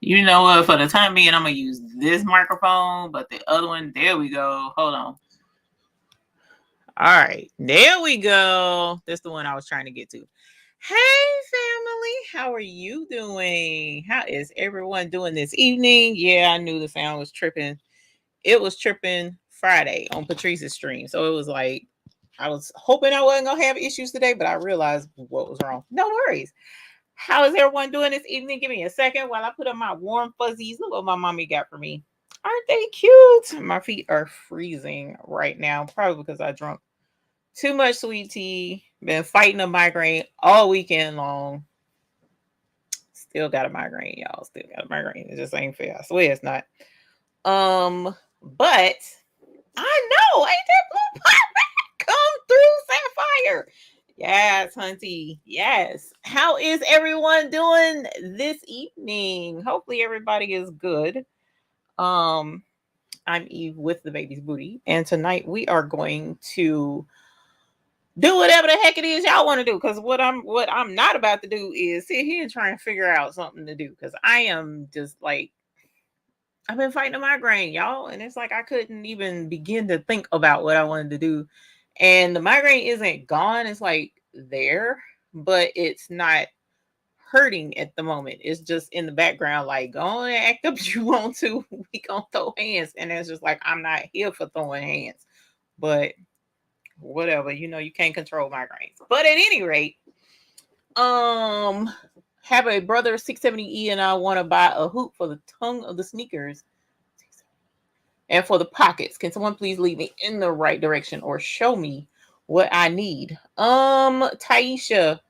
You know what? For the time being, I'm going to use this microphone, but the other one, there we go. Hold on. All right. There we go. That's the one I was trying to get to. Hey, family. How are you doing? How is everyone doing this evening? Yeah, I knew the sound was tripping. It was tripping Friday on Patrice's stream. So it was like, I was hoping I wasn't going to have issues today, but I realized what was wrong. No worries. How is everyone doing this evening? Give me a second while I put on my warm fuzzies. Look what my mommy got for me. Aren't they cute? My feet are freezing right now, probably because I drank too much sweet tea. Been fighting a migraine all weekend long. Still got a migraine, y'all. Still got a migraine. It just ain't fair. I swear it's not. But I know, ain't that blue pop come through, Sapphire? Yes, Hunty. Yes. How is everyone doing this evening? Hopefully everybody is good. I'm Eve with the baby's booty, and tonight we are going to do whatever the heck it is y'all want to do. Because what I'm not about to do is sit here and try and figure out something to do. Because I am just like, I've been fighting a migraine, y'all, and it's like I couldn't even begin to think about what I wanted to do. And the migraine isn't gone; it's like there, but it's not hurting at the moment. It's just in the background, like, go on and act up if you want to. We gonna throw hands, and it's just like I'm not here for throwing hands, but whatever. You know, you can't control migraines. But at any rate, have a brother 670E, and I want to buy a hoop for the tongue of the sneakers and for the pockets. Can someone please lead me in the right direction or show me what I need? Taisha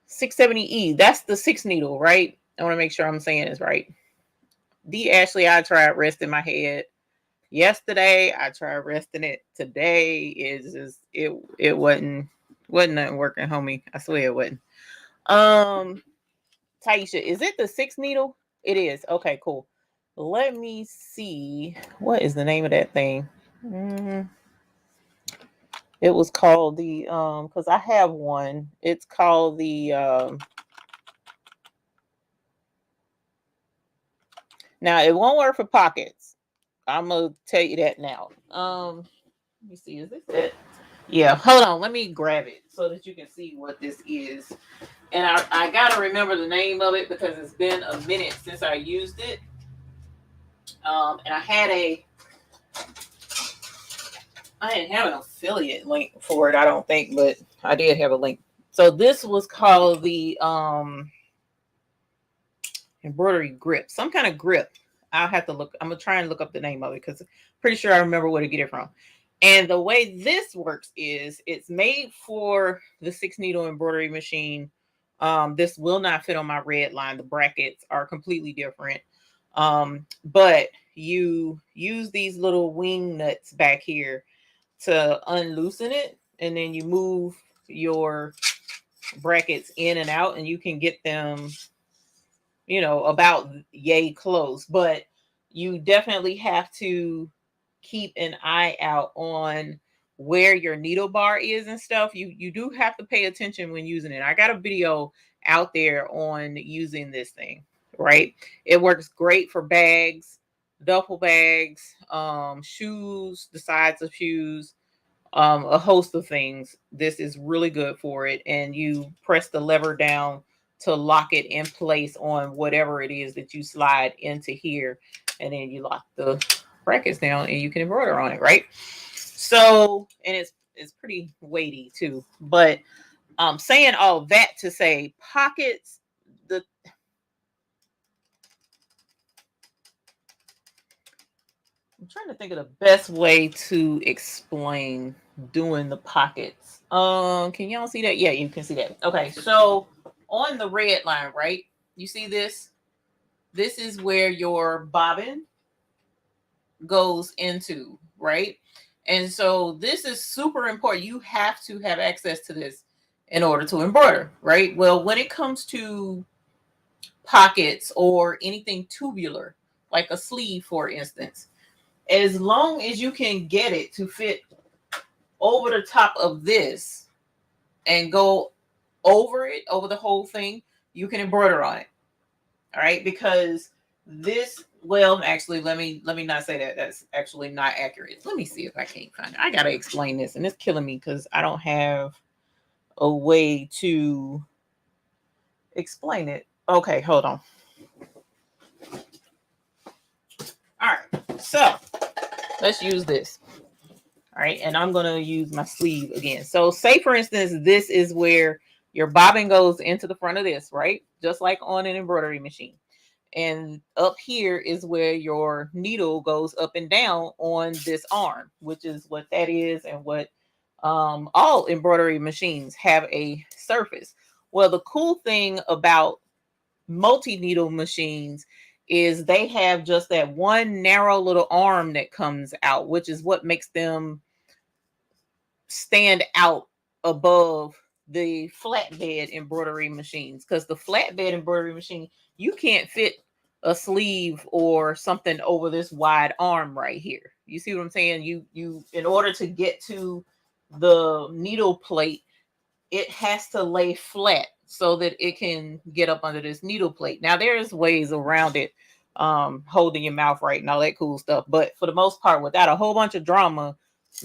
670E, that's the 6 needle, right? I want to make sure I'm saying this right. D Ashley, I tried resting my head yesterday. I tried resting it today. Is just it wasn't nothing working, homie. I swear it wasn't. Taisha, is it the 6 needle? It is. Okay, cool. Let me see. What is the name of that thing? It was called the because I have one. It's called the now it won't work for pockets. I'm gonna tell you that now. Let me see, is this it? Yeah, hold on, let me grab it so that you can see what this is. And I gotta remember the name of it because it's been a minute since I used it. And I didn't have an affiliate link for it, I don't think, but I did have a link. So this was called the embroidery grip, some kind of grip. I'll have to look. I'm gonna try and look up the name of it because I'm pretty sure I remember where to get it from. And the way this works is it's made for the 6 needle embroidery machine. This will not fit on my red line. The brackets are completely different. But you use these little wing nuts back here to unloosen it, and then you move your brackets in and out, and you can get them, you know, about yay close. But you definitely have to keep an eye out on where your needle bar is and stuff. You do have to pay attention when using it. I got a video out there on using this thing, right? It works great for bags, duffel bags, shoes, the sides of shoes, a host of things. This is really good for it. And you press the lever down to lock it in place on whatever it is that you slide into here, and then you lock the brackets down and you can embroider on it, right? So, and it's pretty weighty too. But saying all that to say, pockets, I'm trying to think of the best way to explain doing the pockets. Can y'all see that? Yeah, you can see that. Okay, so on the red line, right? You see this? This is where your bobbin goes into, right? And so this is super important. You have to have access to this in order to embroider, right? Well, when it comes to pockets or anything tubular, like a sleeve, for instance, as long as you can get it to fit over the top of this and go over it, over the whole thing, you can embroider on it. All right, because This, well, actually, let me not say that. That's actually not accurate. Let me see if I can't find it. I gotta explain this, and it's killing me because I don't have a way to explain it. Okay, hold on. All right, so let's use this. All right, and I'm gonna use my sleeve again. So say for instance, this is where your bobbin goes into the front of this, right? Just like on an embroidery machine. And up here is where your needle goes up and down on this arm, which is what that is, and what all embroidery machines have a surface. Well, the cool thing about multi-needle machines is they have just that one narrow little arm that comes out, which is what makes them stand out above the flatbed embroidery machines, because the flatbed embroidery machine, you can't fit a sleeve or something over this wide arm right here. You see what I'm saying? You in order to get to the needle plate, it has to lay flat so that it can get up under this needle plate. Now there's ways around it, holding your mouth right and all that cool stuff, but for the most part, without a whole bunch of drama,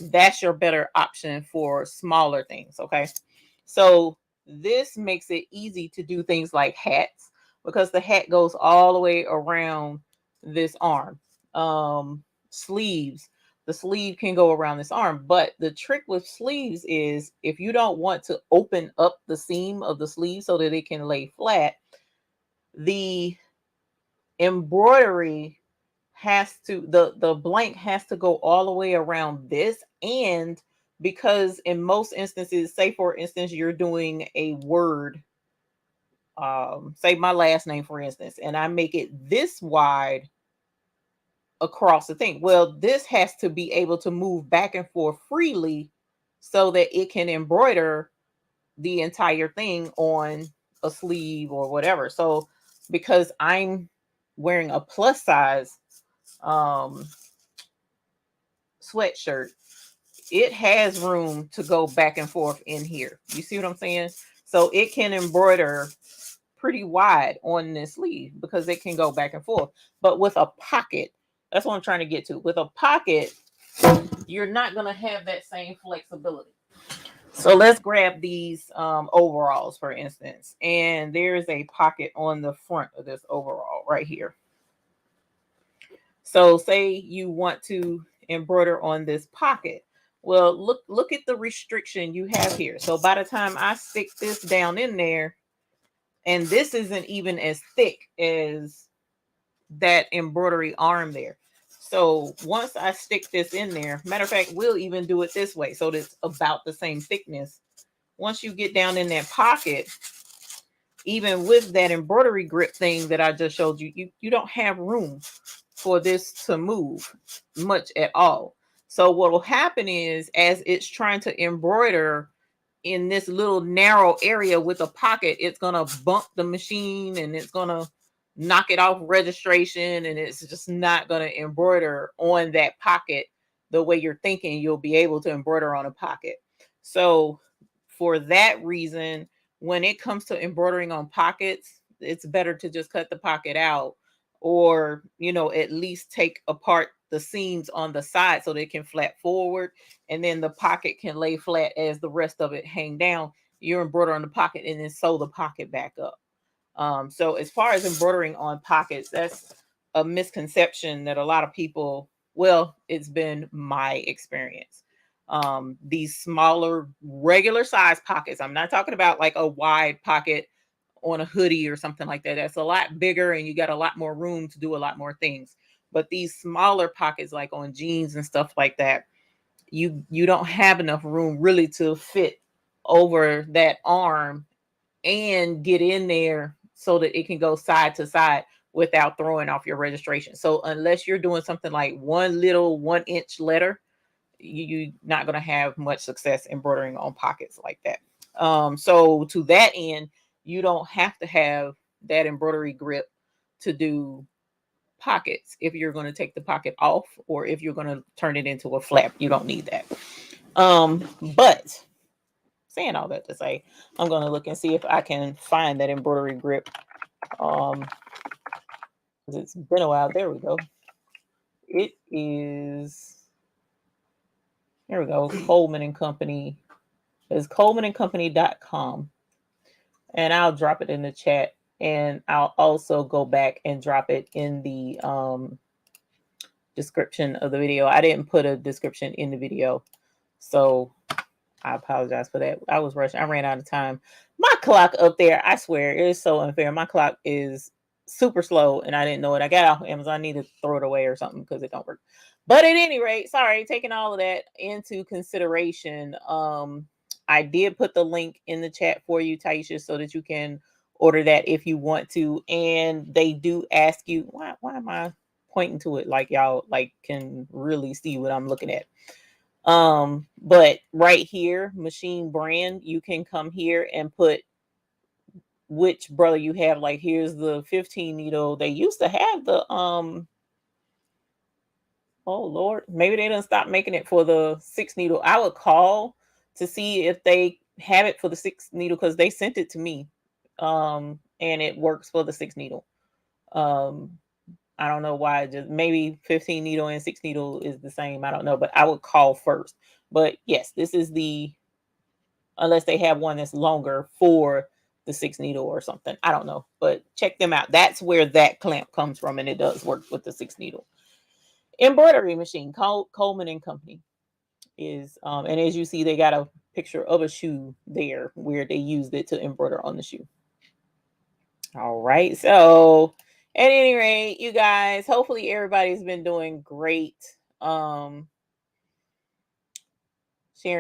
that's your better option for smaller things. Okay, so this makes it easy to do things like hats, because the hat goes all the way around this arm. Sleeves, the sleeve can go around this arm, but the trick with sleeves is if you don't want to open up the seam of the sleeve so that it can lay flat, the embroidery has to, the blank has to go all the way around this. And because in most instances, say for instance you're doing a word, say my last name for instance, and I make it this wide across the thing, well, this has to be able to move back and forth freely so that it can embroider the entire thing on a sleeve or whatever. So because I'm wearing a plus size sweatshirt, it has room to go back and forth in here. You see what I'm saying? So it can embroider pretty wide on this sleeve because it can go back and forth. But with a pocket, that's what I'm trying to get to. With a pocket, you're not going to have that same flexibility. So let's grab these overalls, for instance. And there's a pocket on the front of this overall right here. So say you want to embroider on this pocket. Well, look at the restriction you have here. So by the time I stick this down in there, and this isn't even as thick as that embroidery arm there. So once I stick this in there, matter of fact, we'll even do it this way. So it's about the same thickness. Once you get down in that pocket, even with that embroidery grip thing that I just showed you, you don't have room for this to move much at all. So what will happen is, as it's trying to embroider in this little narrow area with a pocket, it's going to bump the machine and it's going to knock it off registration, and it's just not going to embroider on that pocket the way you're thinking you'll be able to embroider on a pocket. So for that reason, when it comes to embroidering on pockets, it's better to just cut the pocket out, or at least take apart the seams on the side so they can flat forward, and then the pocket can lay flat as the rest of it hang down. You embroider on the pocket and then sew the pocket back up. So as far as embroidering on pockets, that's a misconception that a lot of people, well, it's been my experience. These smaller regular size pockets, I'm not talking about like a wide pocket on a hoodie or something like that. That's a lot bigger and you got a lot more room to do a lot more things. But these smaller pockets, like on jeans and stuff like that, you don't have enough room really to fit over that arm and get in there so that it can go side to side without throwing off your registration. So unless you're doing something like one little 1-inch letter, you're not going to have much success embroidering on pockets like that. So to that end, you don't have to have that embroidery grip to do pockets. If you're going to take the pocket off, or if you're going to turn it into a flap, you don't need that. But saying all that to say, I'm going to look and see if I can find that embroidery grip It's been a while. There we go. It is, there we go, Coleman and Company. It's colemanandcompany.com. And I'll drop it in the chat. And I'll also go back and drop it in the description of the video. I didn't put a description in the video, so I apologize for that. I was rushing. I ran out of time. My clock up there, I swear, it is so unfair. My clock is super slow, and I didn't know it. I got off Amazon. I need to throw it away or something because it don't work. But at any rate, sorry, taking all of that into consideration, I did put the link in the chat for you, Taisha, so that you can order that if you want to. And they do ask you, why am I pointing to it like y'all like can really see what I'm looking at? But right here, machine brand, you can come here and put which brother you have. Like here's the 15 needle. They used to have the oh Lord, maybe they didn't stop making it for the 6 needle. I would call to see if they have it for the 6 needle because they sent it to me. And it works for the 6 needle. I don't know why, just maybe 15 needle and 6 needle is the same. I don't know, but I would call first. But yes, this is the, unless they have one that's longer for the 6 needle or something. I don't know, but check them out. That's where that clamp comes from, and it does work with the 6 needle. Embroidery machine, Coleman and Company is, and as you see, they got a picture of a shoe there where they used it to embroider on the shoe. All right, so at any rate, you guys, hopefully everybody's been doing great. Sharon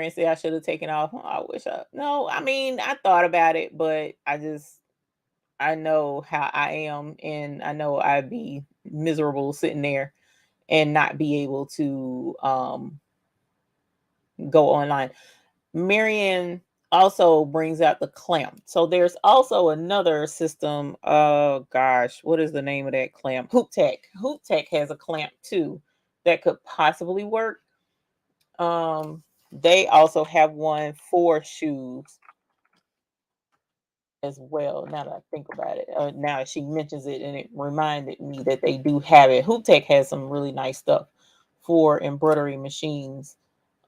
said I should have taken off. I wish no, I mean, I thought about it, but I know how I am, and I know I'd be miserable sitting there and not be able to go online. Marianne also brings out the clamp. So there's also another system. Oh gosh, what is the name of that clamp? HoopTech. HoopTech has a clamp too that could possibly work. They also have one for shoes as well. Now that I think about it, now she mentions it, and it reminded me that they do have it. HoopTech has some really nice stuff for embroidery machines.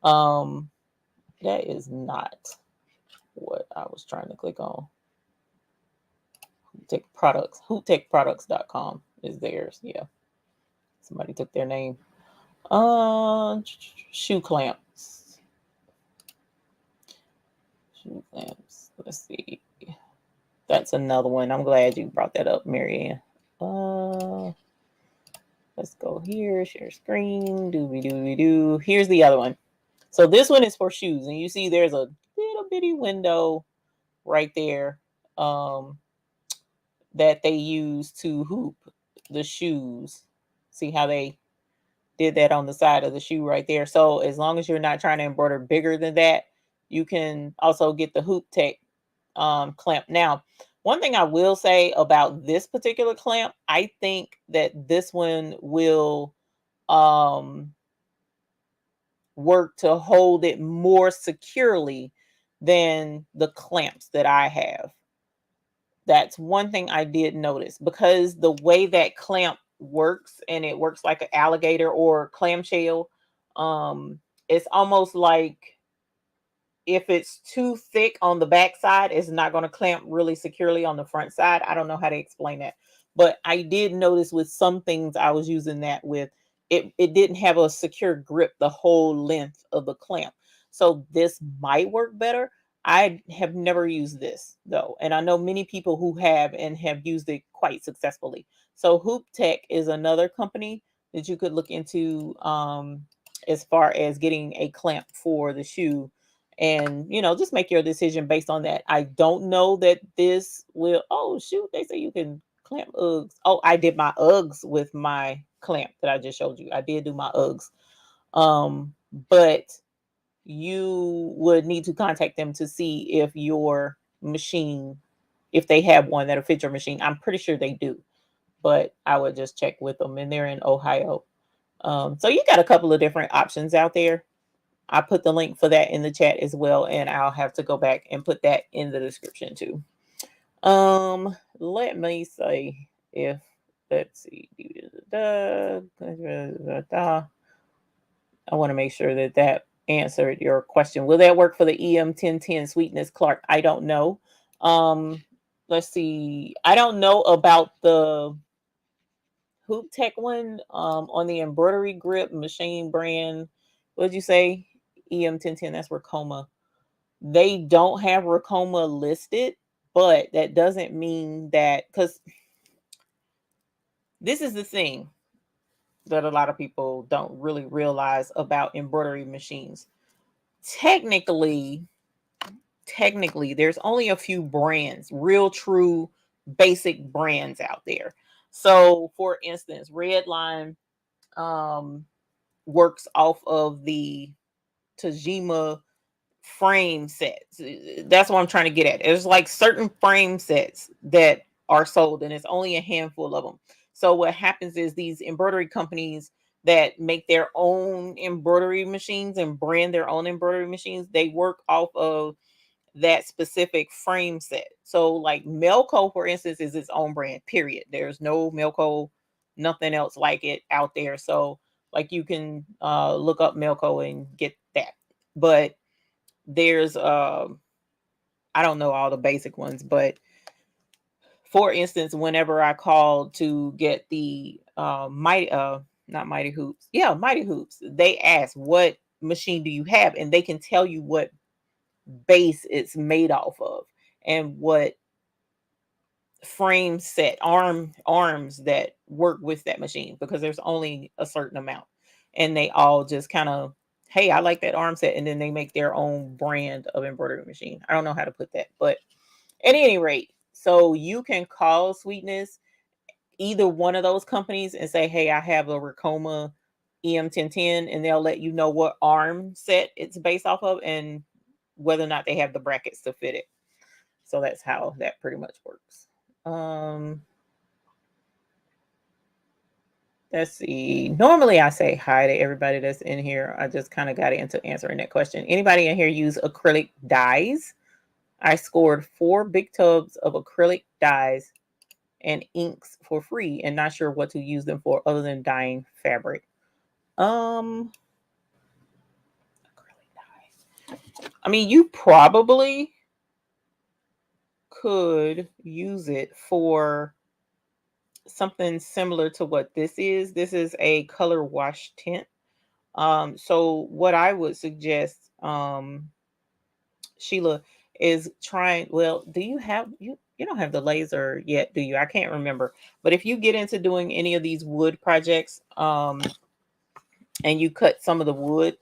That is not what I was trying to click on. HoopTech products. HoopTechProducts.com is theirs. Yeah, somebody took their name. Shoe clamps. Shoe clamps. Let's see. That's another one. I'm glad you brought that up, Marianne. Let's go here. Share screen. Doo. Here's the other one. So this one is for shoes, and you see there's a little bitty window right there that they use to hoop the shoes. See how they did that on the side of the shoe right there. So as long as you're not trying to embroider bigger than that, you can also get the HoopTech clamp. Now, one thing I will say about this particular clamp, I think that this one will work to hold it more securely than the clamps that I have. That's one thing I did notice, because the way that clamp works, and it works like an alligator or clamshell, it's almost like if it's too thick on the back side, it's not going to clamp really securely on the front side. I don't know how to explain that, but I did notice with some things I was using that with, it didn't have a secure grip the whole length of the clamp. So this might work better. I have never used this though, and I know many people who have and have used it quite successfully. So HoopTech is another company that you could look into as far as getting a clamp for the shoe, and just make your decision based on that. I don't know that this will, oh shoot, they say you can clamp Uggs. Oh, I did my Uggs with my clamp that I just showed you. I did do my Uggs. But you would need to contact them to see if your machine, if they have one that'll fit your machine. I'm pretty sure they do, but I would just check with them, and they're in Ohio. So you got a couple of different options out there. I put the link for that in the chat as well, and I'll have to go back and put that in the description too. Let me see if let's see. I want to make sure that that answered your question. Will that work for the EM1010 Sweetness Clark? I don't know. Let's see. I don't know about the HoopTech one on the embroidery grip machine brand. What did you say? EM1010, that's Ricoma. They don't have Ricoma listed, but that doesn't mean that, because this is the thing that a lot of people don't really realize about embroidery machines. Technically, there's only a few brands, real true basic brands out there. So for instance, Redline works off of the Tajima frame sets. That's what I'm trying to get at. There's like certain frame sets that are sold, and it's only a handful of them. So what happens is these embroidery companies that make their own embroidery machines and brand their own embroidery machines, they work off of that specific frame set. So like Melco, for instance, is its own brand, period. There's no Melco, nothing else like it out there. So like you can look up Melco and get that. But there's I don't know all the basic ones, but for instance, whenever I called to get the Mighty not Mighty Hoops, yeah, Mighty Hoops, they ask what machine do you have, and they can tell you what base it's made off of and what frame set arms that work with that machine, because there's only a certain amount, and they all just kind of, hey, I like that arm set, and then they make their own brand of embroidery machine. I don't know how to put that, but at any rate, so you can call Sweetness, either one of those companies, and say, hey, I have a Ricoma EM1010, and they'll let you know what arm set it's based off of and whether or not they have the brackets to fit it. So that's how that pretty much works. Let's see. Normally I say hi to everybody that's in here. I just kind of got into answering that question. Anybody in here use acrylic dyes? I scored 4 big tubs of acrylic dyes and inks for free, and not sure what to use them for other than dyeing fabric. Acrylic dyes. I mean, you probably could use it for something similar to what this is. This is a color wash tint. So what I would suggest, Sheila, is trying, well, do you have, you don't have the laser yet, do you? I can't remember. But if you get into doing any of these wood projects, and you cut some of the wood,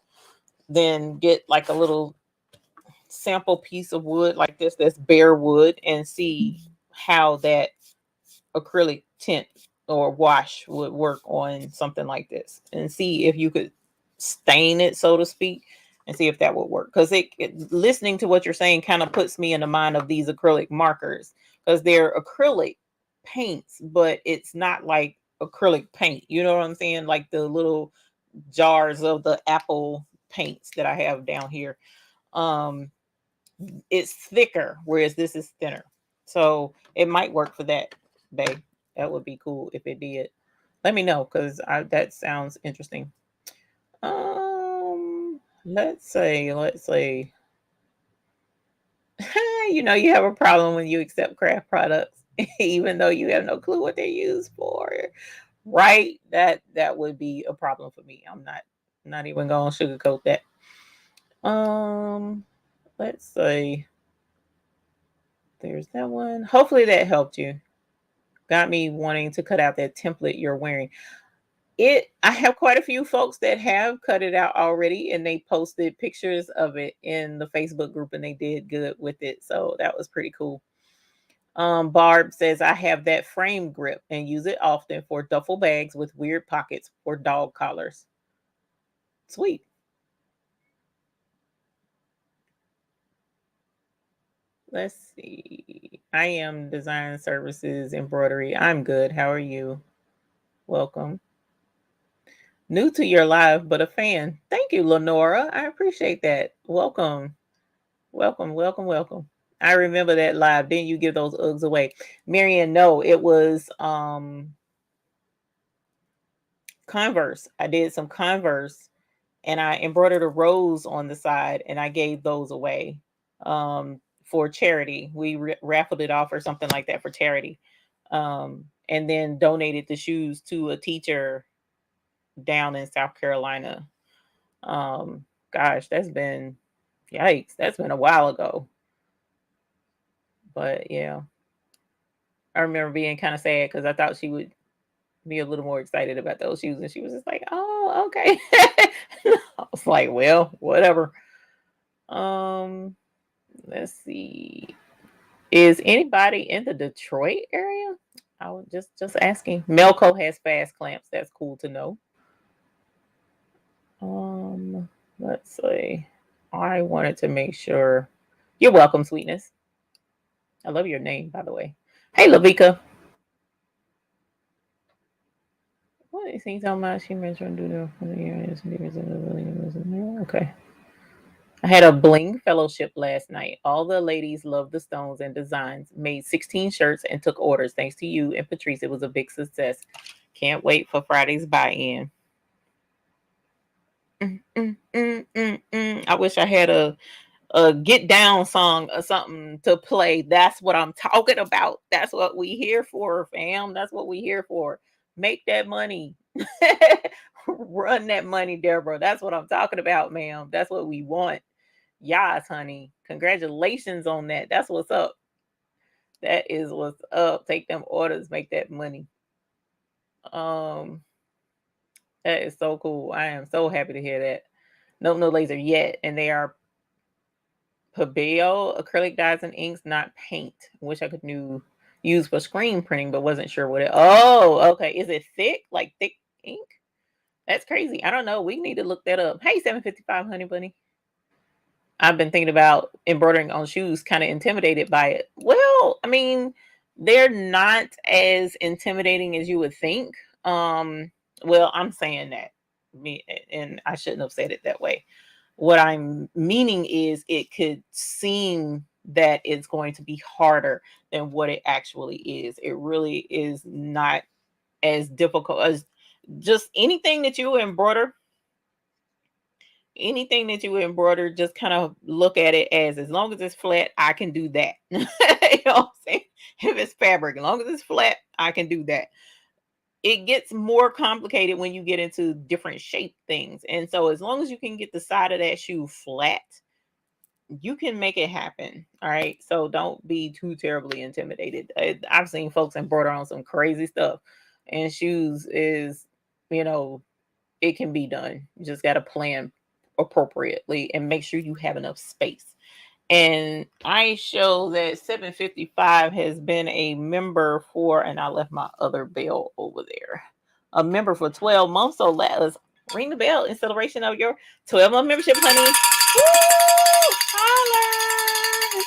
then get like a little sample piece of wood like this, that's bare wood, and see how that acrylic tint or wash would work on something like this, and see if you could stain it, so to speak, and see if that would work. Because listening to what you're saying kind of puts me in the mind of these acrylic markers, because they're acrylic paints, but it's not like acrylic paint. You know what I'm saying? Like the little jars of the apple paints that I have down here. It's thicker, whereas this is thinner. So it might work for that, babe. That would be cool if it did. Let me know, because that sounds interesting. Let's say, you know, you have a problem when you accept craft products, even though you have no clue what they're used for, right? That would be a problem for me. I'm not even gonna sugarcoat that. Let's see. There's that one. Hopefully that helped you. Got me wanting to cut out that template you're wearing. I have quite a few folks that have cut it out already, and they posted pictures of it in the Facebook group, and they did good with it. So that was pretty cool. Barb says, I have that frame grip and use it often for duffel bags with weird pockets for dog collars. Sweet. Let's see. I am Design Services Embroidery. I'm good. How are you? Welcome. New to your live, but a fan. Thank you, Lenora. I appreciate that. Welcome. Welcome, welcome, welcome. I remember that live. Didn't you give those Uggs away? Marian, no, it was Converse. I did some Converse, and I embroidered a rose on the side, and I gave those away for charity. We raffled it off or something like that for charity, and then donated the shoes to a teacher down in South Carolina. Gosh, that's been, yikes, that's been a while ago. But yeah, I remember being kind of sad because I thought she would be a little more excited about those shoes, and she was just like, "Oh, okay." I was like, "Well, whatever." Um, let's see. Is anybody in the Detroit area? I was just asking. Melco has fast clamps. That's cool to know. Let's see. I wanted to make sure. You're welcome, sweetness. I love your name, by the way. Hey, Lavika. What is he talking about? She mentioned do the okay. I had a bling fellowship last night. All the ladies loved the stones and designs. Made 16 shirts and took orders. Thanks to you and Patrice, it was a big success. Can't wait for Friday's buy-in. I wish I had a get down song or something to play. That's what I'm talking about. That's what we here for, fam. That's what we here for. Make that money. Run that money, Deborah. That's what I'm talking about, ma'am. That's what we want. Yes, honey. Congratulations on that. That's what's up. That is what's up. Take them orders, make that money. Um, that is so cool. I am so happy to hear that. Nope, no laser yet, and they are Pabeo acrylic dyes and inks, not paint. Wish I could use for screen printing, but wasn't sure what it. Oh, okay. Is it thick, like thick ink? That's crazy. I don't know. We need to look that up. Hey, 755, honey bunny. I've been thinking about embroidering on shoes, kind of intimidated by it. Well, I mean, they're not as intimidating as you would think. Well, I'm saying that, and I shouldn't have said it that way. What I'm meaning is it could seem that it's going to be harder than what it actually is. It really is not as difficult as just anything that you embroider. Anything that you embroider, just kind of look at it as long as it's flat, I can do that. You know what I'm saying? If it's fabric, as long as it's flat, I can do that. It gets more complicated when you get into different shape things. And so as long as you can get the side of that shoe flat, you can make it happen. All right. So don't be too terribly intimidated. I've seen folks embroider on some crazy stuff, and shoes is, you know, it can be done. You just got to plan appropriately and make sure you have enough space. And I show that 755 has been a member for, and I left my other bell over there, a member for 12 months. So let us ring the bell in celebration of your 12-month membership, honey. Woo! Holla!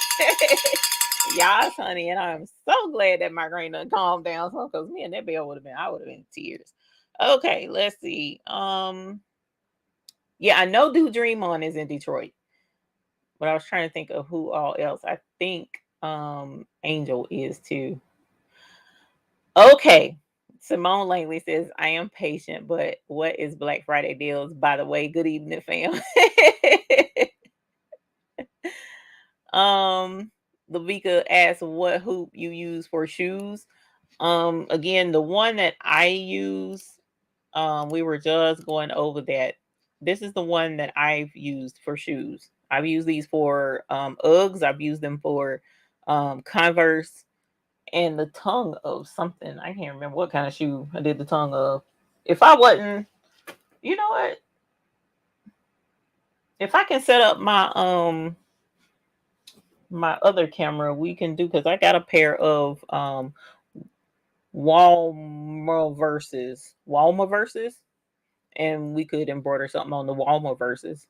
Yes, honey. And I'm so glad that migraine done calmed down. So, because me and that bell I would have been in tears. Okay, let's see. Yeah, I know Do Dream On is in Detroit, but I was trying to think of who all else. I think Angel is too. Okay. Simone Langley says, I am patient, but what is Black Friday deals? By the way, good evening, fam. Lavika asks what hoop you use for shoes. Again, the one that I use, we were just going over that. This is the one that I've used for shoes. I've used these for Uggs. I've used them for Converse, and the tongue of something. I can't remember what kind of shoe I did the tongue of. If I wasn't, you know what? If I can set up my other camera, we can do, because I got a pair of Walma verses, and we could embroider something on the Walma verses.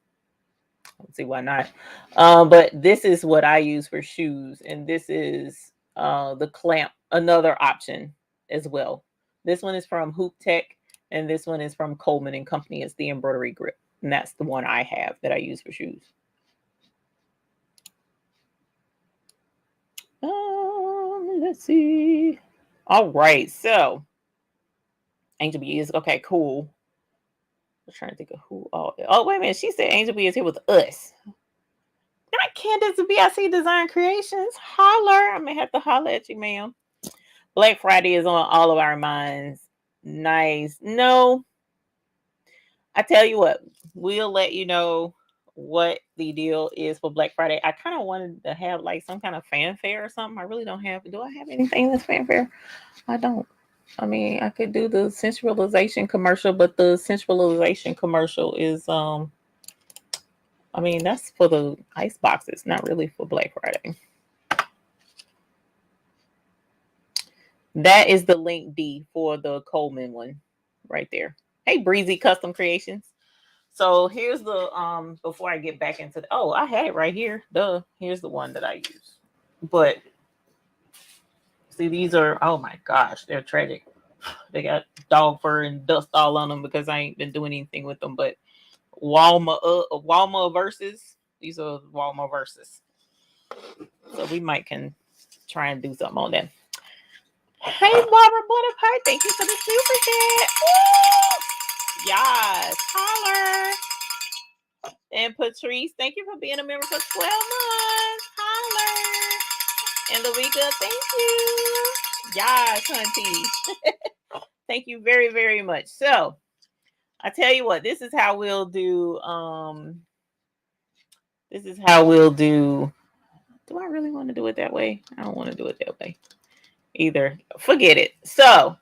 Let's see, why not? But this is what I use for shoes, and this is the clamp, another option as well. This one is from HoopTech, and this one is from Coleman and Company. It's the embroidery grip, and that's the one I have that I use for shoes. Let's see. All right, so Angel B is okay, cool. I'm trying to think of who all. Oh, wait a minute. She said Angel B is here with us. Not Candace BIC Design Creations. Holler. I may have to holler at you, ma'am. Black Friday is on all of our minds. Nice. No, I tell you what, we'll let you know what the deal is for Black Friday. I kind of wanted to have like some kind of fanfare or something. I really don't have. Do I have anything that's fanfare? I don't. I mean, I could do the sensualization commercial, but the sensualization commercial is I mean, that's for the ice boxes, not really for Black Friday. That is the link D for the Coleman one right there. Hey, Breezy Custom Creations. So here's the before I get back into the, oh, I had it right here. Duh. Here's the one that I use. But see, these are, oh my gosh, they're tragic. They got dog fur and dust all on them because I ain't been doing anything with them. But Walmart versus, these are Walmart versus. So we might can try and do something on that. Hey, Barbara Butterpie, thank you for the super chat. Woo! Yes, holler. And Patrice, thank you for being a member for 12 months. Holler. And Lavika, thank you. Yes, hunty. Thank you very, very much. So I tell you what, this is how we'll do. This is how we'll do. Do I really want to do it that way? I don't want to do it that way either. Forget it. So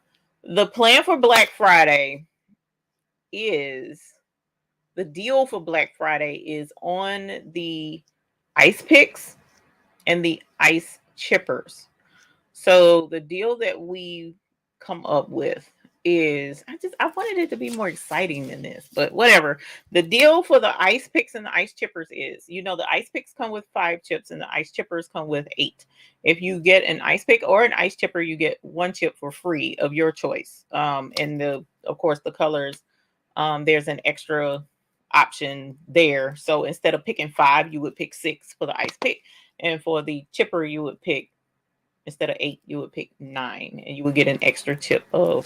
the plan for Black Friday is, the deal for Black Friday is on the ice picks and the ice chippers. So the deal that we come up with is, I wanted it to be more exciting than this, but whatever. The deal for the ice picks and the ice chippers is, the ice picks come with 5 chips and the ice chippers come with 8. If you get an ice pick or an ice chipper, you get 1 chip for free of your choice. And of course the colors, there's an extra option there. So instead of picking 5, you would pick 6 for the ice pick, and for the chipper you would pick, instead of 8, you would pick 9, and you would get an extra chip of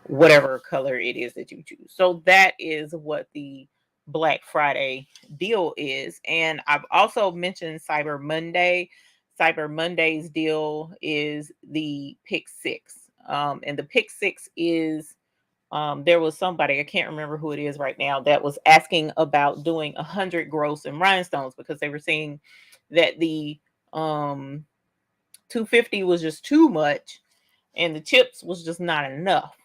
whatever color it is that you choose. So that is what the Black Friday deal is. And I've also mentioned Cyber Monday. Cyber Monday's deal is the pick 6. And the pick 6 is, there was somebody, I can't remember who it is right now, that was asking about doing 100 gross and rhinestones because they were saying that the 250 was just too much and the chips was just not enough,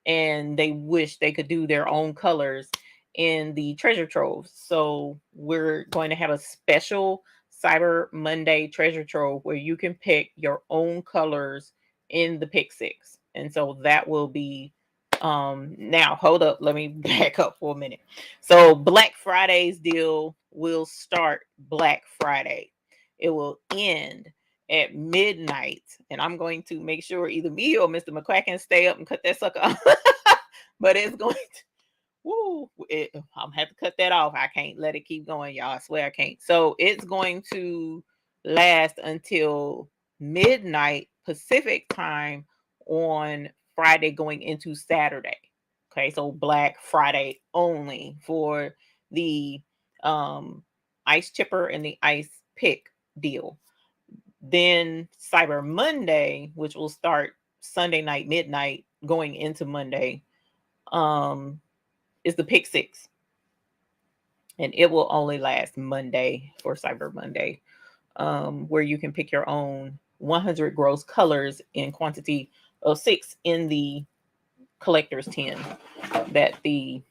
and they wish they could do their own colors in the treasure trove. So we're going to have a special Cyber Monday treasure trove where you can pick your own colors in the pick 6. And so that will be, now hold up, let me back up for a minute. So Black Friday's deal will start Black Friday. It will end at midnight, and I'm going to make sure either me or Mr. McCracken stay up and cut that sucker off. But it's going to, I'm gonna have to cut that off. I can't let it keep going, y'all. I swear I can't. So it's going to last until midnight Pacific time on Friday going into Saturday. Okay, so Black Friday only for the ice chipper and the ice pick deal. Then Cyber Monday, which will start Sunday night midnight going into Monday, is the pick 6. And it will only last Monday for Cyber Monday, where you can pick your own 100 gross colors in quantity of 6 in the collector's tin that the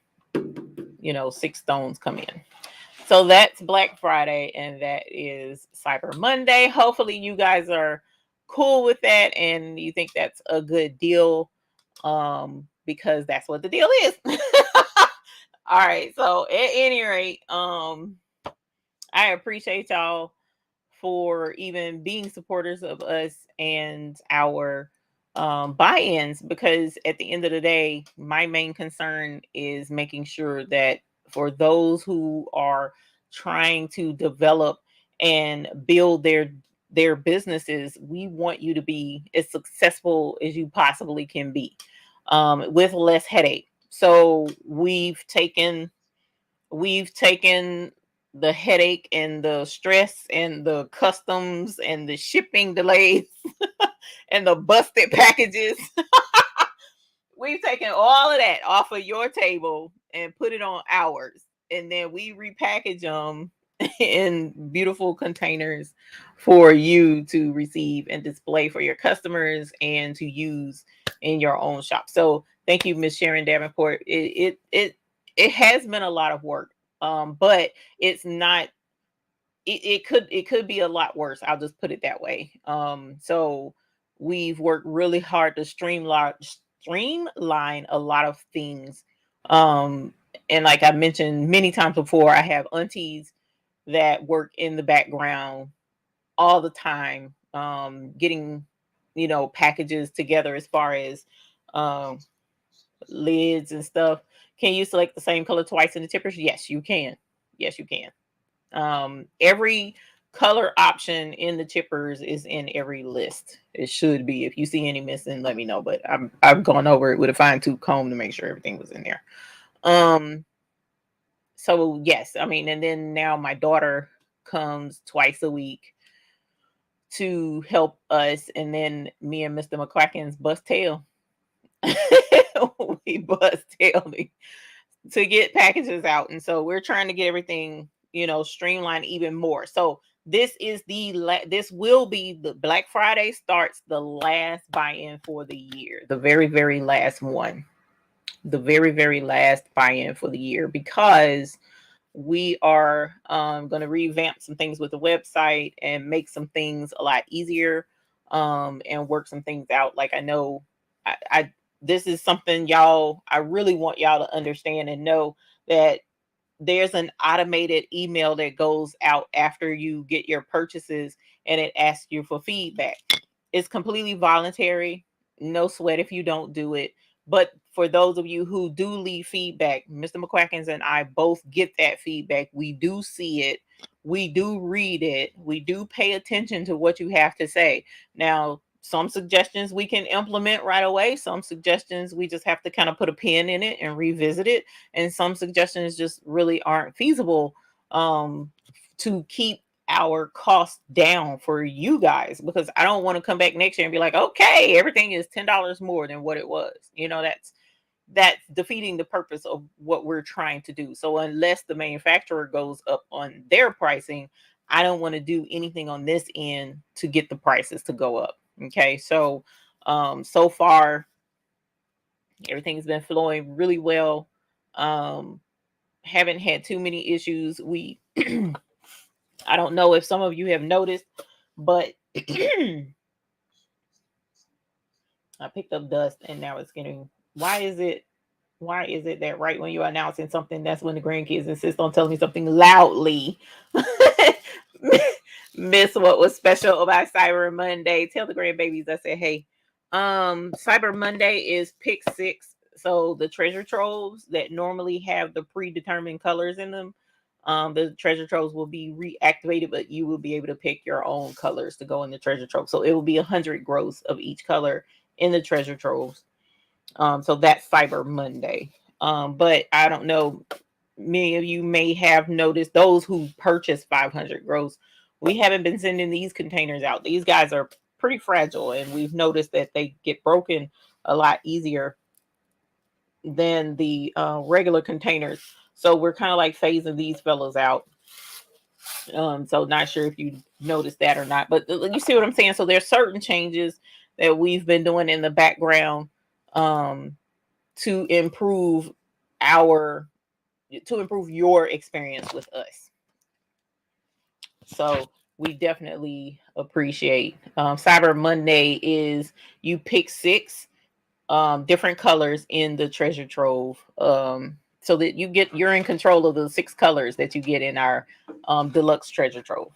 6 stones come in. So that's Black Friday, and that is Cyber Monday. Hopefully you guys are cool with that and you think that's a good deal, because that's what the deal is. All right. So at any rate, I appreciate y'all for even being supporters of us and our buy-ins, because at the end of the day, my main concern is making sure that for those who are trying to develop and build their businesses, we want you to be as successful as you possibly can be, with less headache. So we've taken the headache and the stress and the customs and the shipping delays and the busted packages. We've taken all of that off of your table and put it on ours. And then we repackage them in beautiful containers for you to receive and display for your customers and to use in your own shop. So thank you, Miss Sharon Davenport. It has been a lot of work. But it's not, it could be a lot worse. I'll just put it that way. So we've worked really hard to streamline a lot of things. And like I mentioned many times before, I have aunties that work in the background all the time, getting, packages together as far as um lids and stuff. Can you select the same color twice in the tippers? Yes, you can. Yes, you can. Every color option in the chippers is in every list. It should be. If you see any missing, let me know. But I've gone over it with a fine tooth comb to make sure everything was in there. So yes, I mean, and then now my daughter comes twice a week to help us, and then me and Mr. McCracken's bust tail. We bust tail to get packages out, and so we're trying to get everything, streamlined even more. So this is this will be the Black Friday starts the last buy-in for the year, the very, very last one, the very, very last buy-in for the year, because we are going to revamp some things with the website and make some things a lot easier, and work some things out. Like I know I this is something I really want y'all to understand and know that there's an automated email that goes out after you get your purchases, and it asks you for feedback. It's completely voluntary, no sweat if you don't do it. But for those of you who do leave feedback, Mr. McQuackins and I both get that feedback. We do see it. We do read it. We do pay attention to what you have to say. Now, some suggestions we can implement right away. Some suggestions we just have to kind of put a pin in it and revisit it. And some suggestions just really aren't feasible, to keep our costs down for you guys, because I don't want to come back next year and be like, okay, everything is $10 more than what it was. That's defeating the purpose of what we're trying to do. So unless the manufacturer goes up on their pricing, I don't want to do anything on this end to get the prices to go up. Okay. So so far everything's been flowing really well. Haven't had too many issues. We I don't know if some of you have noticed, but I picked up dust and now it's getting, why is it that right when you're announcing something, that's when the grandkids insist on telling me something loudly? Miss what was special about Cyber Monday? Tell the grandbabies I said, hey, Cyber Monday is pick 6. So the treasure troves that normally have the predetermined colors in them, the treasure troves will be reactivated, but you will be able to pick your own colors to go in the treasure trove. So it will be 100 growths of each color in the treasure troves. So that's Cyber Monday. But I don't know, many of you may have noticed, those who purchased 500 growths, we haven't been sending these containers out. These guys are pretty fragile, and we've noticed that they get broken a lot easier than the regular containers. So we're kind of like phasing these fellows out. So not sure if you noticed that or not, but you see what I'm saying? So there's certain changes that we've been doing in the background, to improve your experience with us. So we definitely appreciate, Cyber Monday is you pick 6 different colors in the treasure trove, so that you're in control of the 6 colors that you get in our deluxe treasure trove.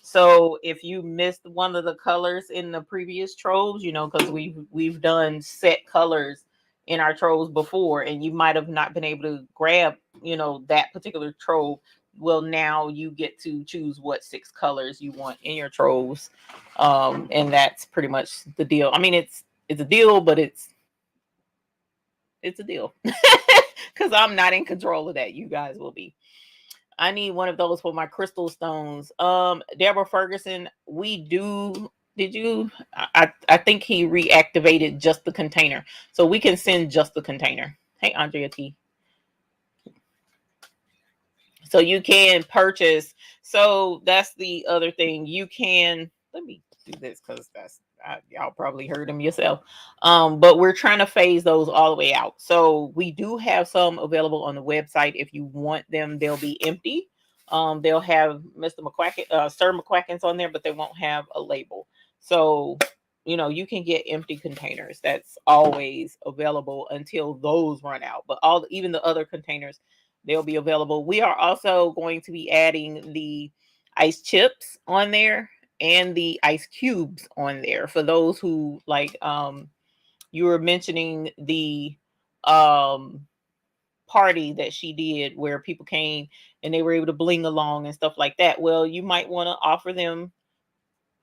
So if you missed one of the colors in the previous troves, because we've done set colors in our troves before, and you might have not been able to grab, that particular trove. Well, now you get to choose what 6 colors you want in your troves. And that's pretty much the deal. I mean, it's a deal, but it's It's a deal. Because I'm not in control of that. You guys will be. I need one of those for my crystal stones. Deborah Ferguson, we do. Did you? I think he reactivated just the container, so we can send just the container. Hey, Andrea T. So you can purchase. So that's the other thing. You can. Let me do this because y'all probably heard them yourself. But we're trying to phase those all the way out. So we do have some available on the website. If you want them, they'll be empty. They'll have Mr. McQuacken, Sir McQuacken's on there, but they won't have a label. So you can get empty containers. That's always available until those run out. But even the other containers, they'll be available. We are also going to be adding the ice chips on there and the ice cubes on there for those who like. You were mentioning the party that she did where people came and they were able to bling along and stuff like that. Well, you might want to offer them,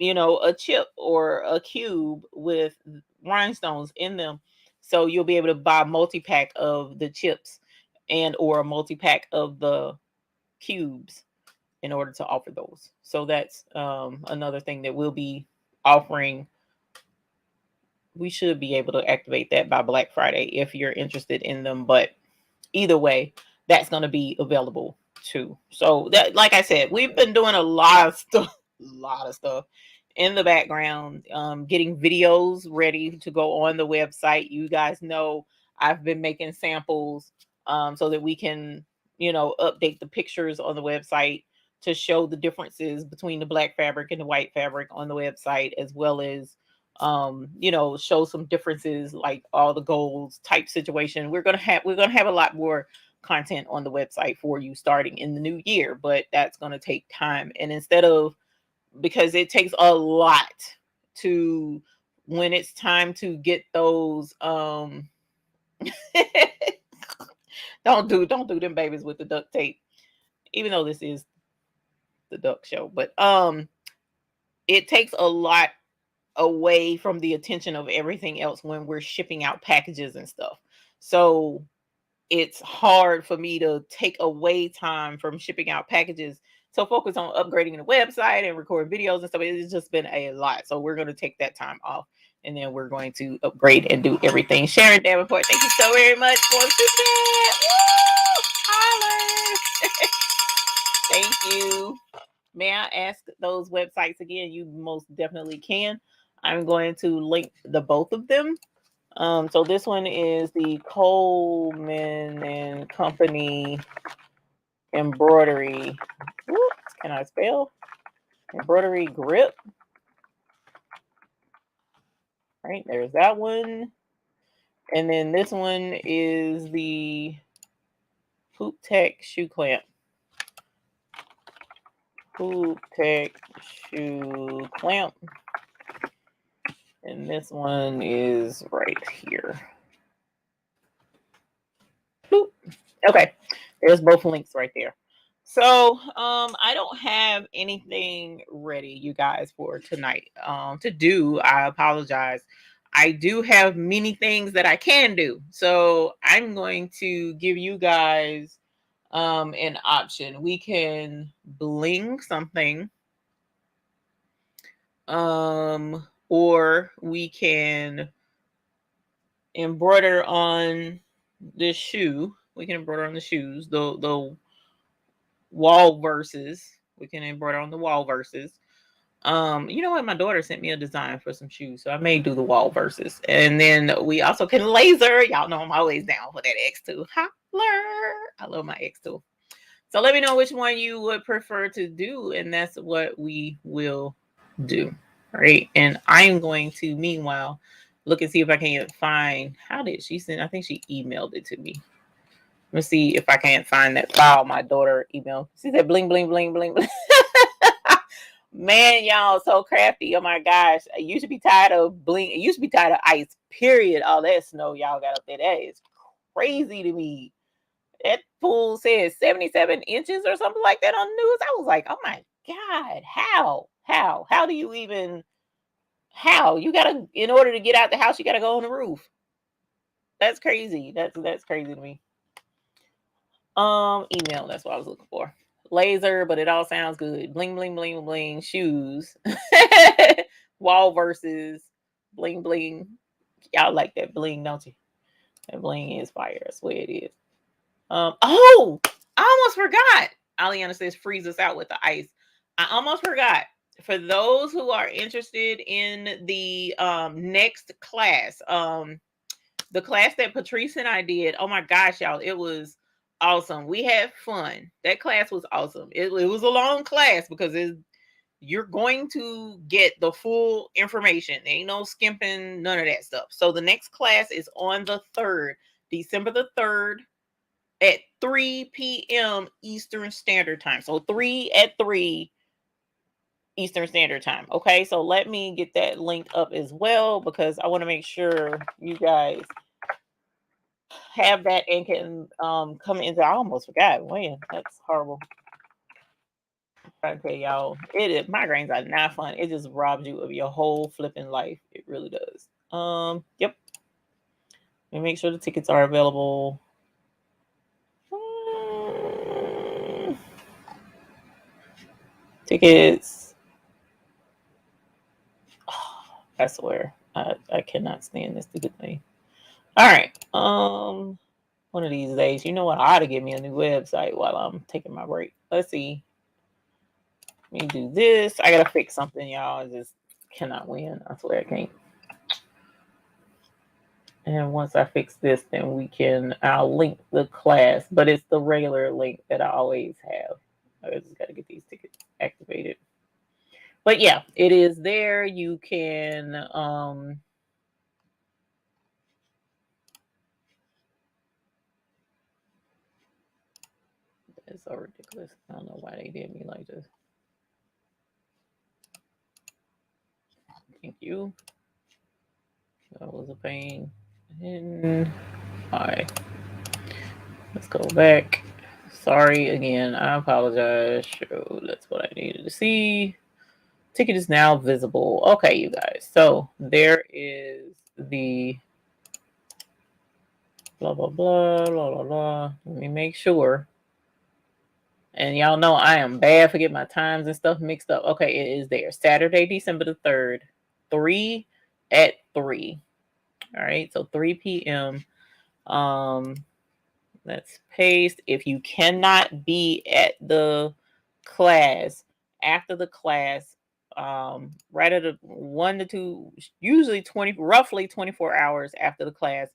a chip or a cube with rhinestones in them. So you'll be able to buy a multi-pack of the chips and or a multi-pack of the cubes in order to offer those. So that's another thing that we'll be offering. We should be able to activate that by Black Friday if you're interested in them. But either way, that's going to be available too. So that, like I said, we've been doing a lot of stuff in the background, getting videos ready to go on the website. You guys know I've been making samples so that we can, update the pictures on the website to show the differences between the black fabric and the white fabric on the website, as well as show some differences like all the golds type situation. We're gonna have a lot more content on the website for you starting in the new year, but that's gonna take time. And because it takes a lot to when it's time to get those don't do them babies with the duct tape, even though this is the duck show, but it takes a lot away from the attention of everything else when we're shipping out packages and stuff. So it's hard for me to take away time from shipping out packages to focus on upgrading the website and record videos and stuff. It's just been a lot. So we're going to take that time off, and then we're going to upgrade and do everything. Sharon Davenport, thank you so very much for that. Holler. Thank you. May I ask those websites again? You most definitely can. I'm going to link the both of them. So this one is the Coleman and Company Embroidery. Oops, can I spell? Embroidery grip. Right, there's that one. And then this one is the HoopTech shoe clamp. HoopTech shoe clamp. And this one is right here. Boop. Okay, there's both links right there. So I don't have anything ready, you guys, for tonight to do. I apologize. I do have many things that I can do. So I'm going to give you guys an option. We can bling something. Or we can embroider on this shoe. We can embroider on the shoes, the wall verses. We can embroider on the wall verses. You know what? My daughter sent me a design for some shoes, so I may do the wall verses. And then we also can laser. Y'all know I'm always down for that X2. Holler! I love my X2. So let me know which one you would prefer to do, and that's what we will do. Right. And I'm going to, meanwhile, look and see if I can find, how did she send? I think she emailed it to me. Let's see if I can't find that file my daughter emailed. She said bling, bling, bling, bling, bling. Man, y'all so crafty. Oh my gosh. I used to be tired of bling. It used to be tired of ice, period. All that snow y'all got up there. That is crazy to me. That pool says 77 inches or something like that on the news. I was like, oh my God, how do you even, you gotta, in order to get out the house, you gotta go on the roof. That's crazy. That's crazy to me. Email, that's what I was looking for. Laser, but it all sounds good. Bling, bling, bling, bling. Shoes. Wall versus bling, bling. Y'all like that bling, don't you? That bling is fire. I swear it is. Oh, I almost forgot. Aliana says freeze us out with the ice. I almost forgot. For those who are interested in the next class, the class that Patrice and I did, oh my gosh, y'all, it was awesome. We had fun. That class was awesome. It was a long class because you're going to get the full information. There ain't no skimping, none of that stuff. So the next class is on the 3rd, December the 3rd at 3 p.m. Eastern Standard Time. So 3 Eastern Standard Time. Okay, so let me get that linked up as well because I want to make sure you guys have that and can come into. I almost forgot when. That's horrible. I'm trying to tell y'all, migraines are not fun. It just robs you of your whole flipping life. It really does. Yep. Let me make sure the tickets are available. Tickets. Oh, I swear, I cannot stand this stupid thing. All right. One of these days, you know what? I ought to get me a new website while I'm taking my break. Let's see. Let me do this. I gotta fix something, y'all. I just cannot win. I swear I can't. And once I fix this, then I'll link the class, but it's the regular link that I always have. I just gotta get these tickets activated. But yeah, it is there. You can it's so ridiculous. I don't know why they did me like this. Thank you. That was a pain. And all right. Let's go back. Sorry again. I apologize. Show, that's what I needed to see. Ticket is now visible. Okay, you guys. So there is the blah, blah, blah, blah, blah, blah. Let me make sure. And y'all know I am bad for getting my times and stuff mixed up. Okay, it is there. Saturday, December the 3rd, 3 at 3. All right, so 3 p.m. Let's paste. If you cannot be at the class, after the class, right at 1 to 2, usually roughly 24 hours after the class,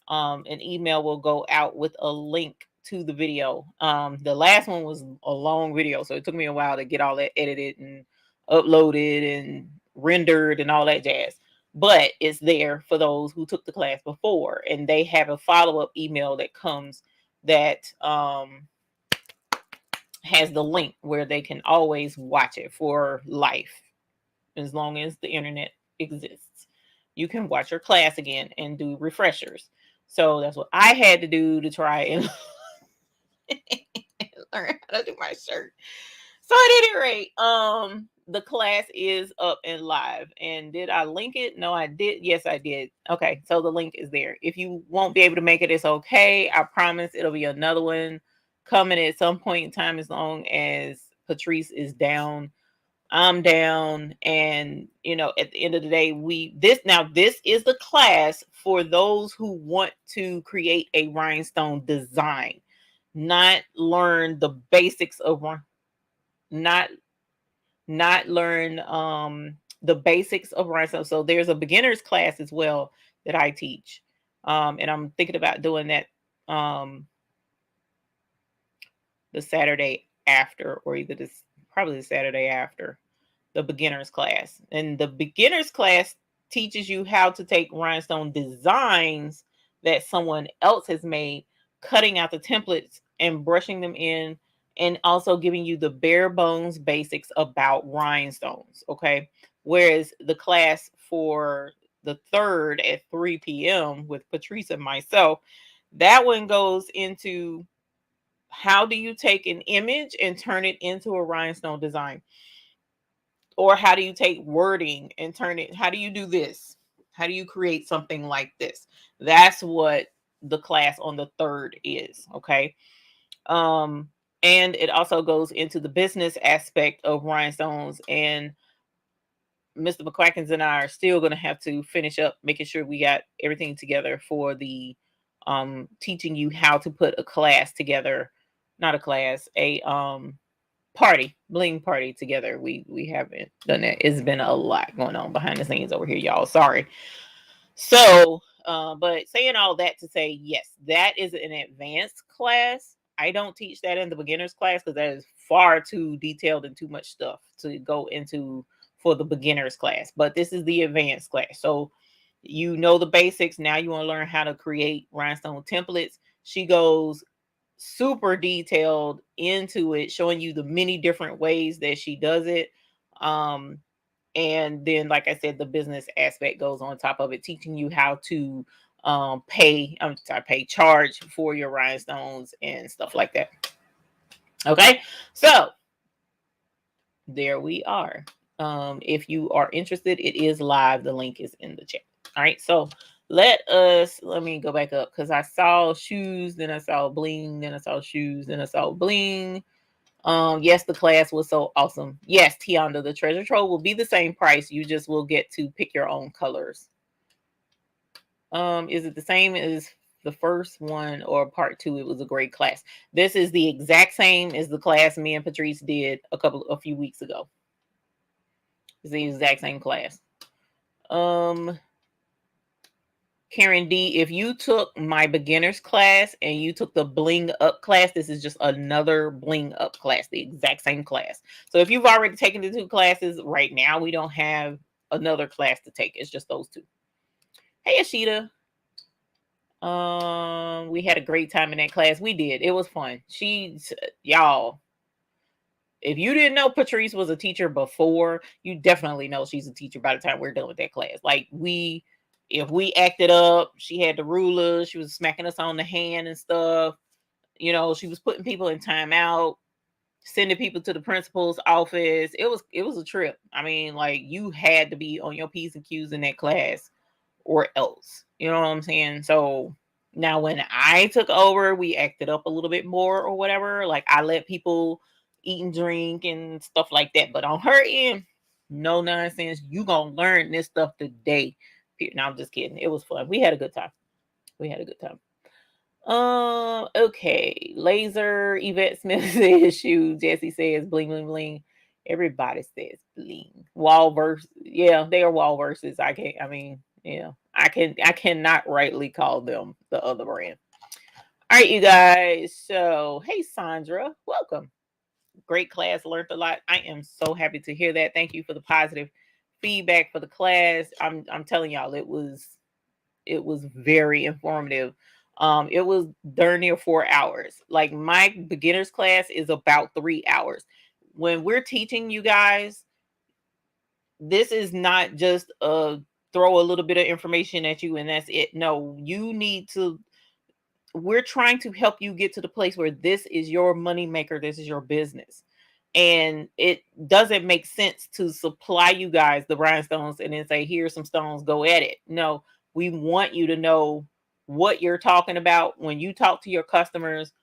an email will go out with a link to the video. The last one was a long video, so it took me a while to get all that edited and uploaded and rendered and all that jazz. But it's there for those who took the class before, and they have a follow-up email that comes that has the link where they can always watch it for life as long as the internet exists. You can watch your class again and do refreshers. So that's what I had to do to try and learn how to do my shirt. So at any rate, the class is up and live. And did I link it? No, I did. Yes, I did. Okay, so the link is there. If you won't be able to make it, it's okay. I promise it'll be another one coming at some point in time as long as Patrice is down. I'm down, and at the end of the day, this is the class for those who want to create a rhinestone design, not learn the basics of not learn the basics of rhinestone. So there's a beginner's class as well that I teach, and I'm thinking about doing that the Saturday after, or probably the Saturday after the beginner's class. And the beginner's class teaches you how to take rhinestone designs that someone else has made, cutting out the templates and brushing them in, and also giving you the bare bones basics about rhinestones. Okay. Whereas the class for the 3rd at 3 p.m. with Patrice and myself, that one goes into how do you take an image and turn it into a rhinestone design? Or how do you take wording and turn it? How do you do this? How do you create something like this? That's what the class on the 3rd is. Okay. And it also goes into the business aspect of rhinestones, and Mr. McQuackins and I are still going to have to finish up making sure we got everything together for the teaching you how to put a class together, not a class, a party, bling party together. We haven't done that. It's been a lot going on behind the scenes over here, y'all. Sorry. So, but saying all that to say, yes, that is an advanced class. I don't teach that in the beginners class because that is far too detailed and too much stuff to go into for the beginners class. But this is the advanced class. So you know the basics. Now you want to learn how to create rhinestone templates. She goes super detailed into it, showing you the many different ways that she does it. And then, like I said, the business aspect goes on top of it, teaching you how to charge for your rhinestones and stuff like that. Okay, so there we are. If you are interested, it is live. The link is in the chat. All right, so let me go back up because I saw shoes, then I saw bling, then I saw shoes, then I saw bling. Yes, the class was so awesome. Yes, Tianda, the treasure trove will be the same price. You just will get to pick your own colors. Is it the same as the first one or part 2? It was a great class. This is the exact same as the class me and Patrice did a few weeks ago. It's the exact same class. Karen D, if you took my beginners class and you took the Bling Up class, this is just another Bling Up class, the exact same class. So if you've already taken the 2 classes, right now we don't have another class to take. It's just those 2. Hey, Ashita. We had a great time in that class. We did. It was fun. Y'all, if you didn't know Patrice was a teacher before, you definitely know she's a teacher by the time we're done with that class. Like if we acted up, she had the ruler, she was smacking us on the hand and stuff. You know, she was putting people in timeout, sending people to the principal's office. It was a trip. I mean, like, you had to be on your P's and Q's in that class or else. You know what I'm saying? So now when I took over, we acted up a little bit more or whatever. Like, I let people eat and drink and stuff like that. But on her end, no nonsense. You gonna learn this stuff today. No, I'm just kidding. It was fun. We had a good time. Okay. Laser Yvette Smith says shoe. Jesse says bling bling bling. Everybody says bling. Wall verse. Yeah, they are wall verses. I cannot rightly call them the other brand. All right, you guys. So hey Sandra, welcome. Great class, learned a lot. I am so happy to hear that. Thank you for the positive feedback for the class. I'm telling y'all, it was very informative. It was darn near 4 hours. Like, my beginners class is about 3 hours. When we're teaching you guys, this is not just throw a little bit of information at you and that's it. No, we're trying to help you get to the place where this is your money maker, this is your business. And it doesn't make sense to supply you guys the rhinestones and then say, here's some stones, go at it. No, we want you to know what you're talking about when you talk to your customers.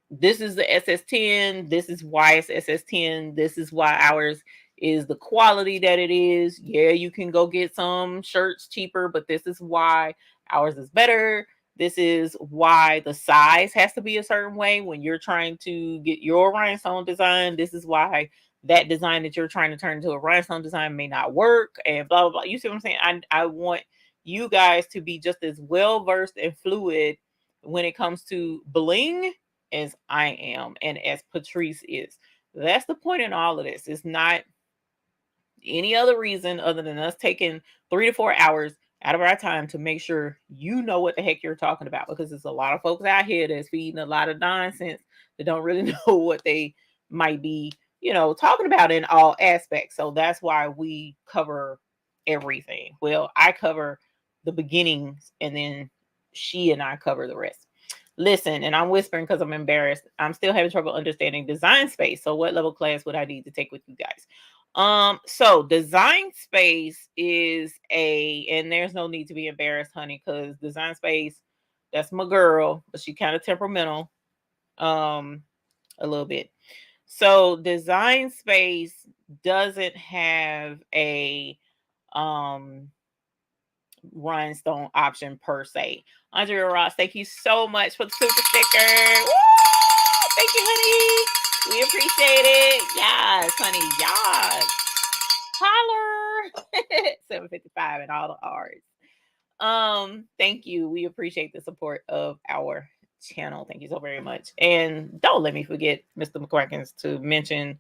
This is the SS10. This is why it's SS10. This is why ours is the quality that it is. Yeah, you can go get some shirts cheaper, but this is why ours is better. This is why the size has to be a certain way when you're trying to get your rhinestone design. This is why that design that you're trying to turn into a rhinestone design may not work, and blah, blah, blah. You see what I'm saying? I want you guys to be just as well versed and fluid when it comes to bling as I am and as Patrice is. That's the point in all of this. It's not any other reason other than us taking 3 to 4 hours out of our time to make sure you know what the heck you're talking about, because there's a lot of folks out here that's feeding a lot of nonsense that don't really know what they might be, talking about in all aspects. So that's why we cover everything. Well, I cover the beginnings and then she and I cover the rest. Listen, and I'm whispering because I'm embarrassed. I'm still having trouble understanding design space. So what level class would I need to take with you guys? So Design Space is and there's no need to be embarrassed, honey, because Design Space, that's my girl, but she kind of temperamental, a little bit. So Design Space doesn't have a rhinestone option per se. Andrea Ross, thank you so much for the super sticker. Woo! Thank you, honey. We appreciate it. Yes, honey. Yes. Holler. 755 and all the R's. Thank you. We appreciate the support of our channel. Thank you so very much. And don't let me forget, Mr. McCrackens, to mention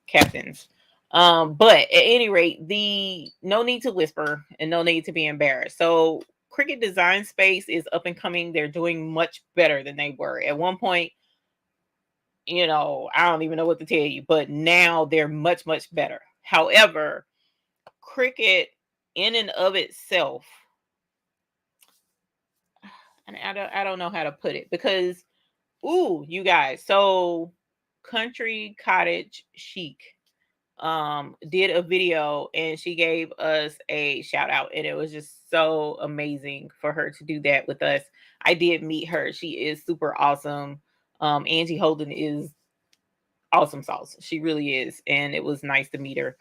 captains. But at any rate, the no need to whisper and no need to be embarrassed. So Cricut Design Space is up and coming. They're doing much better than they were at one point. You know, I don't even know what to tell you, but now they're much, much better. However, Cricut in and of itself, and I don't know how to put it, because you guys, so Country Cottage Chic did a video and she gave us a shout out, and it was just so amazing for her to do that with us. I did meet her. She is super awesome. Angie Holden is awesome sauce. She really is, and it was nice to meet her.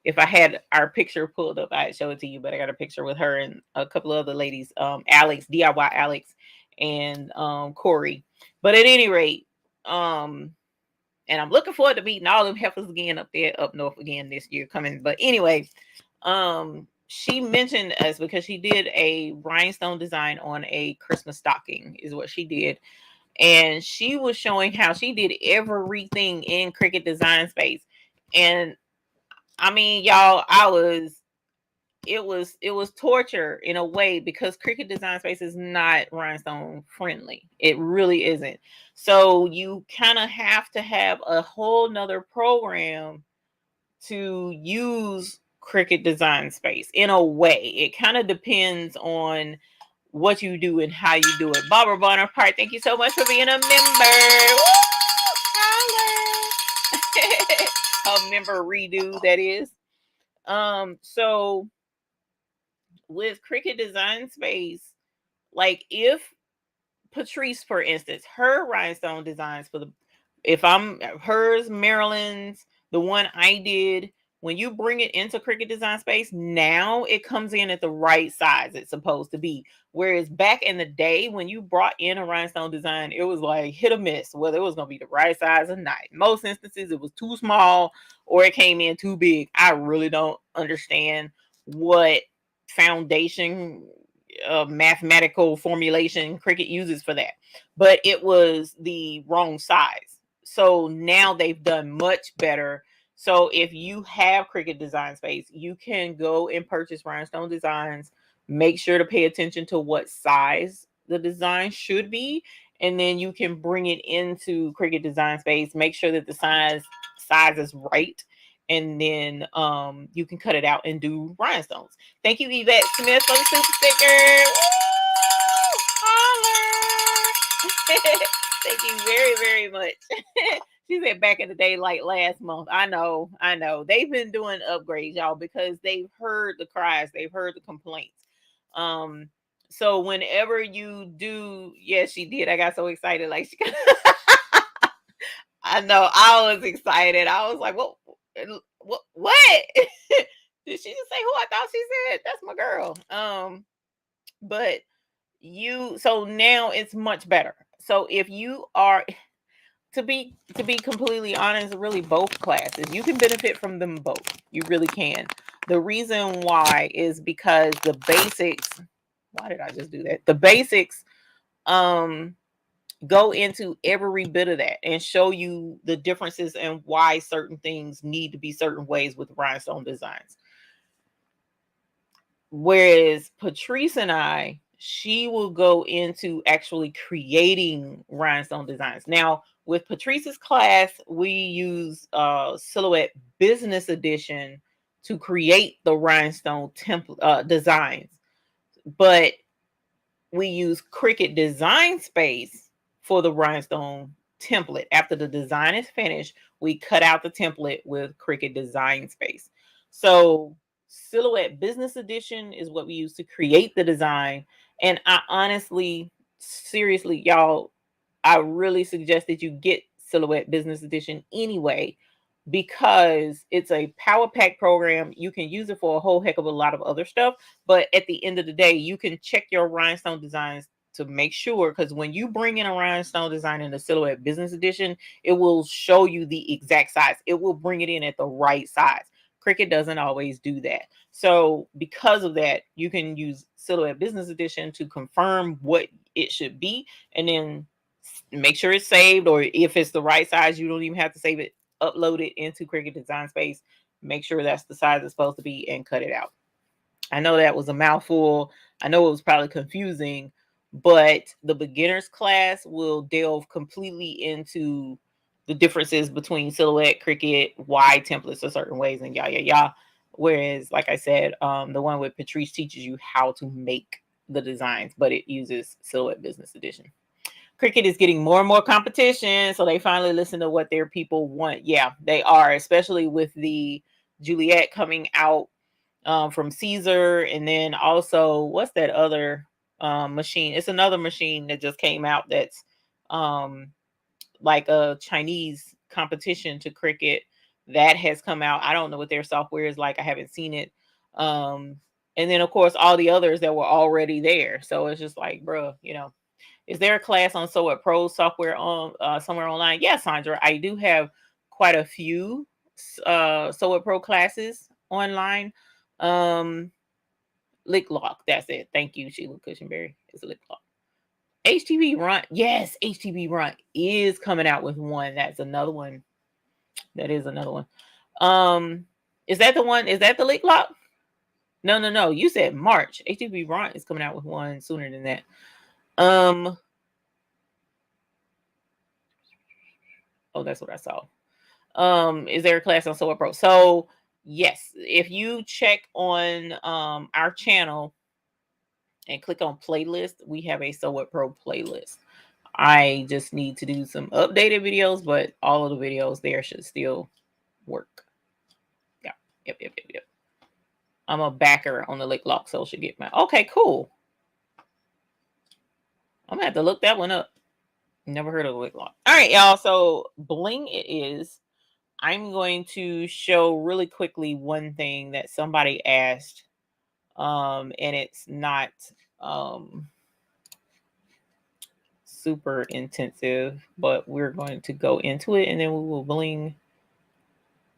If I had our picture pulled up, I'd show it to you, but I got a picture with her and a couple of other ladies, Alex, DIY Alex, and Corey. But at any rate, and I'm looking forward to meeting all them heifers again up there up north again this year coming. But anyway, she mentioned us because she did a rhinestone design on a Christmas stocking, is what she did. And she was showing how she did everything in Cricut Design Space. And I mean, y'all, it was torture in a way, because Cricut Design Space is not rhinestone friendly. It really isn't. So you kind of have to have a whole nother program to use Cricut Design Space in a way. It kind of depends on what you do and how you do it. Barbara Bonaparte, thank you so much for being a member. Woo! A member redo, that is. So with Cricut Design Space, like if Patrice, for instance, her rhinestone designs for if I'm hers, Marilyn's, the one I did, when you bring it into Cricut Design Space, now it comes in at the right size it's supposed to be. Whereas back in the day, when you brought in a rhinestone design, it was like hit or miss, whether it was going to be the right size or not. In most instances, it was too small or it came in too big. I really don't understand what foundation mathematical formulation Cricut uses for that, but it was the wrong size. So now they've done much better. So if you have Cricut Design Space, you can go and purchase rhinestone designs. Make sure to pay attention to what size the design should be, and then you can bring it into Cricut Design Space. Make sure that the size is right, and then you can cut it out and do rhinestones. Thank you, Yvette Smith, for the super sticker. Woo! Holler! Thank you very, very much. She said back in the day, like last month. I know. They've been doing upgrades, y'all, because they've heard the cries, they've heard the complaints. So whenever you do, yes, she did. I got so excited, like she I know, I was excited. I was like, what? Did she just say who I thought she said? That's my girl. But so now it's much better. So if you are, to be completely honest, really both classes, you can benefit from them both. You really can. The reason why is because the basics, why did I just do that? The basics go into every bit of that and show you the differences and why certain things need to be certain ways with rhinestone designs. Whereas Patrice and I, she will go into actually creating rhinestone designs. Now, with Patrice's class, we use Silhouette Business Edition to create the rhinestone template designs, but we use Cricut Design Space for the rhinestone template. After the design is finished, we cut out the template with Cricut Design Space. So Silhouette Business Edition is what we use to create the design. And I honestly, seriously, y'all, I really suggest that you get Silhouette Business Edition anyway, because it's a power pack program. You can use it for a whole heck of a lot of other stuff. But at the end of the day, you can check your rhinestone designs to make sure, because when you bring in a rhinestone design in the Silhouette Business Edition, it will show you the exact size. It will bring it in at the right size. Cricut doesn't always do that. So because of that, you can use Silhouette Business Edition to confirm what it should be, and then make sure it's saved, or if it's the right size, you don't even have to save it. Upload it into Cricut Design Space. Make sure that's the size it's supposed to be and cut it out. I know that was a mouthful. I know it was probably confusing, but the beginners class will delve completely into the differences between Silhouette, Cricut, why templates are certain ways, and yah. Whereas, like I said, the one with Patrice teaches you how to make the designs, but it uses Silhouette Business Edition. Cricut is getting more and more competition, so they finally listen to what their people want. Yeah, they are, especially with the Juliet coming out from Caesar, and then also what's that other machine? It's another machine that just came out that's like a Chinese competition to Cricut that has come out. I don't know what their software is like. I haven't seen it. And then of course all the others that were already there. So it's just like, bro, you know. Is there a class on Silhouette Pro software on somewhere online? Yes, Sandra, I do have quite a few Silhouette Pro classes online. Lick Lock, that's it. Thank you, Sheila Cushionberry. It's Lick Lock. HTV Run, yes, HTV Run is coming out with one. That's another one. That is another one. Is that the one? Is that the Lick Lock? No. You said March. HTV Run is coming out with one sooner than that. Oh, that's what I saw. Is there a class on Silhouette Pro? So yes, if you check on our channel and click on playlist, we have a Silhouette Pro playlist. I just need to do some updated videos, but all of the videos there should still work. Yeah. Yep. I'm a backer on the Lick Lock, so it should get my okay, cool. I'm gonna have to look that one up. Never heard of the Lick Lock. All right, y'all. So bling it is. I'm going to show really quickly one thing that somebody asked, and it's not super intensive, but we're going to go into it, and then we will bling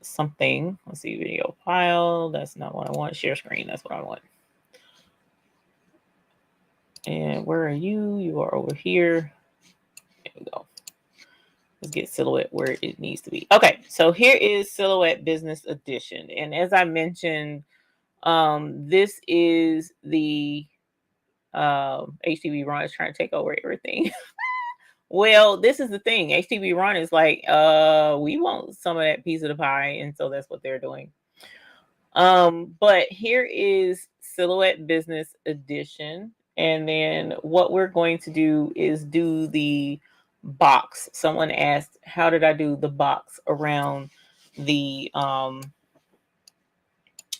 something. Let's see, video file. That's not what I want. Share screen. That's what I want. And where are you? You are over here. There we go. Let's get Silhouette where it needs to be. Okay, so here is Silhouette Business Edition. And as I mentioned, this is the HTV Ron is trying to take over everything. Well, this is the thing. HTV Ron is like, we want some of that piece of the pie, and so that's what they're doing. But here is Silhouette Business Edition. And then what we're going to do is do the box. Someone asked, how did I do the box around the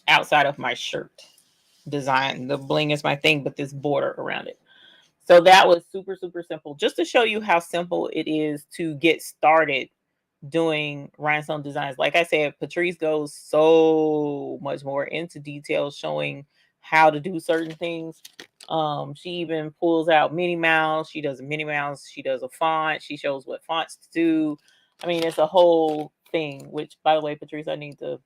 outside of my shirt design? The bling is my thing, but this border around it. So that was super, super simple. Just to show you how simple it is to get started doing rhinestone designs. Like I said, Patrice goes so much more into detail showing how to do certain things. She even pulls out Minnie Mouse. She does a Minnie Mouse. She does a font. She shows what fonts to do. I mean, it's a whole thing, which, by the way, Patrice, I need to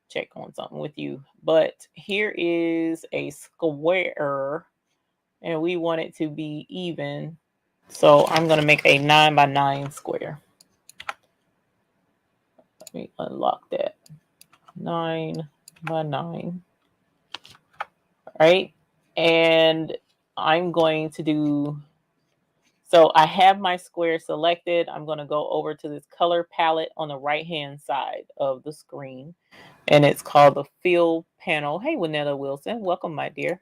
check on something with you. But here is a square, and we want it to be even. So I'm going to make a 9x9 square. Let me unlock that. 9x9. All right. And I'm going to do, so I have my square selected. I'm going to go over to this color palette on the right-hand side of the screen. And it's called the Fill panel. Hey, Winetta Wilson. Welcome, my dear.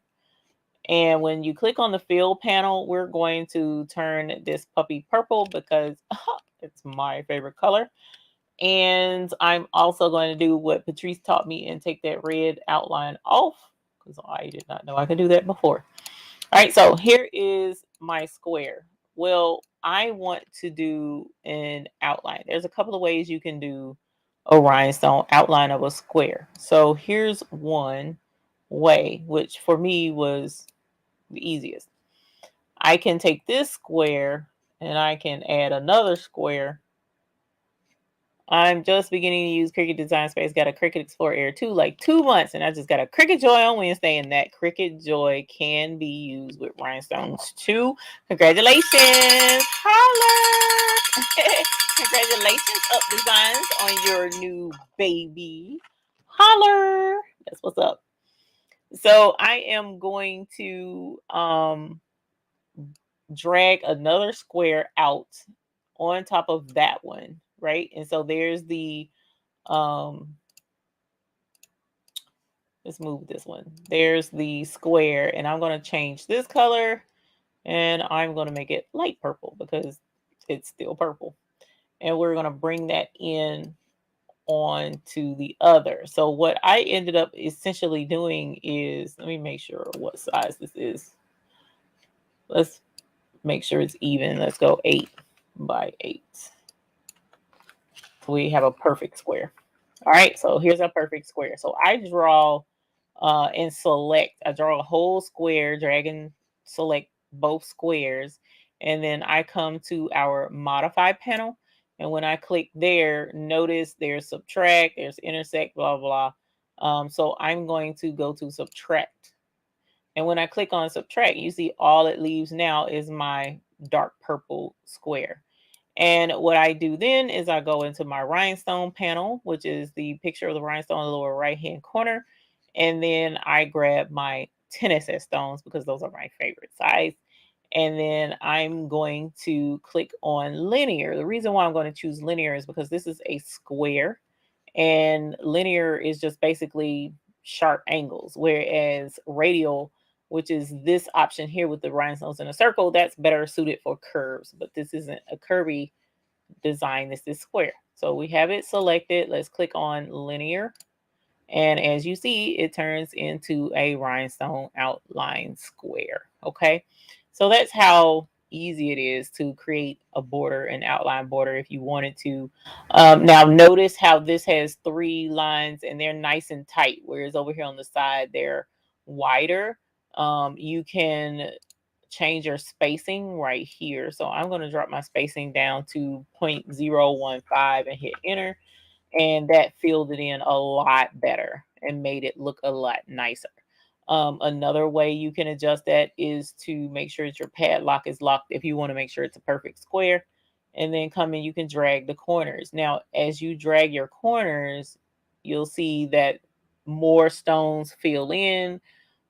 And when you click on the fill panel, we're going to turn this puppy purple because it's my favorite color. And I'm also going to do what Patrice taught me and take that red outline off because I did not know I could do that before. All right, so here is my square. Well, I want to do an outline. There's a couple of ways you can do a rhinestone outline of a square. So here's one way, which for me was the easiest. I can take this square and I can add another square. I'm just beginning to use Cricut Design Space. Got a Cricut Explorer Air 2 like 2 months, and I just got a Cricut Joy on Wednesday, and that Cricut Joy can be used with rhinestones too. Congratulations! Holler! Congratulations, Up Designs, on your new baby. Holler! That's what's up. So I am going to drag another square out on top of that one, right? And so there's the let's move this one. There's the square, and I'm going to change this color, and I'm going to make it light purple because it's still purple. And we're going to bring that in onto the other. So what I ended up essentially doing is, let me make sure what size this is. Let's make sure it's even. Let's go 8 by 8. So we have a perfect square. All right, so here's a perfect square. So I draw and select. I draw a whole square, drag and select both squares, and then I come to our modify panel. And when I click there, notice there's subtract, there's intersect, blah, blah. So I'm going to go to subtract. And when I click on subtract, you see all it leaves now is my dark purple square. And what I do then is I go into my rhinestone panel, which is the picture of the rhinestone in the lower right-hand corner. And then I grab my 10SS stones because those are my favorite size. And then I'm going to click on linear. The reason why I'm going to choose linear is because this is a square, and linear is just basically sharp angles, whereas radial, which is this option here with the rhinestones in a circle, that's better suited for curves. But this isn't a curvy design, this is square. So we have it selected. Let's click on linear. And as you see, it turns into a rhinestone outline square. Okay. So that's how easy it is to create a border, an outline border if you wanted to. Now notice how this has 3 lines and they're nice and tight, whereas over here on the side, they're wider. You can change your spacing right here. So I'm going to drop my spacing down to 0.015 and hit enter. And that filled it in a lot better and made it look a lot nicer. Another way you can adjust that is to make sure that your padlock is locked if you want to make sure it's a perfect square. And then come in, you can drag the corners. Now, as you drag your corners, you'll see that more stones fill in.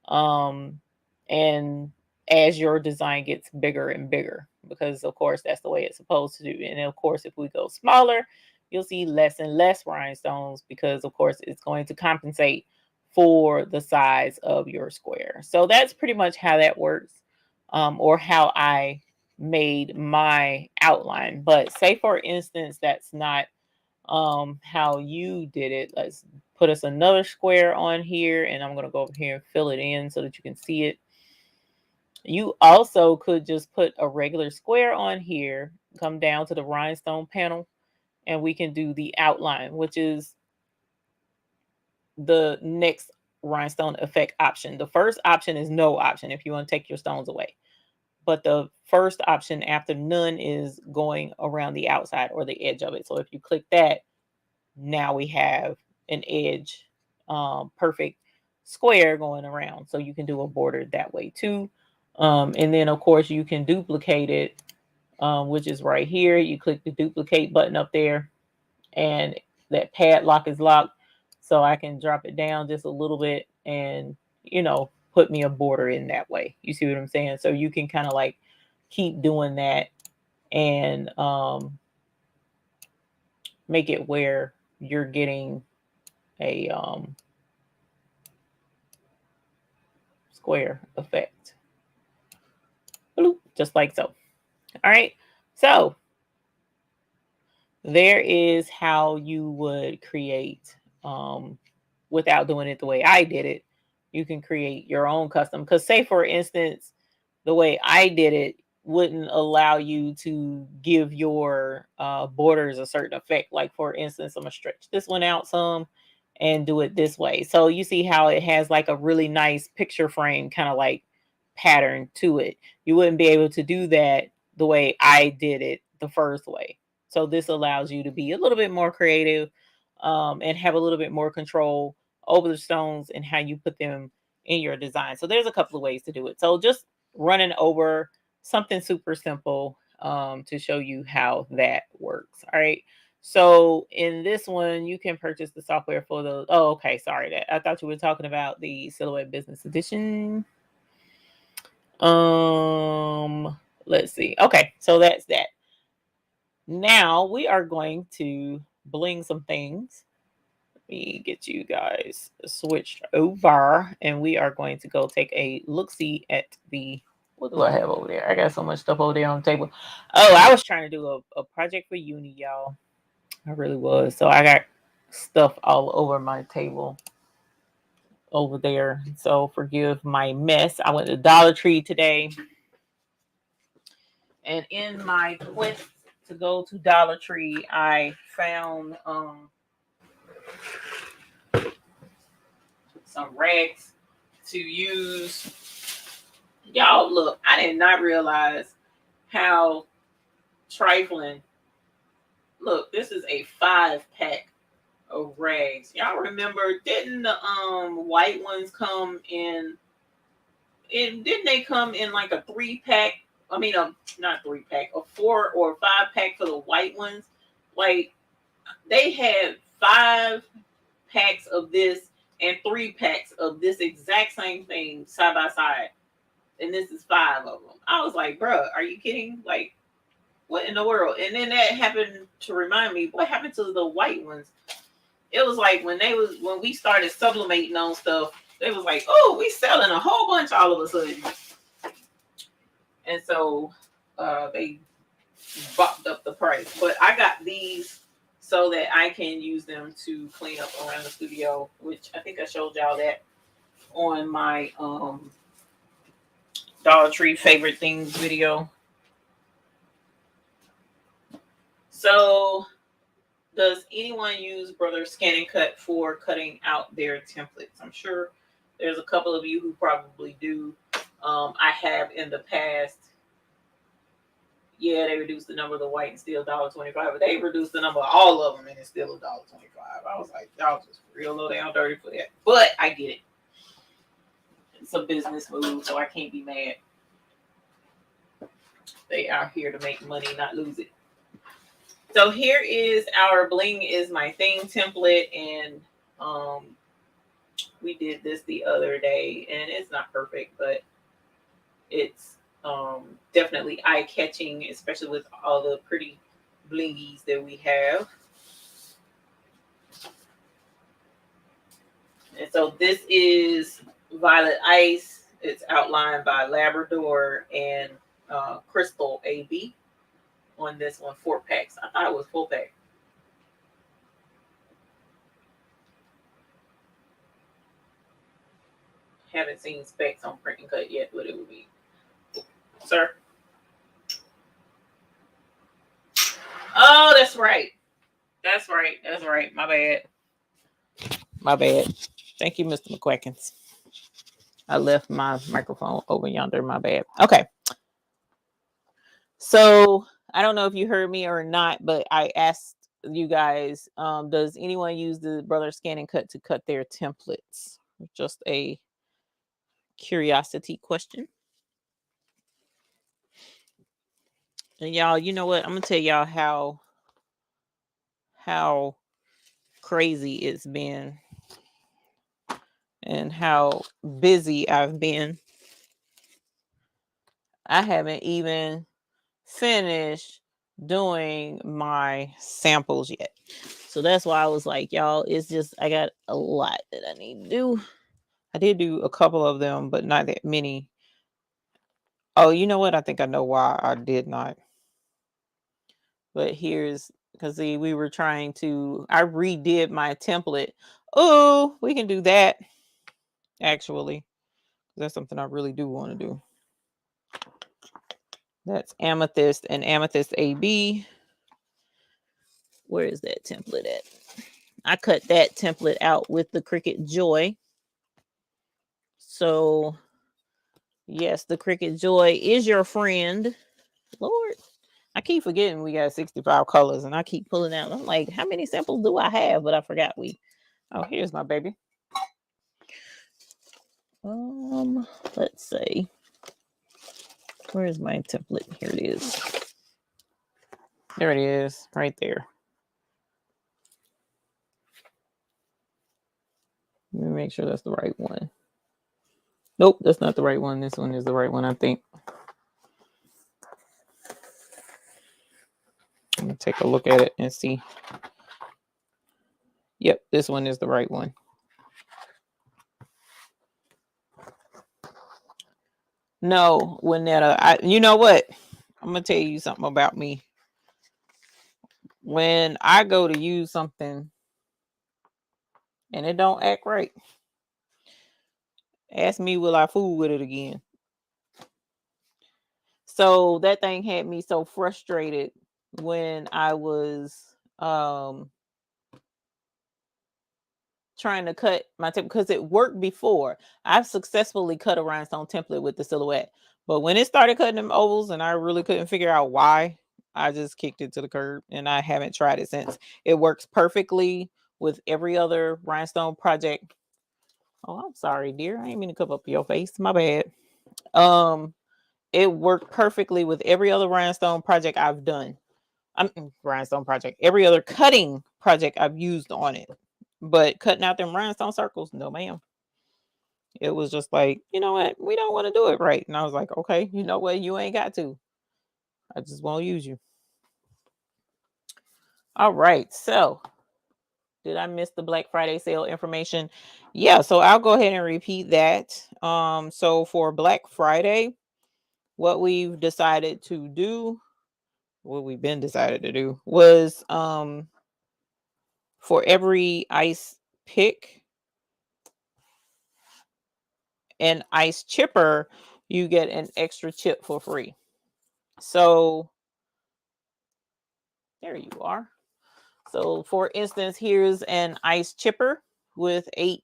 And as your design gets bigger and bigger, because of course that's the way it's supposed to do. And of course, if we go smaller, you'll see less and less rhinestones because of course it's going to compensate for the size of your square. So that's pretty much how that works, or how I made my outline. But say for instance, that's not how you did it. Let's put us another square on here, and I'm going to go over here and fill it in so that you can see it. You also could just put a regular square on here, come down to the rhinestone panel, and we can do the outline, which is the next rhinestone effect option. The first option is no option if you want to take your stones away. But the first option after none is going around the outside or the edge of it. So if you click that, now we have an edge, perfect square going around. So you can do a border that way too. And then of course you can duplicate it, which is right here. You click the duplicate button up there and that padlock is locked. So I can drop it down just a little bit and, put me a border in that way. You see what I'm saying? So you can kind of like keep doing that and make it where you're getting a square effect. Bloop, just like so. All right. So there is how you would create, without doing it the way I did it. You can create your own custom. Because say, for instance, the way I did it wouldn't allow you to give your borders a certain effect. Like, for instance, I'm going to stretch this one out some and do it this way. So you see how it has like a really nice picture frame kind of like pattern to it. You wouldn't be able to do that the way I did it the first way. So this allows you to be a little bit more creative, and have a little bit more control over the stones and how you put them in your design. So there's a couple of ways to do it. So just running over something super simple, to show you how that works. All right. So in this one, you can purchase the software for the, oh, okay, sorry, that I thought you were talking about the Silhouette Business Edition. Let's see. Okay, so that's that. Now we are going to bling some things. Let me get you guys switched over, and we are going to go take a look-see at the, what do I have over there? I got so much stuff over there on the table. Oh, I was trying to do a project for uni, y'all. I really was. So I got stuff all over my table over there. So forgive my mess. I went to Dollar Tree today. And in my quest to go to Dollar Tree, I found some rags to use. Y'all, look, I did not realize how trifling. Look, this is a 5-pack of rags. Y'all remember, didn't the white ones come in, didn't they come in like a 3-pack? I mean, not 3-pack, a 4 or 5-pack for the white ones. Like, they had 5 packs of this and 3 packs of this exact same thing side by side, and this is 5 of them. I was like, bruh, are you kidding? Like, what in the world? And then that happened to remind me, what happened to the white ones? It was like when we started sublimating on stuff, they was like, oh, we selling a whole bunch all of a sudden. And so they bumped up the price. But I got these so that I can use them to clean up around the studio, which I think I showed y'all that on my Dollar Tree favorite things video. So does anyone use Brother Scan and Cut for cutting out their templates? I'm sure there's a couple of you who probably do. I have in the past. Yeah, they reduced the number of the white and still $1.25, but they reduced the number of all of them and it's still $1.25. I was like, y'all just real low down dirty for that. But I get it. It's a business move, so I can't be mad. They are here to make money, not lose it. So here is our Bling is My Thing template, and we did this the other day, and it's not perfect, but it's definitely eye-catching, especially with all the pretty blingies that we have. And so this is Violet Ice. It's outlined by Labrador and Crystal AB. On this one, 4 packs. I thought it was 4-pack. Haven't seen specs on Print and Cut yet, but it would be. Sir? Oh, that's right. That's right. That's right. My bad. My bad. Thank you, Mr. McQuackins. I left my microphone over yonder. My bad. Okay. So I don't know if you heard me or not, but I asked you guys, does anyone use the Brother Scan and Cut to cut their templates? Just a curiosity question. And y'all, you know what? I'm gonna tell y'all how crazy it's been and how busy I've been. I haven't even finished doing my samples yet. So that's why I was like, y'all, it's just, I got a lot that I need to do. I did do a couple of them, but not that many. Oh, you know what? I think I know why I did not. But here's, because see, we were trying to, I redid my template. Oh, we can do that. Actually, that's something I really do want to do. That's Amethyst and Amethyst AB. Where is that template at? I cut that template out with the Cricut Joy. So, yes, the Cricut Joy is your friend. Lord, I keep forgetting we got 65 colors, and I keep pulling out. I'm like, how many samples do I have? But I forgot oh, here's my baby. Let's see. Where is my template? Here it is. There it is, right there. Let me make sure that's the right one. Nope, that's not the right one. This one is the right one, I think. I'm gonna take a look at it and see. Yep, this one is the right one. No, Winetta, you know what? I'm gonna tell you something about me. When I go to use something and it don't act right, ask me, will I fool with it again? So that thing had me so frustrated when I was trying to cut my template, because it worked before. I've successfully cut a rhinestone template with the silhouette, but when it started cutting them ovals and I really couldn't figure out why, I just kicked it to the curb, and I haven't tried it since. It works perfectly with every other rhinestone project. Oh, I'm sorry, dear. I didn't mean to cover up your face. My bad. It worked perfectly with every other rhinestone project I've done. Rhinestone project. Every other cutting project I've used on it. But cutting out them rhinestone circles, no ma'am. It was just like, you know what? We don't want to do it right. And I was like, okay, you know what? You ain't got to. I just won't use you. All right. So, did I miss the Black Friday sale information? Yeah, so I'll go ahead and repeat that. So for Black Friday, what we've decided to do, what we've been decided to do, was for every ice pick and ice chipper, you get an extra chip for free. So there you are. So for instance, here's an ice chipper with 8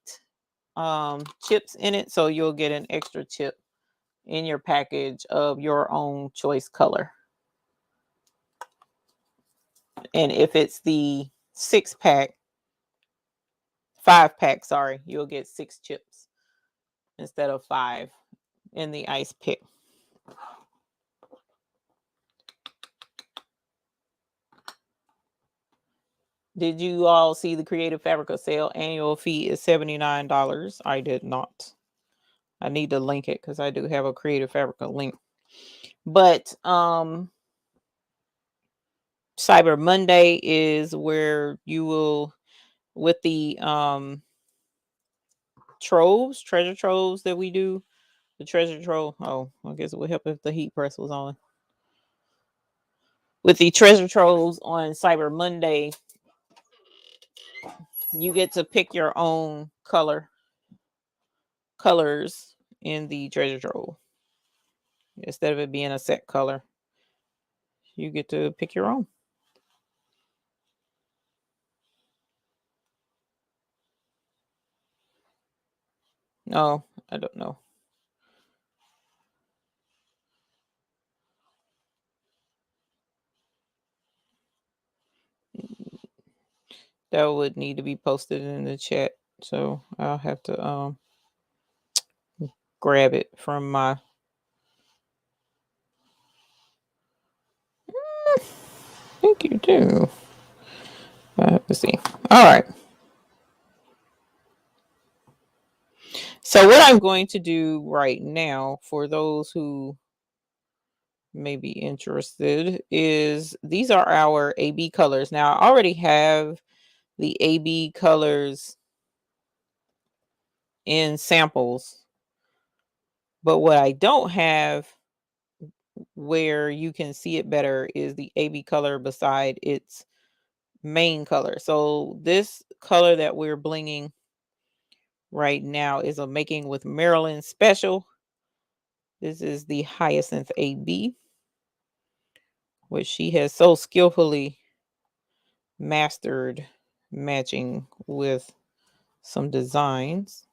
chips in it. So you'll get an extra chip in your package of your own choice color. And if it's the 5-pack, sorry, you'll get 6 chips instead of 5 in the ice pick. Did you all see the Creative Fabrica sale? Annual fee is $79. I did not. I need to link it because I do have a Creative Fabrica link. But Cyber Monday is where you will, with the treasure troves that we do, the treasure trove. Oh, I guess it would help if the heat press was on. With the treasure troves on Cyber Monday, you get to pick your own colors in the treasure trove. Instead of it being a set color, you get to pick your own. No, I don't know. That would need to be posted in the chat. So I'll have to grab it from my I think you do. I have to see. All right. So what I'm going to do right now, for those who may be interested, is these are our AB colors. Now I already have the AB colors in samples. But what I don't have where you can see it better is the AB color beside its main color. So this color that we're blinging right now is a making with Maryland Special. This is the Hyacinth AB, which she has so skillfully mastered matching with some designs.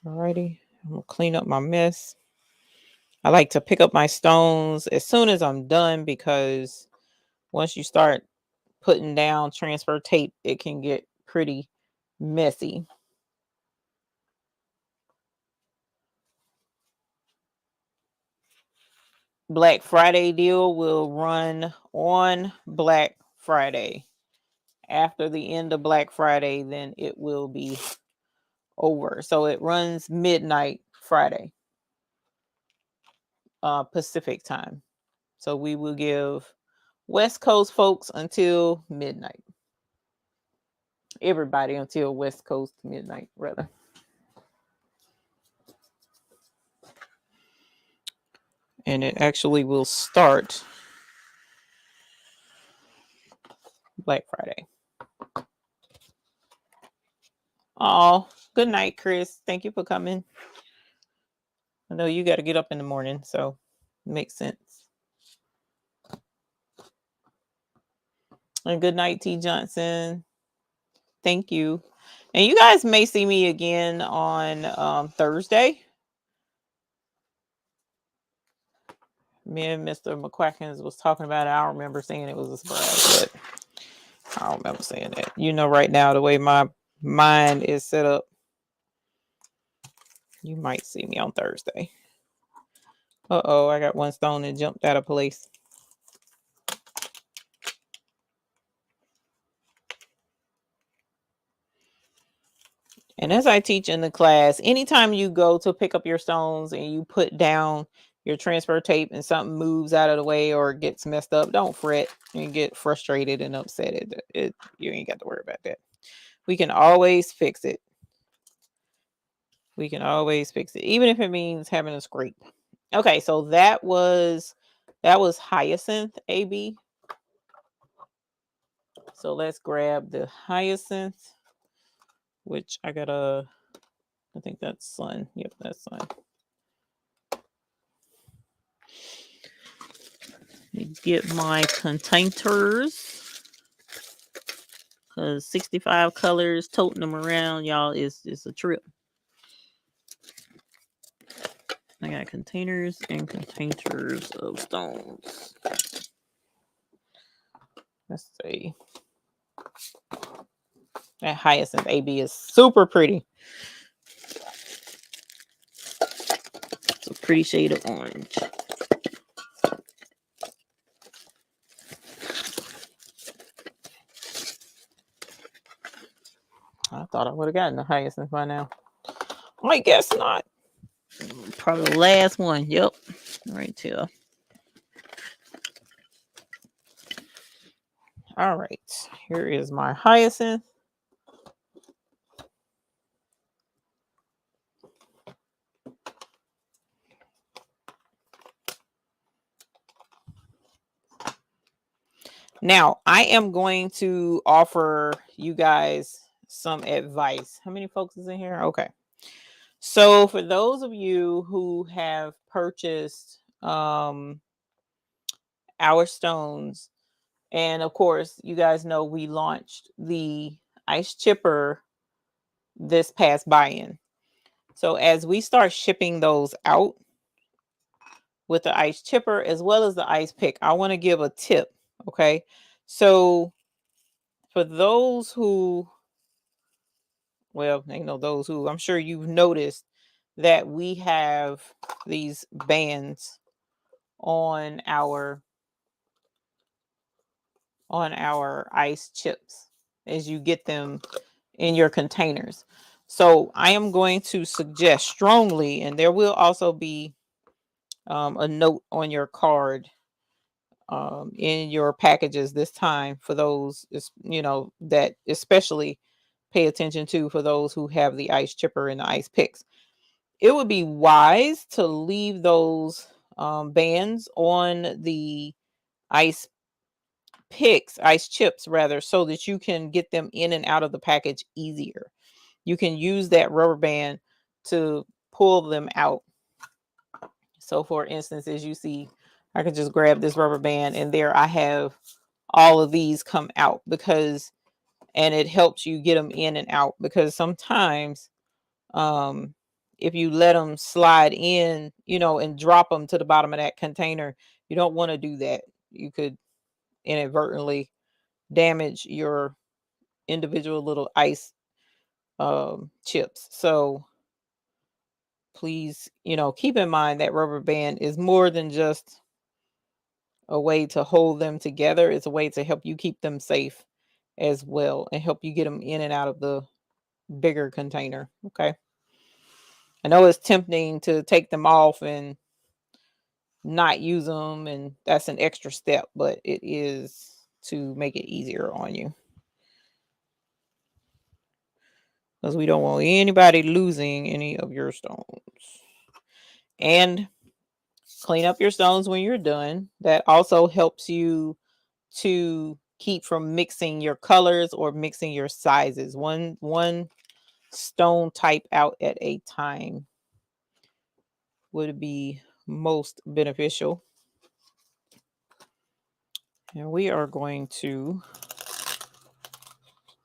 Alrighty, I'm gonna clean up my mess. I like to pick up my stones as soon as I'm done, because once you start putting down transfer tape, it can get pretty messy. Black Friday deal will run on Black Friday. After the end of Black Friday, then it will be over. So it runs midnight Friday, Pacific time. So we will give West Coast folks until midnight. Everybody until West Coast midnight, rather. And it actually will start Black Friday. Oh, good night, Chris. Thank you for coming. I know you got to get up in the morning, so it makes sense. And good night, T. Johnson. Thank you. And you guys may see me again on Thursday. Me and Mr. McQuackins was talking about it. I don't remember saying it was a surprise, but I don't remember saying that. You know, right now, the way my mind is set up, you might see me on Thursday. Uh-oh, I got one stone that jumped out of place. And as I teach in the class, anytime you go to pick up your stones and you put down your transfer tape and something moves out of the way or gets messed up, don't fret and get frustrated and upset. You ain't got to worry about that. We can always fix it. We can always fix it, even if it means having a scrape. Okay, so that was Hyacinth AB. So let's grab the Hyacinth, which I think that's Sun. Yep, that's Sun. Get my containers, because 65 colors, toting them around, y'all, is a trip. I got containers and containers of stones. Let's see. That Hyacinth AB is super pretty. It's a pretty shade of orange. I thought I would have gotten the Hyacinth by now. I guess not. Probably the last one. Yep. Right here. All right. Here is my Hyacinth. Now, I am going to offer you guys some advice. How many folks is in here? Okay. So for those of you who have purchased our stones, and of course, you guys know we launched the ice chipper this past buy-in. So as we start shipping those out with the ice chipper as well as the ice pick, I want to give a tip. Okay. So for those who, well, you know, those who, I'm sure you've noticed that we have these bands on our ice chips as you get them in your containers. So I am going to suggest strongly, and there will also be a note on your card in your packages this time for those, you know, that especially pay attention to for those who have the ice chipper and the ice picks. It would be wise to leave those bands on the ice picks, ice chips rather, so that you can get them in and out of the package easier. You can use that rubber band to pull them out. So for instance, as you see, I can just grab this rubber band and there I have all of these come out, because, and it helps you get them in and out, because sometimes if you let them slide in, you know, and drop them to the bottom of that container, you don't want to do that. You could inadvertently damage your individual little ice chips. So please, you know, keep in mind that rubber band is more than just a way to hold them together. It's a way to help you keep them safe as well, and help you get them in and out of the bigger container. Okay. I know it's tempting to take them off and not use them, and that's an extra step, but it is to make it easier on you, because we don't want anybody losing any of your stones. And clean up your stones when you're done. That also helps you to keep from mixing your colors or mixing your sizes. One stone type out at a time would be most beneficial. And we are going to,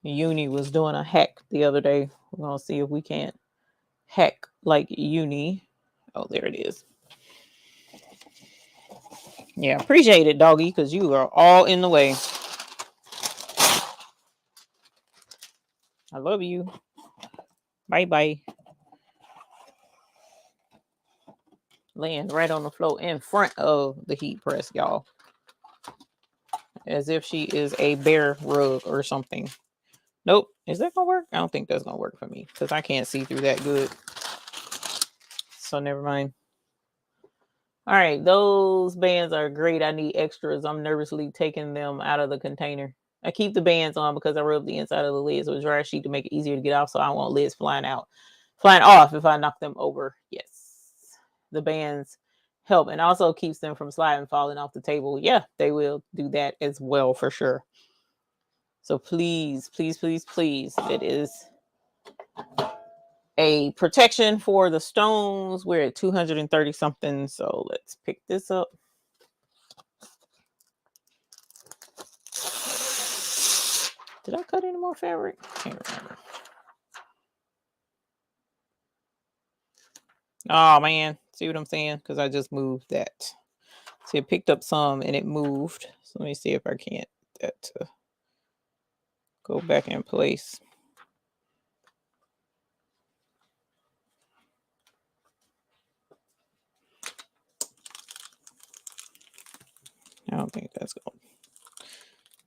Uni was doing a hack the other day. We're going to see if we can't hack like Uni. Oh, there it is. Yeah, appreciate it, doggy, because you are all in the way. I love you. Bye-bye. Laying right on the floor in front of the heat press, y'all. As if she is a bear rug or something. Nope. Is that gonna work? I don't think that's gonna work for me, because I can't see through that good. So never mind. All right, those bands are great. I need extras. I'm nervously taking them out of the container. I keep the bands on because I rub the inside of the lids with a dry sheet to make it easier to get off, so I don't want lids flying off if I knock them over. Yes, the bands help, and also keeps them from sliding, falling off the table. Yeah, they will do that as well for sure. So please, please, please, please, it is a protection for the stones. We're at 230 something, so let's pick this up. Did I cut any more fabric? Can't remember. Oh man, see what I'm saying? Because I just moved that. See, it picked up some and it moved. So let me see if I can't get that to go back in place. I don't think that's going to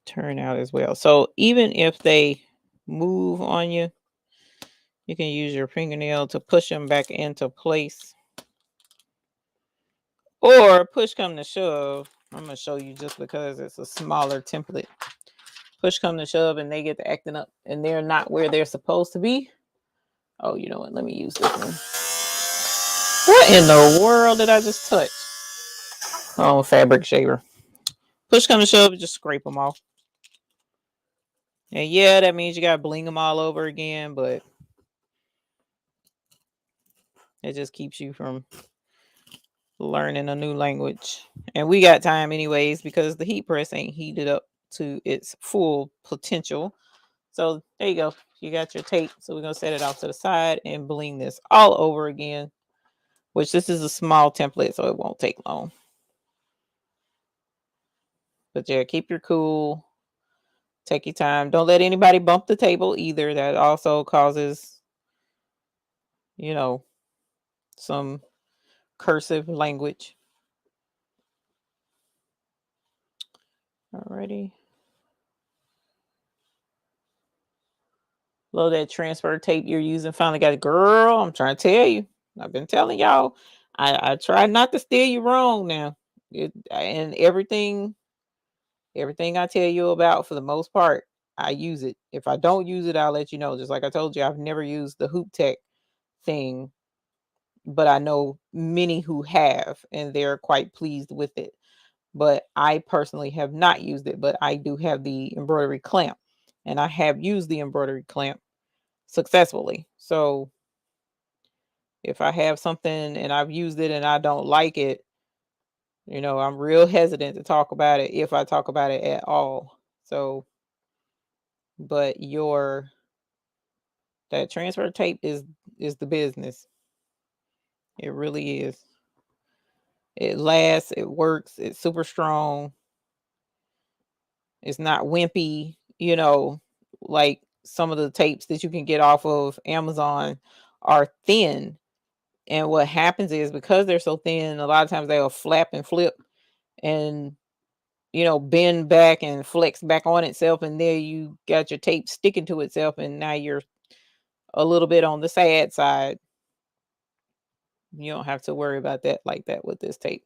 turn out as well. So even if they move on you, you can use your fingernail to push them back into place. Or push come to shove. I'm going to show you just because it's a smaller template. Push come to shove and they get to acting up and they're not where they're supposed to be. Oh, you know what? Let me use this one. What in the world did I just touch? Oh, fabric shaver. Push come to shove, just scrape them off. And yeah, that means you got to bling them all over again, but it just keeps you from learning a new language. And we got time anyways, because the heat press ain't heated up to its full potential. So there you go. You got your tape. So we're going to set it off to the side and bling this all over again, which this is a small template, so it won't take long. But yeah, keep your cool. Take your time. Don't let anybody bump the table either. That also causes, you know, some cursive language. Alrighty. Love that transfer tape you're using. Finally got it. Girl, I'm trying to tell you. I've been telling y'all. I try not to steer you wrong now. And everything I tell you about, for the most part, I use it. If I don't use it, I'll let you know. Just like I told you, I've never used the HoopTech thing, but I know many who have, and they're quite pleased with it. But I personally have not used it, but I do have the embroidery clamp, and I have used the embroidery clamp successfully. So if I have something and I've used it and I don't like it, I'm real hesitant to talk about it, if I talk about it at all. So, but that transfer tape is the business. It really is. It lasts, it works, it's super strong. It's not wimpy, like some of the tapes that you can get off of Amazon are thin. And what happens is, because they're so thin, a lot of times they'll flap and flip and bend back and flex back on itself, and there you got your tape sticking to itself, and now you're a little bit on the sad side. You don't have to worry about that like that with this tape.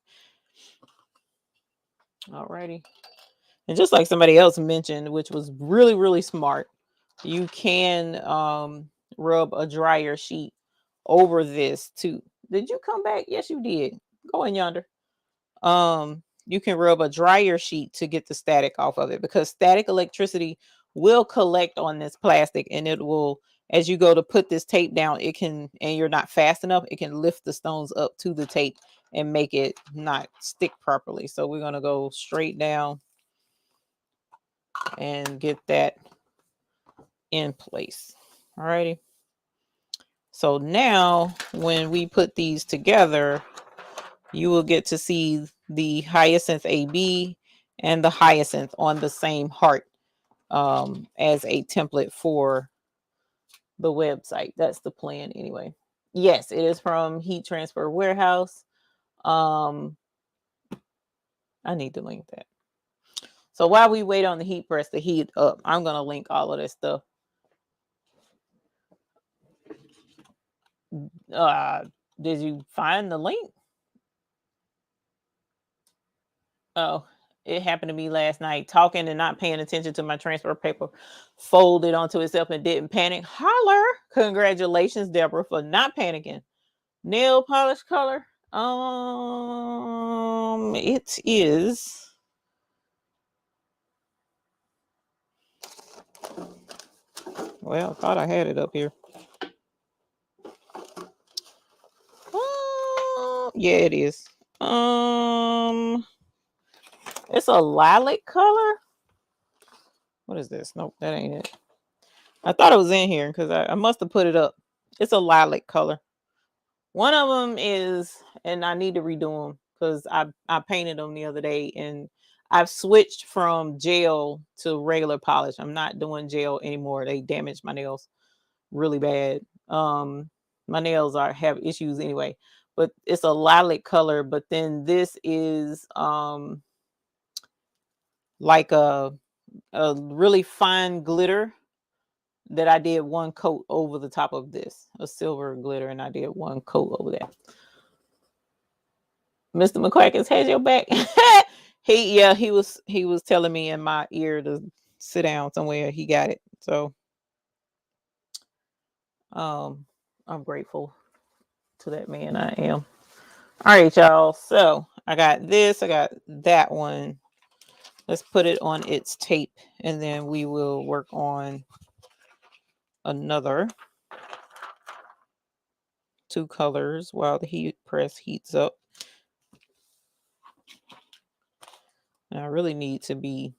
Alrighty. And just like somebody else mentioned, which was really, really smart, you can rub a dryer sheet over this too. Did you come back? Yes, you did. Go in yonder. You can rub a dryer sheet to get the static off of it, because static electricity will collect on this plastic, and it will, as you go to put this tape down, it can, and you're not fast enough, it can lift the stones up to the tape and make it not stick properly. So we're going to go straight down and get that in place. Alrighty. So now when we put these together, you will get to see the hyacinth AB and the hyacinth on the same heart as a template for the website. That's the plan anyway. Yes, it is from Heat Transfer Warehouse. I need to link that. So while we wait on the heat press to heat up, I'm going to link all of this stuff. Did you find the link? Oh, it happened to me last night, talking and not paying attention to my transfer paper, folded onto itself and didn't panic. Holler! Congratulations, Deborah, for not panicking. Nail polish color. It is. Well, I thought I had it up here. Yeah, it is. It's a lilac color. What is this? Nope, that ain't it. I thought it was in here because I must have put it up. It's a lilac color. One of them is, and I need to redo them because I painted them the other day, and I've switched from gel to regular polish. I'm not doing gel anymore. They damaged my nails really bad. My nails have issues anyway, but it's a lilac color. But then this is like a really fine glitter that I did one coat over the top of this, a silver glitter, and I did one coat over that. Mr. McCrackens has your back. He was telling me in my ear to sit down somewhere. He got it. So I'm grateful to that man. I am. All right, y'all. So I got this, I got that one. Let's put it on its tape, and then we will work on another 2 colors while the heat press heats up. And I really need to be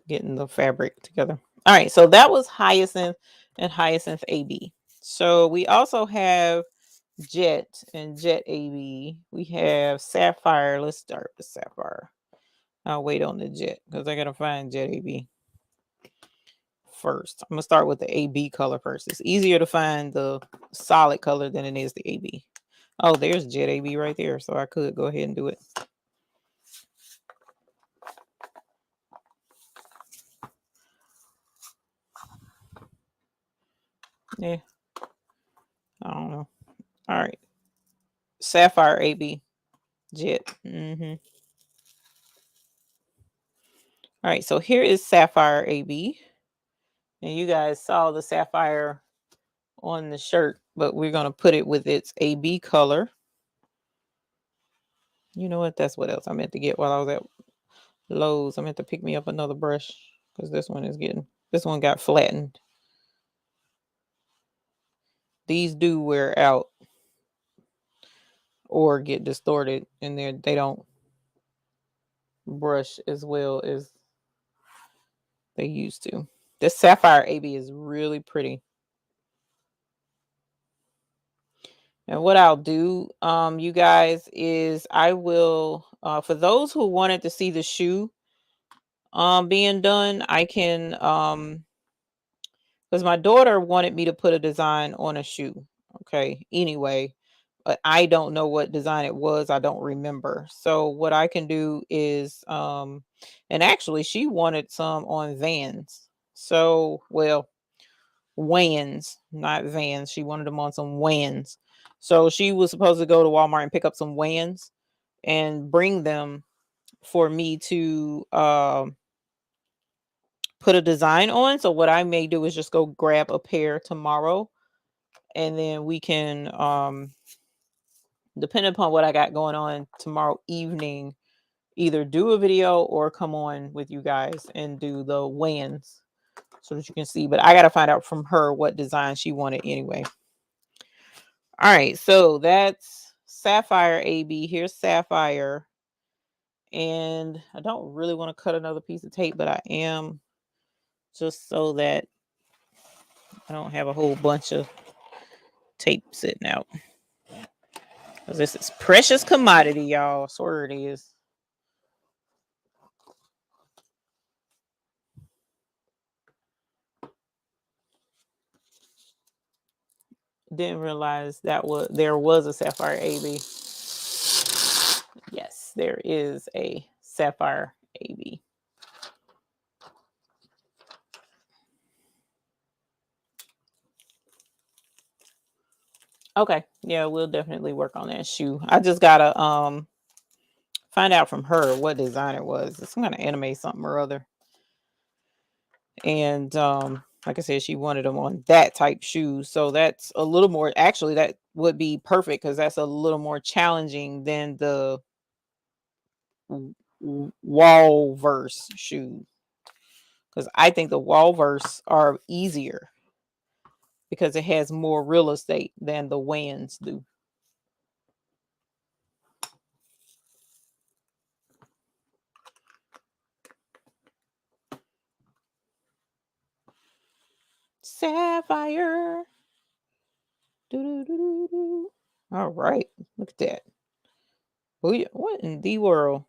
getting the fabric together. All right, so that was hyacinth and hyacinth AB. So we also have jet and jet AB. We have sapphire. Let's start with sapphire. I'll wait on the jet because I gotta find jet AB first. I'm gonna start with the AB color first. It's easier to find the solid color than it is the AB. Oh, there's jet AB right there, so I could go ahead and do it. Yeah, I don't know. All right, sapphire AB, jet. All right, so here is sapphire AB. And you guys saw the sapphire on the shirt, but we're going to put it with its AB color. You know what? That's what else I meant to get while I was at Lowe's. I meant to pick me up another brush because this one got flattened. These do wear out or get distorted, and they don't brush as well as they used to. This sapphire AB is really pretty. And what I'll do, you guys, is I will, for those who wanted to see the shoe being done, I can, because my daughter wanted me to put a design on a shoe. Okay. Anyway, but I don't know what design it was. I don't remember. So what I can do is, and actually she wanted some on Vans. So, well, Wans, not Vans. She wanted them on some Wans. So she was supposed to go to Walmart and pick up some Wans and bring them for me to put a design on. So what I may do is just go grab a pair tomorrow, and then we can depending upon what I got going on tomorrow evening, either do a video or come on with you guys and do the Wans so that you can see. But I got to find out from her what design she wanted anyway. All right, so that's Sapphire AB. Here's Sapphire. And I don't really want to cut another piece of tape, but I am, just so that I don't have a whole bunch of tape sitting out. Because this is precious commodity, y'all. I swear it is. Didn't realize that there was a Sapphire AB. Yes, there is a Sapphire AB. Okay, yeah, we'll definitely work on that shoe. I just gotta find out from her what design it was. It's gonna animate something or other. And like I said, she wanted them on that type shoe. So that's a little more, actually, that would be perfect because that's a little more challenging than the Walverse shoe. Because I think the Walverse are easier because it has more real estate than the Wans do. Sapphire. Doo-doo-doo-doo-doo. All right, look at that. What in the world?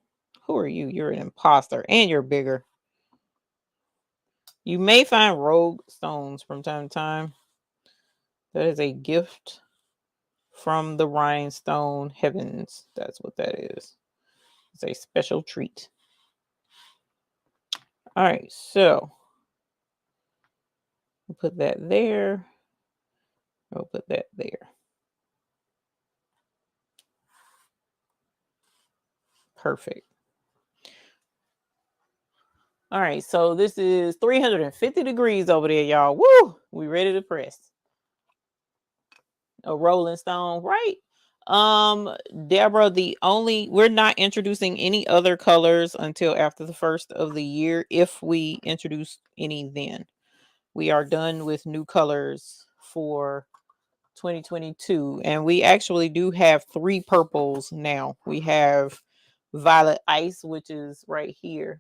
Who are you? You're an imposter and you're bigger. You may find rogue stones from time to time. That is a gift from the Rhinestone heavens. That's what that is. It's a special treat. All right, so we'll put that there. We'll put that there. Perfect. All right, so this is 350 degrees over there, y'all. Woo! We ready to press. A rolling stone, right? Deborah, we're not introducing any other colors until after the first of the year, if we introduce any then. We are done with new colors for 2022, and we actually do have 3 purples now. We have violet ice, which is right here.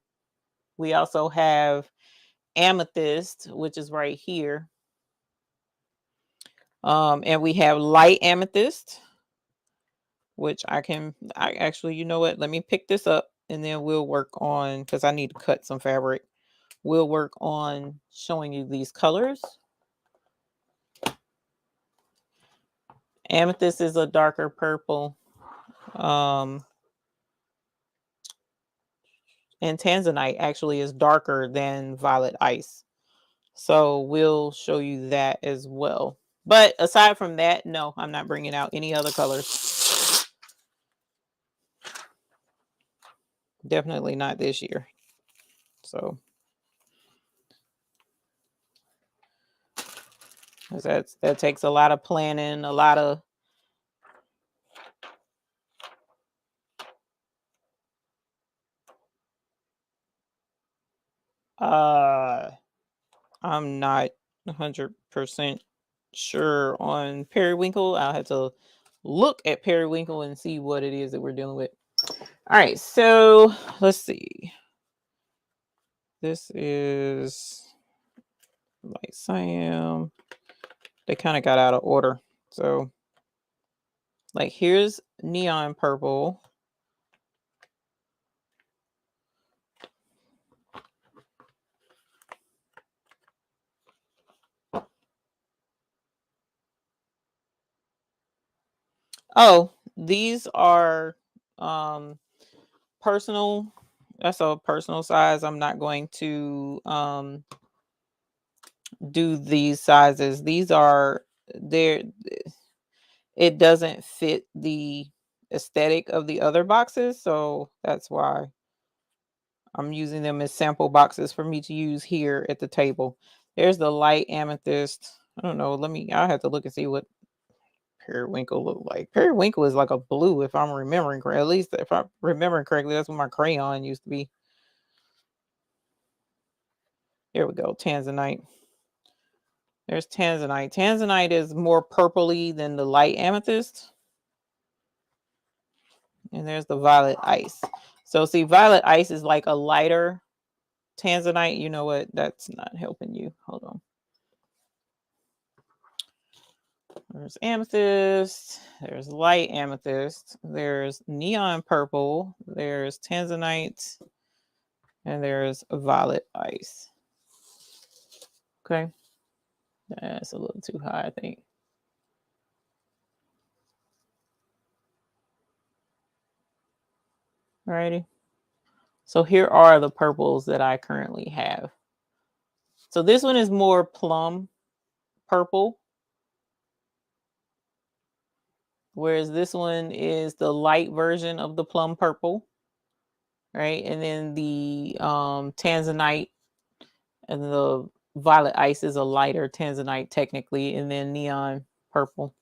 We also have amethyst, which is right here. And we have light amethyst, which I actually, you know what? Let me pick this up and then we'll work on, because I need to cut some fabric. We'll work on showing you these colors. Amethyst is a darker purple. And tanzanite actually is darker than violet ice. So we'll show you that as well. But aside from that, no, I'm not bringing out any other colors. Definitely not this year. So That takes a lot of planning, a lot of I'm not 100% sure on periwinkle. I'll have to look at periwinkle and see what it is that we're dealing with. All right, so let's see. This is light cyan. They kind of got out of order. So like here's neon purple. Oh, these are personal. That's a personal size. I'm not going to do these sizes. These are there. It doesn't fit the aesthetic of the other boxes, so that's why I'm using them as sample boxes for me to use here at the table. There's the light amethyst. I don't know. I'll have to look and see what periwinkle look like. Periwinkle is like a blue, if I'm remembering correctly. At least if I'm remembering correctly, that's what my crayon used to be. Here we go. Tanzanite. There's Tanzanite. Tanzanite is more purpley than the light amethyst. And there's the violet ice. So see, violet ice is like a lighter Tanzanite. You know what? That's not helping you. Hold on. There's amethyst. There's light amethyst. There's neon purple. There's Tanzanite. And there's violet ice. Okay. That's a little too high, I think. Alrighty. So here are the purples that I currently have. So this one is more plum purple, whereas this one is the light version of the plum purple, right? And then the Tanzanite and the violet ice is a lighter Tanzanite technically, and then neon purple.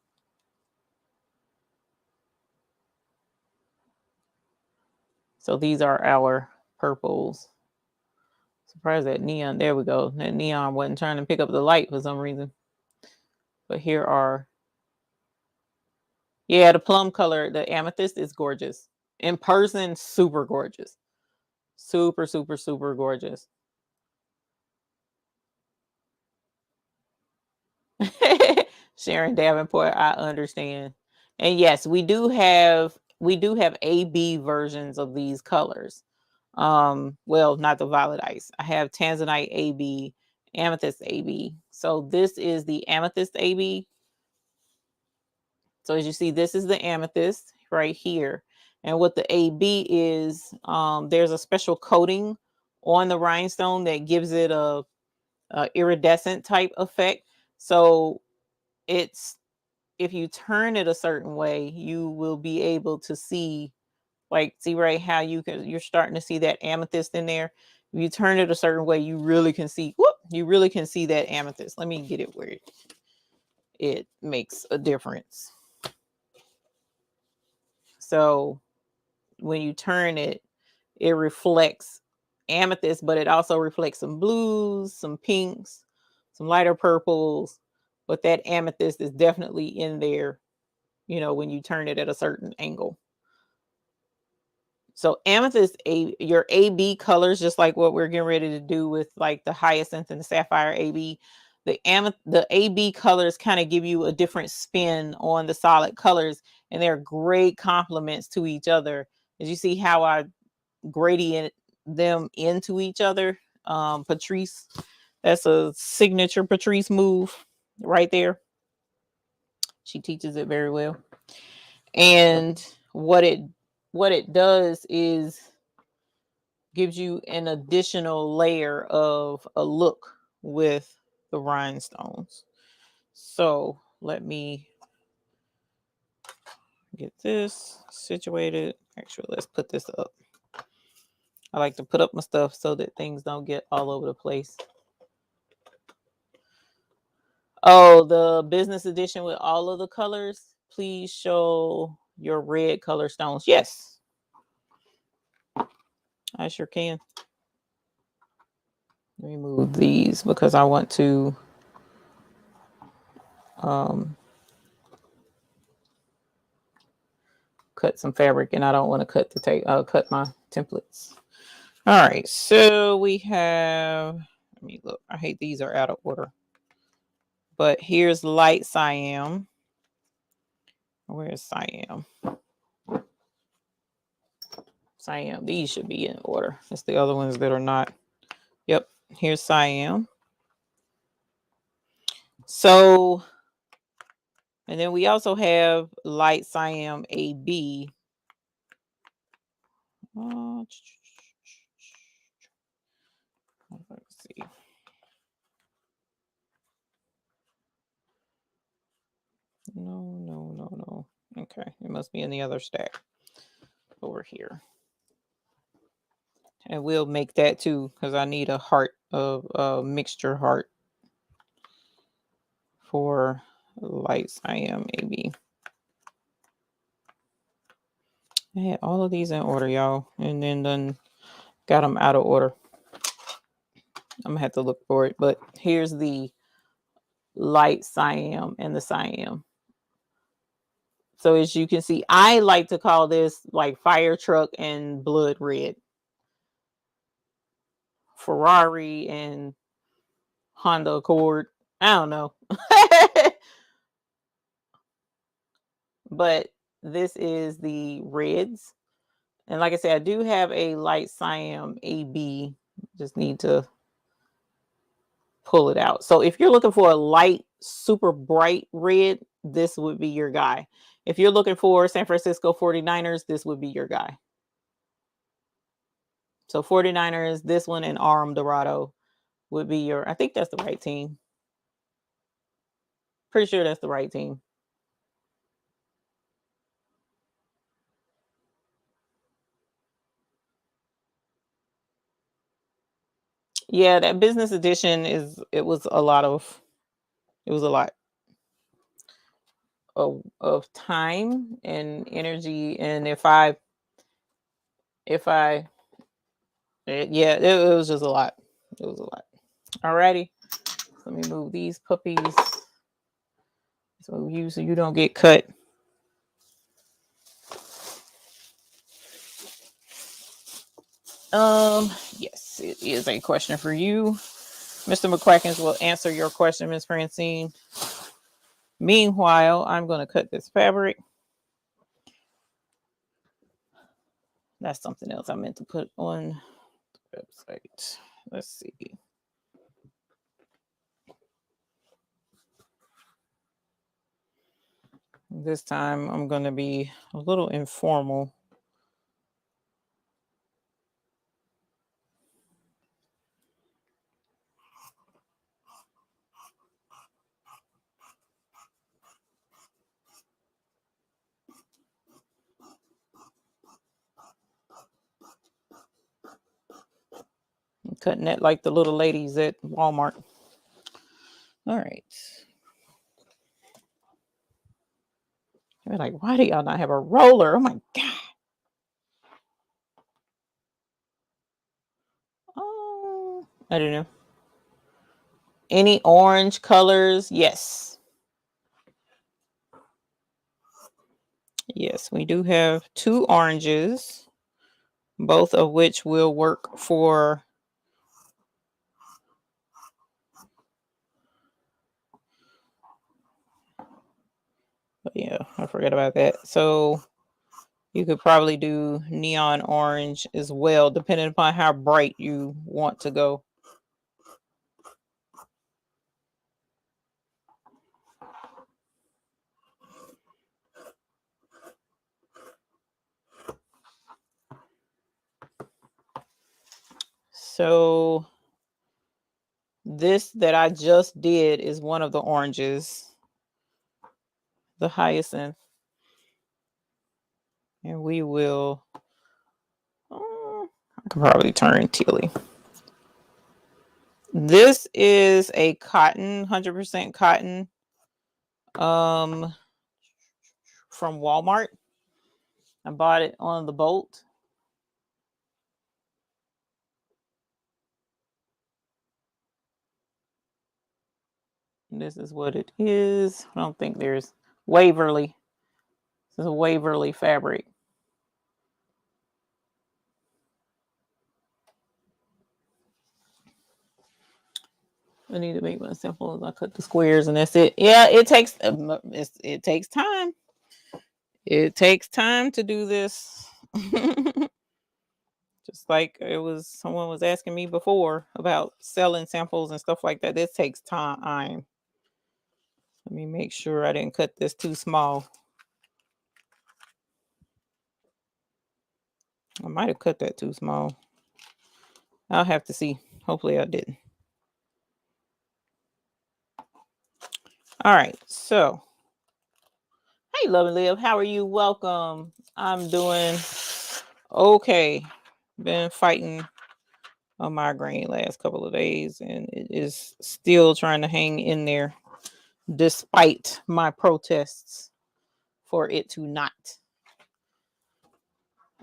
So these are our purples. Surprised that neon, there we go. That neon wasn't trying to pick up the light for some reason. But here are, yeah, the plum color, the amethyst is gorgeous. In person, super gorgeous. Super, super, super gorgeous. Sharon Davenport, I understand. And yes, we do have AB versions of these colors. Well, not the violet ice. I have Tanzanite AB, amethyst AB. So this is the amethyst AB. So as you see, this is the amethyst right here. And what the AB is, there's a special coating on the rhinestone that gives it a iridescent type effect. So it's, if you turn it a certain way, you will be able to see, like, see right how you're starting to see that amethyst in there. If you turn it a certain way, you really can see, you really can see that amethyst. Let me get it where it makes a difference. So when you turn it, it reflects amethyst, but it also reflects some blues, some pinks, some lighter purples. But that amethyst is definitely in there, when you turn it at a certain angle. So amethyst, your AB colors, just like what we're getting ready to do with like the hyacinth and the sapphire AB, the AB colors kind of give you a different spin on the solid colors, and they're great complements to each other. As you see how I gradient them into each other. Patrice, that's a signature Patrice move right there. She teaches it very well. And what it does is gives you an additional layer of a look with the rhinestones. So let me get this situated. Actually, let's put this up. I like to put up my stuff so that things don't get all over the place. Oh, the business edition with all of the colors. Please show your red color stones. Yes, I sure can. Remove these because I want to cut some fabric, and I don't want to cut the tape. Cut my templates. All right, so we have. Let me look. I hate these are out of order. But here's light cyan. Where's cyan? Cyan. These should be in order. It's the other ones that are not. Yep. Here's cyan. So, and then we also have light cyan AB. Let's see. No. Okay, it must be in the other stack over here. And we'll make that too because I need a heart of mixture heart for light cyan AB. I had all of these in order, y'all, and then got them out of order. I'm gonna have to look for it, but here's the light cyan and the cyan. So as you can see, I like to call this like fire truck and blood red. Ferrari and Honda Accord. I don't know. But this is the reds. And like I said, I do have a light cyan AB. Just need to pull it out. So if you're looking for a light, super bright red, this would be your guy. If you're looking for San Francisco 49ers, this would be your guy. So 49ers, this one, and Arm Dorado would be your, I think that's the right team. Pretty sure that's the right team. Yeah, that business edition it was a lot of time and energy. And yeah, it was just a lot. It was a lot. Alrighty. Let me move these puppies so you don't get cut. Yes, it is a question for you. Mr. McQuackins will answer your question, Miss Francine. Meanwhile, I'm going to cut this fabric. That's something else I meant to put on the website. Let's see. This time I'm going to be a little informal. I'm cutting it like the little ladies at Walmart. All right. They're like, why do y'all not have a roller? Oh my God. Oh, I don't know. Any orange colors? Yes. Yes, we do have 2 oranges, both of which will work for yeah, I forgot about that. So you could probably do neon orange as well, depending upon how bright you want to go. So this that I just did is one of the oranges, the hyacinth. And we will, I could probably turn tealy. This is a cotton, 100% cotton, from Walmart. I bought it on the bolt. This is what it is. I don't think there's Waverly. This is a Waverly fabric. I need to make my simple. I cut the squares and that's it. Yeah, it takes time. It takes time to do this. Just like someone was asking me before about selling samples and stuff like that. This takes time. Let me make sure I didn't cut this too small. I might have cut that too small. I'll have to see. Hopefully I didn't. All right, so hey, Love and Live, how are you? Welcome. I'm doing okay. Been fighting a migraine last couple of days, and it is still trying to hang in there despite my protests for it to not.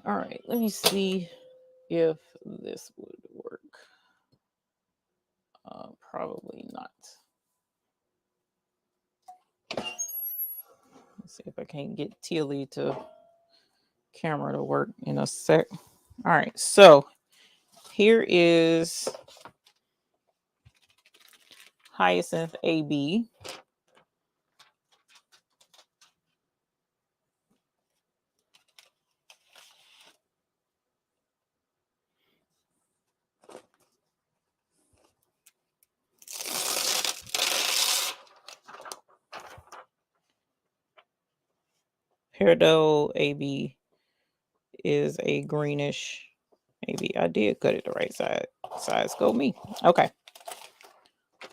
All right, let me see if this would work. Probably not. Let's see if I can't get Tilly to camera to work in a sec. All right, so here is Hyacinth AB. Peridot AB is a greenish. Maybe I did cut it the right side. Size go me. Okay.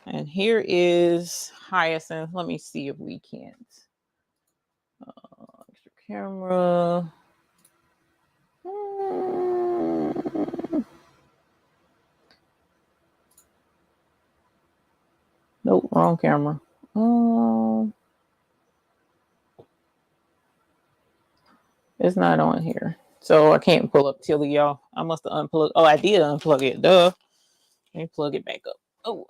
And here is Hyacinth. Let me see if we can't. Extra camera. Nope, wrong camera. It's not on here. So I can't pull up Tilly, y'all. I must have unplugged. Oh, I did unplug it. Duh. Let me plug it back up. Oh.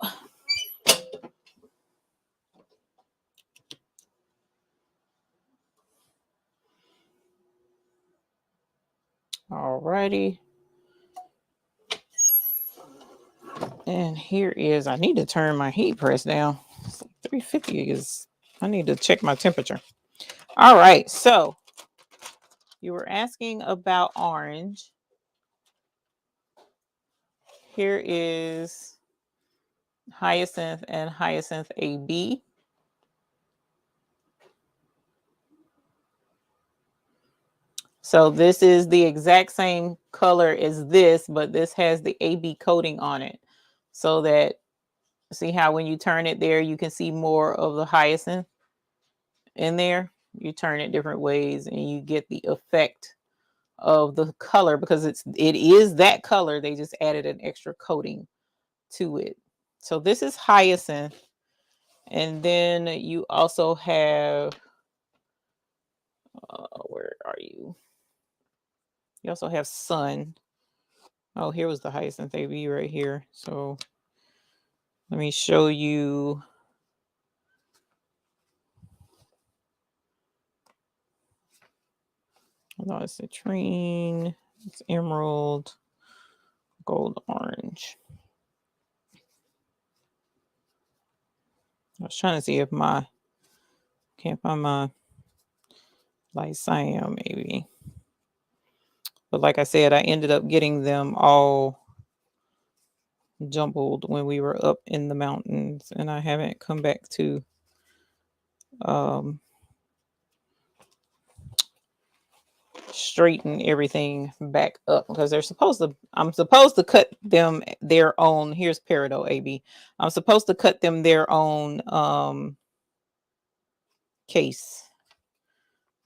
Alrighty. And here is, I need to turn my heat press down. 350 is, I need to check my temperature. All right. So you were asking about orange. Here is Hyacinth and Hyacinth AB. So this is the exact same color as this, but this has the AB coating on it. So that, see how when you turn it there, you can see more of the hyacinth in there. You turn it different ways and you get the effect of the color because it is that color. They just added an extra coating to it. So this is hyacinth. And then you also have, where are you? You also have sun. Oh, here was the hyacinth AB right here. So let me show you. No, it's citrine, it's emerald, gold, orange. I was trying to see if can't find my light cyan maybe. But like I said, I ended up getting them all jumbled when we were up in the mountains, and I haven't come back to straighten everything back up because I'm supposed to cut them their own. Here's Peridot AB. I'm supposed to cut them their own case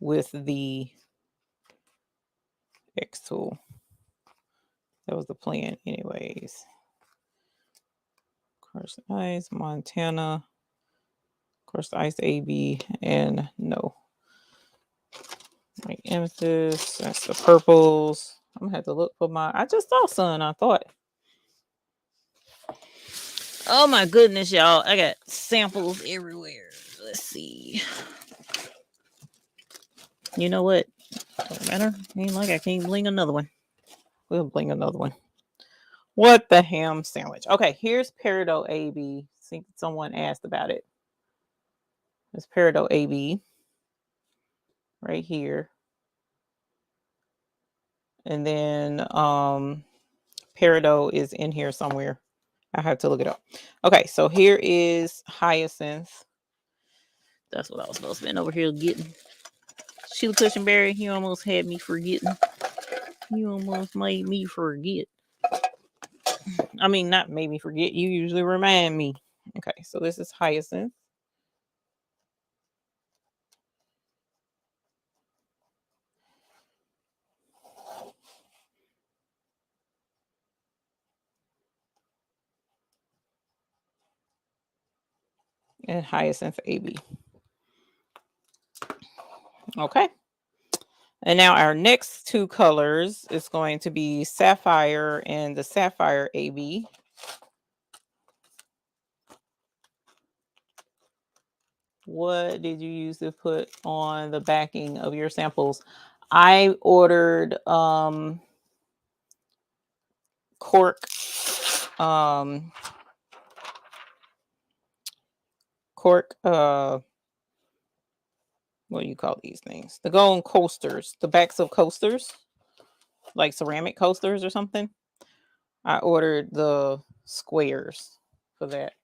with the X tool. That was the plan anyways. Course Ice, Montana, Course Ice AB, and no. Like amethyst, that's the purples. I'm gonna have to look for my. I just saw sun, I thought. Oh my goodness, y'all. I got samples everywhere. Let's see. You know what? Don't matter. Ain't like I can't bling another one. We'll bling another one. What the ham sandwich? Okay, here's Peridot AB. I think someone asked about it. It's Peridot AB right here. And then Peridot is in here somewhere. I have to look it up. Okay, so here is Hyacinth. That's what I was supposed to be over here getting. Sheila Cushionberry, you almost had me forgetting. You almost made me forget. I mean, not made me forget. You usually remind me. Okay, so this is Hyacinth. And Hyacinth AB. Okay. And now our next two colors is going to be Sapphire and the Sapphire AB. What did you use to put on the backing of your samples? I ordered cork what do you call these things? The golden coasters, the backs of coasters, like ceramic coasters or something. I ordered the squares for that.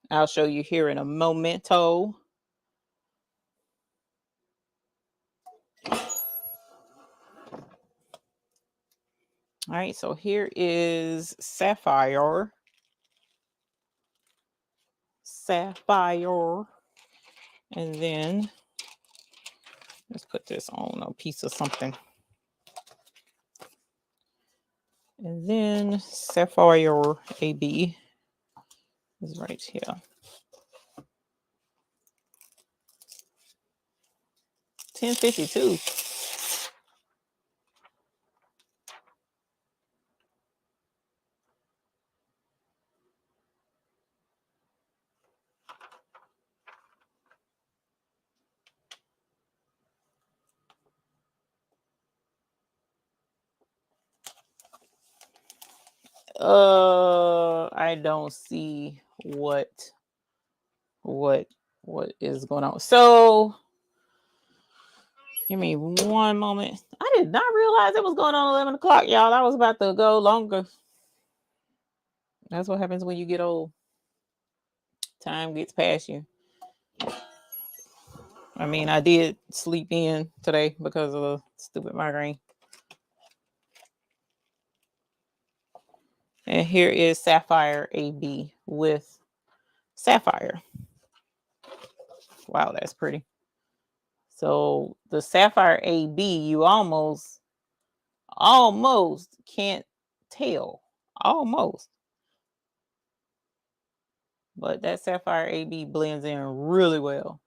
I'll show you here in a momento. All right, so here is Sapphire. Sapphire. And then let's put this on a piece of something. And then Sapphire AB is right here. 1052. I don't see what is going on. So give me one moment. I did not realize it was going on 11 o'clock, y'all. I was about to go longer. That's what happens when you get old. Time gets past you. I mean, I did sleep in today because of the stupid migraine. And here is Sapphire AB with Sapphire. Wow, that's pretty. So the Sapphire AB, you almost can't tell. Almost. But that Sapphire AB blends in really well.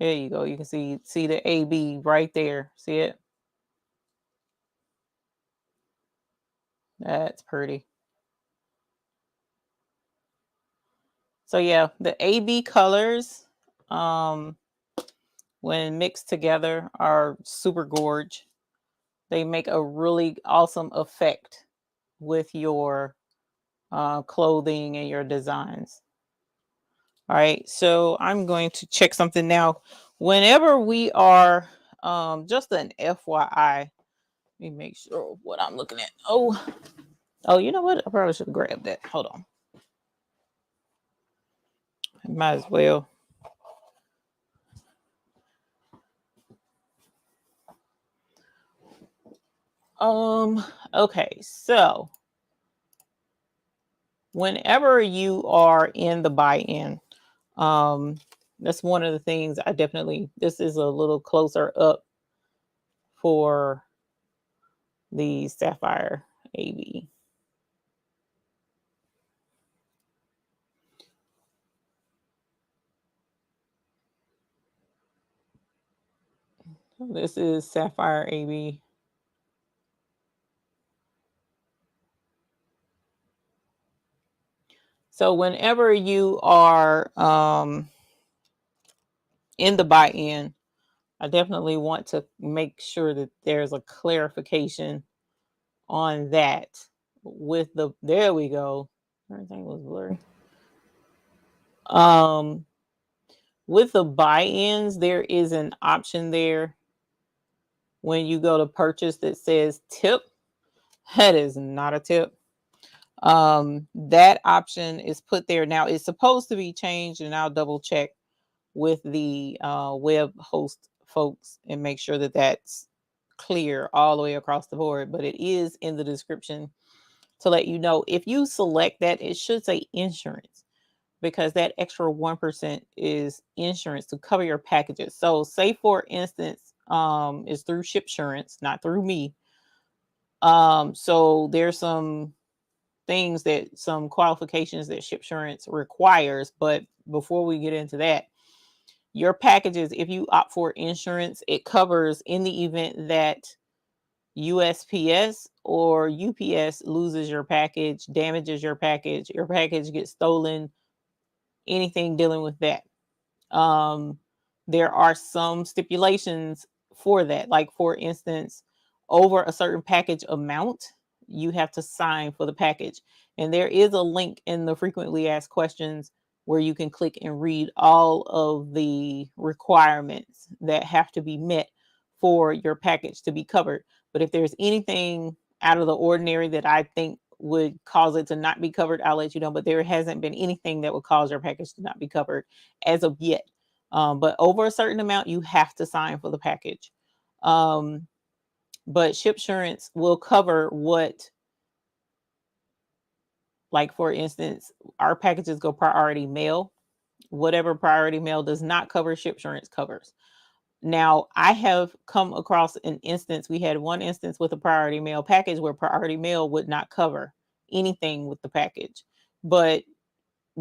There you go. You can see the AB right there. See it? That's pretty. So yeah, the AB colors, when mixed together, are super gorge. They make a really awesome effect with your clothing and your designs. All right, so I'm going to check something now. Whenever we are, just an FYI, let me make sure of what I'm looking at. Oh, you know what? I probably should have grabbed that. Hold on. I might as well. Okay, so whenever you are in the buy-in, that's one of the things I definitely, this is a little closer up for the Sapphire AB. This is Sapphire AB. So whenever you are in the buy-in, I definitely want to make sure that there's a clarification on that with the, there we go. Everything was blurry. With the buy-ins, there is an option there when you go to purchase that says tip. That is not a tip. That option is put there. Now it's supposed to be changed, and I'll double check with the web host folks and make sure that that's clear all the way across the board, but it is in the description to let you know. If you select that, it should say insurance, because that extra 1% is insurance to cover your packages. So say for instance, it's through Shipsurance, not through me. So there's some things that, some qualifications that Shipsurance requires, but before we get into that, your packages, if you opt for insurance, it covers in the event that USPS or UPS loses your package, damages your package gets stolen, anything dealing with that. There are some stipulations for that. Like for instance, over a certain package amount, you have to sign for the package. And there is a link in the frequently asked questions where you can click and read all of the requirements that have to be met for your package to be covered. But if there's anything out of the ordinary that I think would cause it to not be covered, I'll let you know. But there hasn't been anything that would cause your package to not be covered as of yet. But over a certain amount, you have to sign for the package. But Shipsurance will cover what, like for instance, our packages go priority mail. Whatever priority mail does not cover, Shipsurance covers. Now, I have come across an instance. We had one instance with a priority mail package where priority mail would not cover anything with the package, but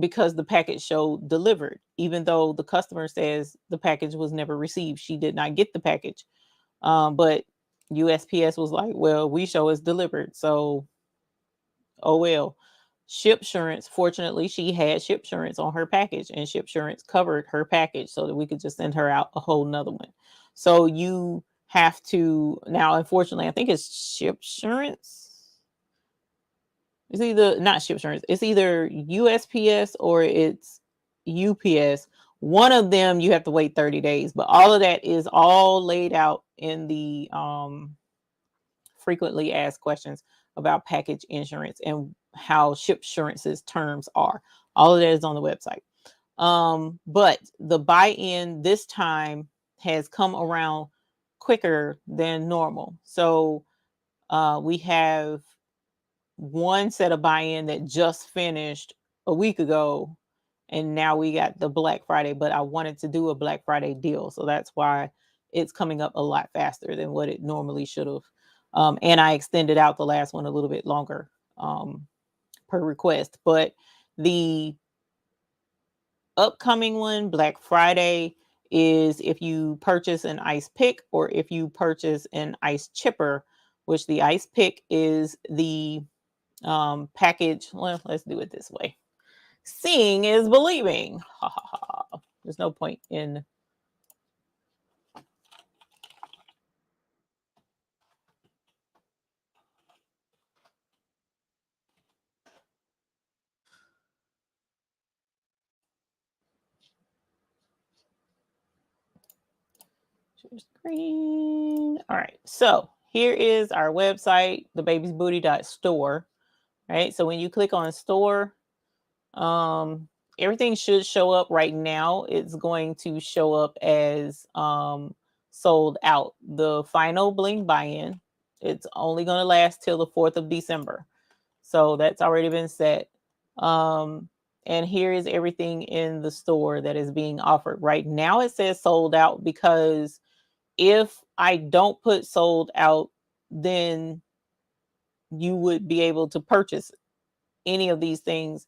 because the package showed delivered, even though the customer says the package was never received, she did not get the package. But USPS was like, well, we show it's delivered, so oh well. Shipsurance, fortunately, she had Shipsurance on her package, and Shipsurance covered her package so that we could just send her out a whole nother one. So you have to now, unfortunately, I think it's Shipsurance. It's either not Shipsurance, it's either USPS or it's UPS. One of them you have to wait 30 days, but all of that is all laid out in the frequently asked questions about package insurance and how Shipsurance's terms are. All of that is on the website. But the buy-in this time has come around quicker than normal. So we have one set of buy-in that just finished a week ago, and now we got the Black Friday, but I wanted to do a Black Friday deal, so that's why it's coming up a lot faster than what it normally should have. And I extended out the last one a little bit longer per request. But the upcoming one, Black Friday, is if you purchase an ice pick or if you purchase an ice chipper, which the ice pick is the package. Well, let's do it this way. Seeing is believing. Ha, ha, ha. There's no point in screen. All right, so here is our website, thebabiesbooty.store. Right, so when you click on store, everything should show up. Right now it's going to show up as sold out. The final bling buy-in, it's only going to last till the 4th of December, so that's already been set. And here is everything in the store that is being offered. Right now it says sold out because if I don't put sold out, then you would be able to purchase any of these things.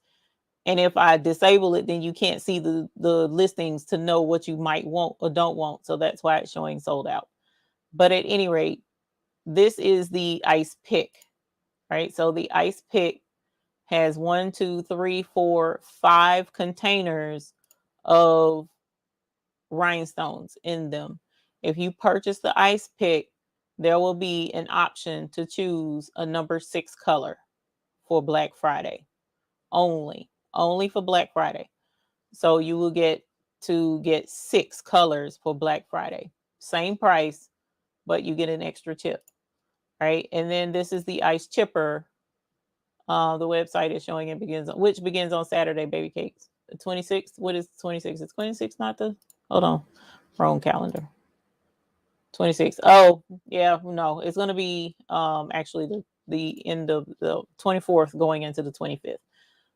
And if I disable it, then you can't see the listings to know what you might want or don't want. So that's why it's showing sold out. But at any rate, this is the ice pick, right? So the ice pick has 1, 2, 3, 4, 5 containers of rhinestones in them. If you purchase the ice pick, there will be an option to choose a number 6 color for Black Friday only for Black Friday. So you will get 6 colors for Black Friday. Same price, but you get an extra chip, right? And then this is the ice chipper. The website is showing it begins on Saturday, baby cakes. The 26th. What is 26th? Is 26th not the? Hold on, wrong calendar. 26th. Oh, yeah, no, it's going to be actually the end of the 24th going into the 25th.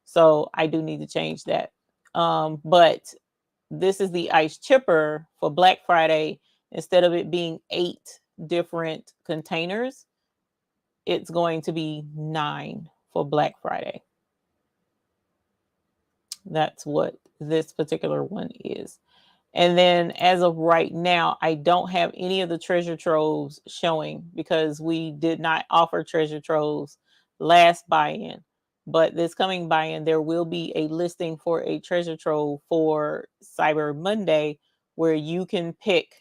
So I do need to change that. But this is the ice chipper for Black Friday. Instead of it being 8 different containers, it's going to be 9 for Black Friday. That's what this particular one is. And then as of right now, I don't have any of the treasure troves showing because we did not offer treasure troves last buy-in. But this coming buy-in, there will be a listing for a treasure trove for Cyber Monday where you can pick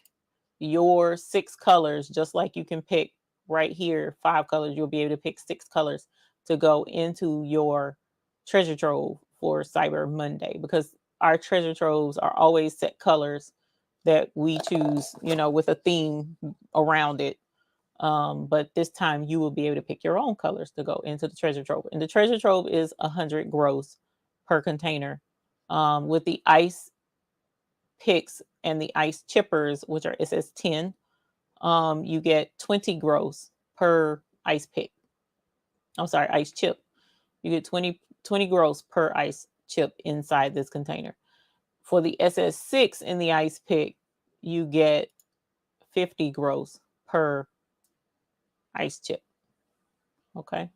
your 6 colors, just like you can pick right here 5 colors. You'll be able to pick 6 colors to go into your treasure trove for Cyber Monday, because our treasure troves are always set colors that we choose, with a theme around it. But this time you will be able to pick your own colors to go into the treasure trove. And the treasure trove is 100 gross per container. With the ice picks and the ice chippers, which are, it says 10, you get 20 gross per ice pick. I'm sorry, ice chip. You get 20 gross per ice chip inside this container. For the SS6 in the ice pick, you get 50 gross per ice chip. Okay.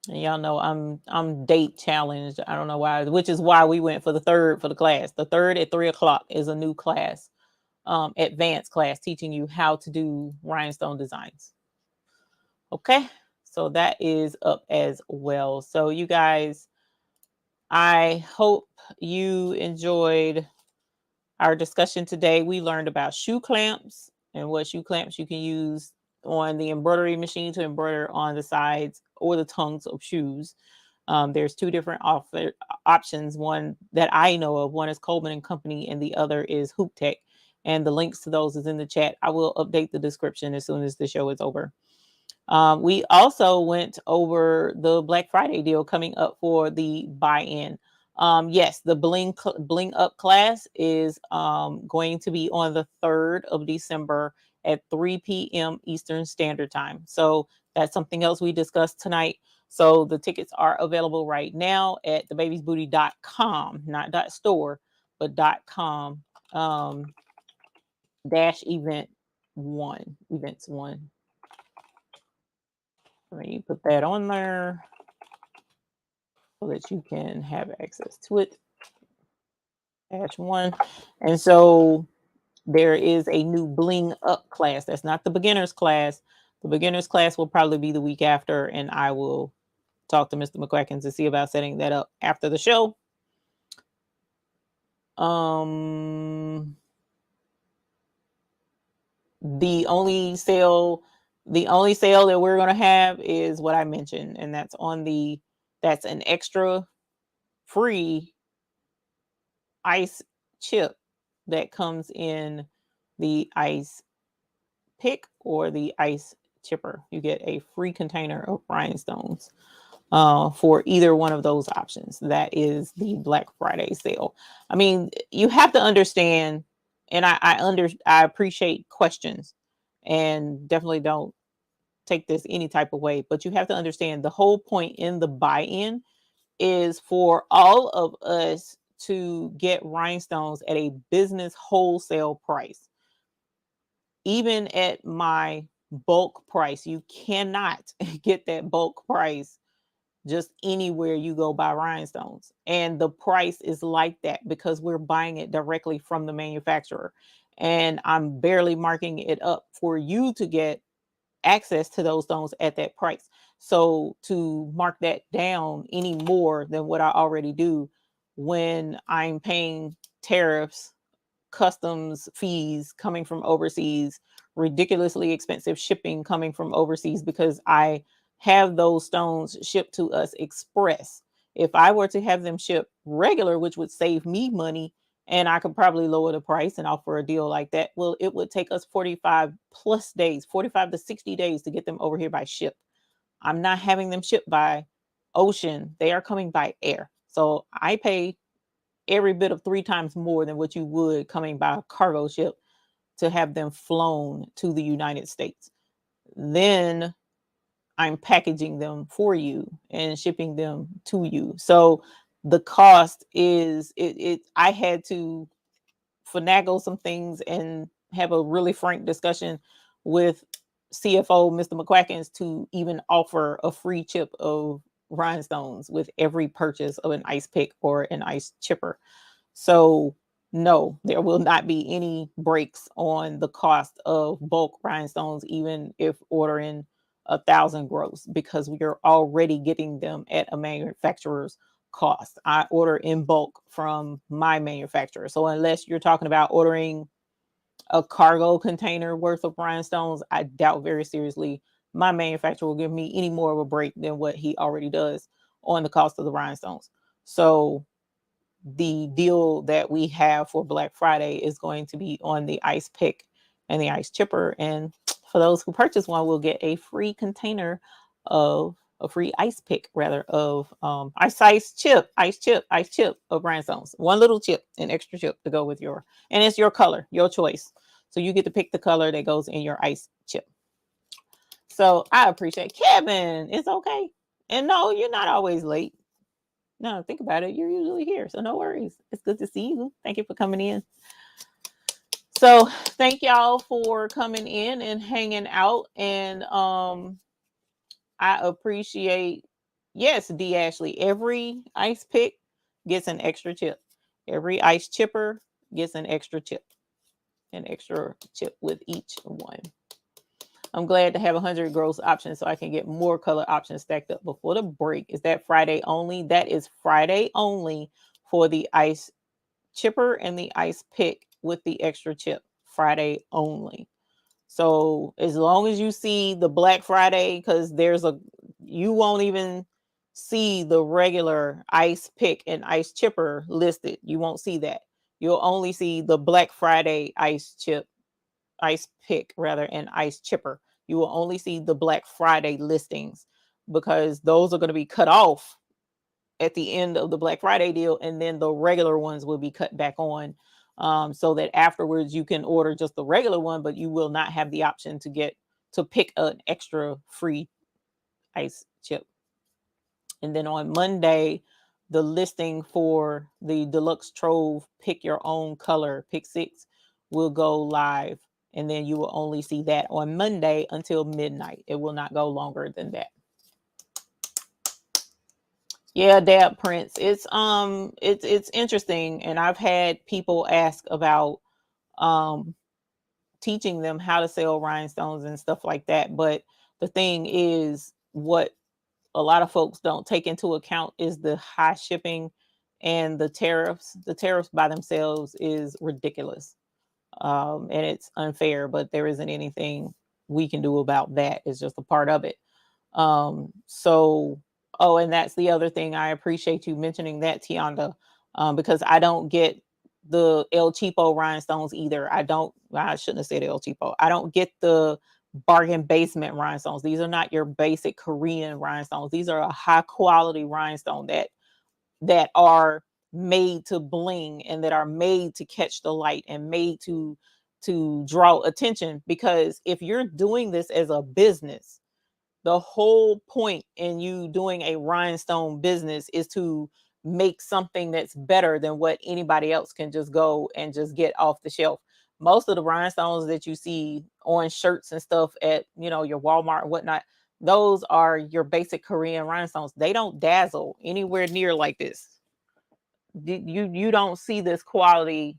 And y'all know I'm date challenged. I don't know why, which is why we went for the third for the class. The third at 3:00 is a new class, advanced class teaching you how to do rhinestone designs. Okay. So that is up as well. So you guys, I hope you enjoyed our discussion today. We learned about shoe clamps and what shoe clamps you can use on the embroidery machine to embroider on the sides or the tongues of shoes. There's 2 different options. One that I know of, one is Coleman and Company, and the other is HoopTech. And the links to those is in the chat. I will update the description as soon as the show is over. We also went over the Black Friday deal coming up for the buy-in. Yes, the Bling Up Class is going to be on the 3rd of December at 3 p.m. Eastern Standard Time. So that's something else we discussed tonight. So the tickets are available right now at thebabiesbooty.com, not .store, but .com -events 1. Let me put that on there so that you can have access to it. -1. And so there is a new Bling Up class. That's not the beginners class. The beginners class will probably be the week after, and I will talk to Mr. McQuackins to see about setting that up after the show. The only sale that we're going to have is what I mentioned, and that's an extra free ice chip that comes in the ice pick or the ice chipper. You get a free container of rhinestones for either one of those options. That is the Black Friday sale. I mean, you have to understand, and I appreciate questions, and definitely don't take this any type of way, but you have to understand the whole point in the buy-in is for all of us to get rhinestones at a business wholesale price. even at my bulk price, you cannot get that bulk price just anywhere you go buy rhinestones. And the price is like that because we're buying it directly from the manufacturer. And I'm barely marking it up for you to get access to those stones at that price. So to mark that down any more than what I already do, when I'm paying tariffs, customs fees coming from overseas, ridiculously expensive shipping coming from overseas, because I have those stones shipped to us express. If I were to have them shipped regular, which would save me money, and I could probably lower the price and offer a deal like that, well, it would take us 45 plus days, 45 to 60 days to get them over here by ship. I'm not having them shipped by ocean. They are coming by air. So I pay every bit of 3 times more than what you would coming by a cargo ship to have them flown to the United States. Then I'm packaging them for you and shipping them to you. So the cost is I had to finagle some things and have a really frank discussion with CFO Mr. McQuackins to even offer a free chip of rhinestones with every purchase of an ice pick or an ice chipper. So no, there will not be any breaks on the cost of bulk rhinestones, even if ordering 1,000 gross, because we are already getting them at a manufacturer's cost. I order in bulk from my manufacturer. So unless you're talking about ordering a cargo container worth of rhinestones, I doubt very seriously my manufacturer will give me any more of a break than what he already does on the cost of the rhinestones. So the deal that we have for Black Friday is going to be on the ice pick and the ice chipper. And for those who purchase one, will get a free container of a free ice pick, rather, of ice chip of rhinestones. One little chip, an extra chip to go with your, and it's your color, your choice. So you get to pick the color that goes in your ice chip. So I appreciate Kevin. It's okay. And no, you're not always late. No, think about it. You're usually here, so no worries. It's good to see you. Thank you for coming in. So thank y'all for coming in and hanging out. And I appreciate, yes, D Ashley, every ice pick gets an extra chip. Every ice chipper gets an extra chip with each one. I'm glad to have 100 gross options so I can get more color options stacked up before the break. Is that Friday only? That is Friday only for the ice chipper and the ice pick with the extra chip. Friday only. So as long as you see the Black Friday, because you won't even see the regular ice pick and ice chipper listed. You won't see that. You'll only see the Black Friday ice pick rather, and ice chipper. You will only see the Black Friday listings because those are going to be cut off at the end of the Black Friday deal, and then the regular ones will be cut back on, so that afterwards you can order just the regular one, but you will not have the option to pick an extra free ice chip. And then on Monday, the listing for the Deluxe Trove Pick Your Own Color Pick 6 will go live. And then you will only see that on Monday until midnight. It will not go longer than that. Yeah, Dab Prince. It's interesting. And I've had people ask about teaching them how to sell rhinestones and stuff like that. But the thing is, what a lot of folks don't take into account is the high shipping and the tariffs. The tariffs by themselves is ridiculous. And it's unfair, but there isn't anything we can do about that. It's just a part of it. And that's the other thing. I appreciate you mentioning that, Tianda, because I don't get the El Cheapo rhinestones either. I shouldn't have said El Cheapo. I don't get the bargain basement rhinestones. These are not your basic Korean rhinestones. These are a high quality rhinestone that are made to bling and that are made to catch the light and made to draw attention. Because if you're doing this as a business, the whole point in you doing a rhinestone business is to make something that's better than what anybody else can just go and just get off the shelf. most of the rhinestones that you see on shirts and stuff at, you know, your Walmart and whatnot, those are your basic Korean rhinestones. They don't dazzle anywhere near like this. You don't see this quality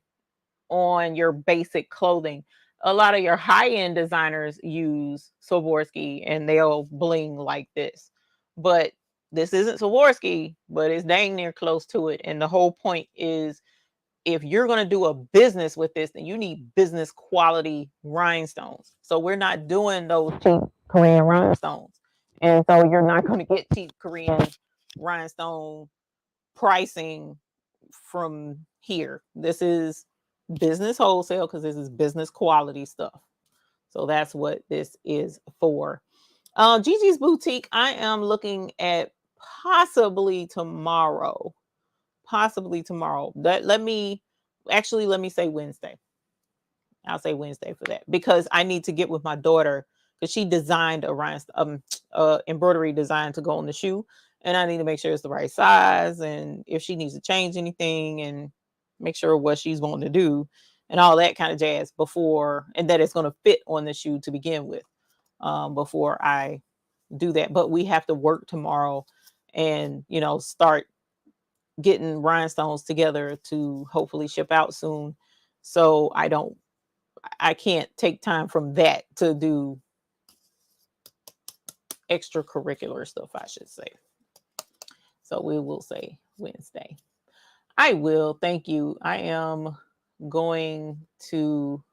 on your basic clothing. A lot of your high-end designers use Swarovski and they'll bling like this. But this isn't Swarovski, but it's dang near close to it. And the whole point is, if you're going to do a business with this, then you need business quality rhinestones. So we're not doing those cheap Korean rhinestones. And so you're not going to get cheap Korean rhinestone pricing from here. This is business wholesale because this is business quality stuff. So that's what this is for. Gigi's Boutique, I am looking at possibly tomorrow. Let me say Wednesday. I'll say Wednesday for that, because I need to get with my daughter, because she designed a embroidery design to go on the shoe, and I need to make sure it's the right size, and if she needs to change anything, and make sure what she's wanting to do and all that kind of jazz before, and that it's going to fit on the shoe to begin with, before I do that. But we have to work tomorrow and, you know, start getting rhinestones together to hopefully ship out soon. So I can't take time from that to do extracurricular stuff, I should say. So we will say Wednesday. I will. Thank you. I am going to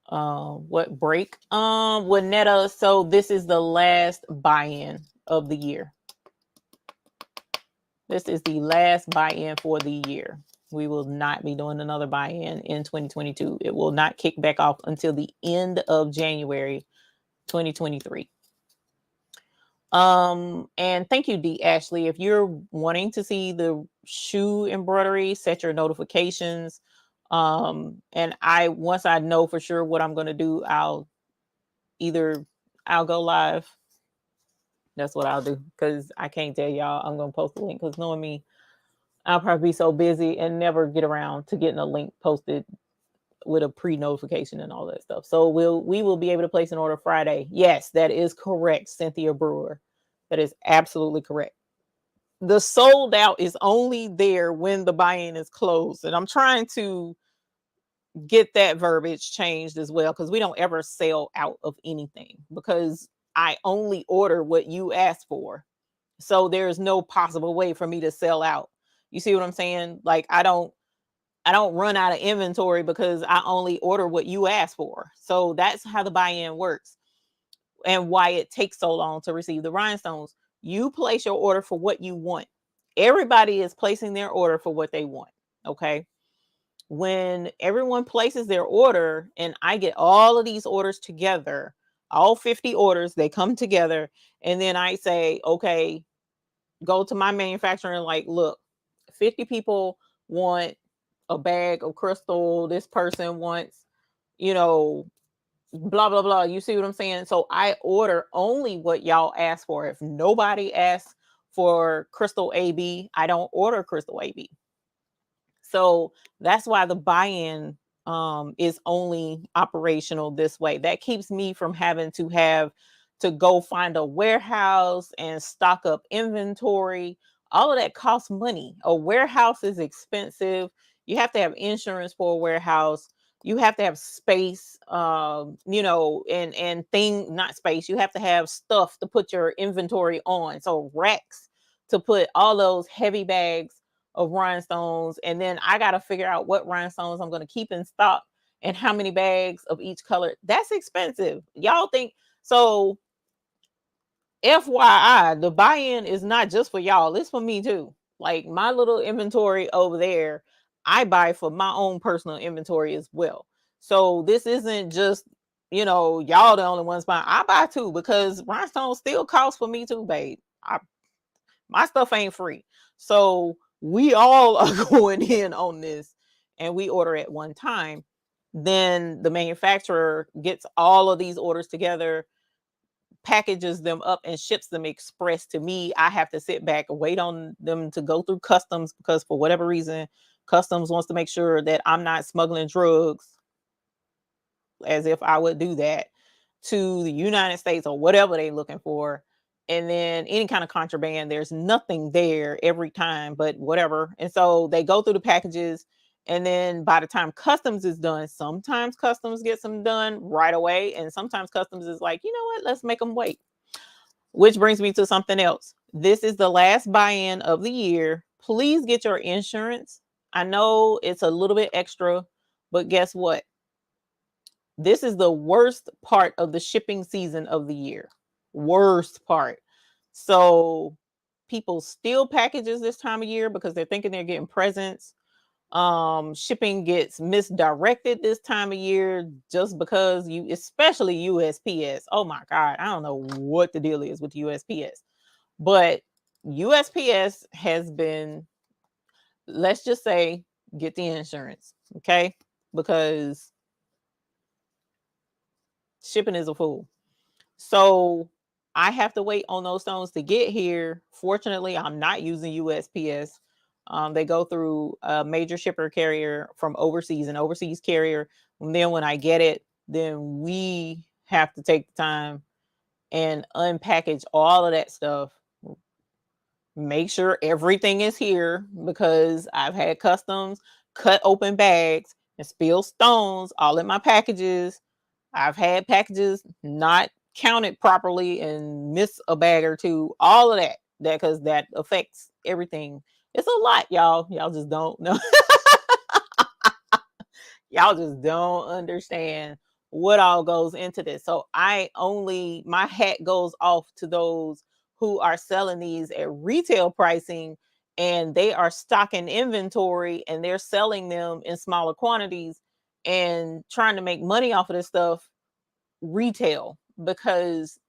what break? Winetta. So this is the last buy-in of the year. This is the last buy-in for the year. We will not be doing another buy-in in 2022. It will not kick back off until the end of January 2023. And thank you, D. Ashley. If you're wanting to see the shoe embroidery, set your notifications. And once I know for sure what I'm going to do, I'll go live. That's what I'll do, because I can't tell y'all I'm going to post a link, because knowing me, I'll probably be so busy and never get around to getting a link posted with a pre-notification and all that stuff. So we will be able to place an order Friday. Yes, that is correct, Cynthia Brewer. That is absolutely correct. The sold out is only there when the buy-in is closed. And I'm trying to get that verbiage changed as well, because we don't ever sell out of anything, because I only order what you ask for. So there's no possible way for me to sell out. You see what I'm saying? Like, I don't run out of inventory because I only order what you ask for. So that's how the buy-in works, and why it takes so long to receive the rhinestones. You place your order for what you want. Everybody is placing their order for what they want. Okay. When everyone places their order and I get all of these orders together, all 50 orders, they come together, and then I say, okay, go to my manufacturer and like, look, 50 people want a bag of crystal. This person wants, you know, blah, blah, blah. You see what I'm saying? So I order only what y'all ask for. If nobody asks for crystal AB, I don't order crystal AB. So that's why the buy-in is only operational this way. That keeps me from having to go find a warehouse and stock up inventory. All of that costs money. A warehouse is expensive. You have to have insurance for a warehouse. You have to have space, not space. You have to have stuff to put your inventory on. So racks to put all those heavy bags of rhinestones. And then I got to figure out what rhinestones I'm going to keep in stock and how many bags of each color. That's expensive. Y'all think so? FYI, the buy-in is not just for y'all. It's for me too. Like, my little inventory over there, I buy for my own personal inventory as well. So this isn't just, y'all the only ones buying. I buy too, because rhinestones still cost for me too, babe. My stuff ain't free. So we all are going in on this, and we order at one time. Then the manufacturer gets all of these orders together, packages them up, and ships them express to me. I have to sit back and wait on them to go through customs, because for whatever reason, Customs wants to make sure that I'm not smuggling drugs, as if I would do that, to the United States or whatever they're looking for. And then any kind of contraband, there's nothing there every time, but whatever. And so they go through the packages. And then by the time customs is done, sometimes customs gets them done right away. And sometimes customs is like, you know what, let's make them wait. Which brings me to something else. This is the last buy-in of the year. Please get your insurance. I know it's a little bit extra, but guess what? This is the worst part of the shipping season of the year. Worst part. So people steal packages this time of year because they're thinking they're getting presents. Shipping gets misdirected this time of year just because especially USPS. Oh my God, I don't know what the deal is with USPS, but USPS has been, let's just say, get the insurance, okay? Because shipping is a fool. So I have to wait on those stones to get here. Fortunately, I'm not using USPS. They go through a major shipper carrier from overseas, an overseas carrier. And then when I get it, then we have to take the time and unpackage all of that stuff. Make sure everything is here, because I've had customs cut open bags and spill stones all in my packages. I've had packages not counted properly and miss a bag or two. All of that because that affects everything. It's a lot, y'all. Y'all just don't know. Y'all just don't understand what all goes into this. So my hat goes off to those who are selling these at retail pricing, and they are stocking inventory and they're selling them in smaller quantities and trying to make money off of this stuff retail, because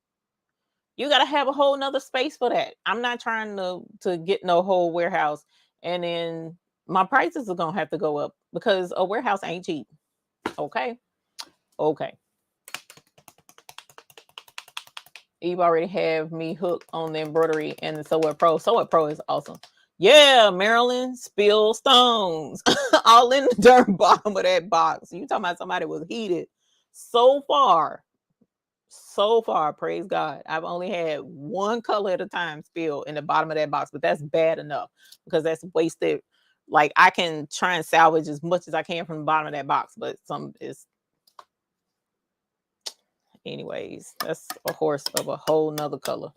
you got to have a whole nother space for that. I'm not trying to get no whole warehouse, and then my prices are gonna have to go up because a warehouse ain't cheap. Okay. Eve already have me hooked on the embroidery and the Sew It Pro. Sew It Pro is awesome. Yeah, Marilyn, spill stones all in the darn bottom of that box. You talking about somebody was heated. So far, praise God, I've only had one color at a time spill in the bottom of that box, but that's bad enough because that's wasted. Like, I can try and salvage as much as I can from the bottom of that box, but some is, anyways, that's a horse of a whole nother color.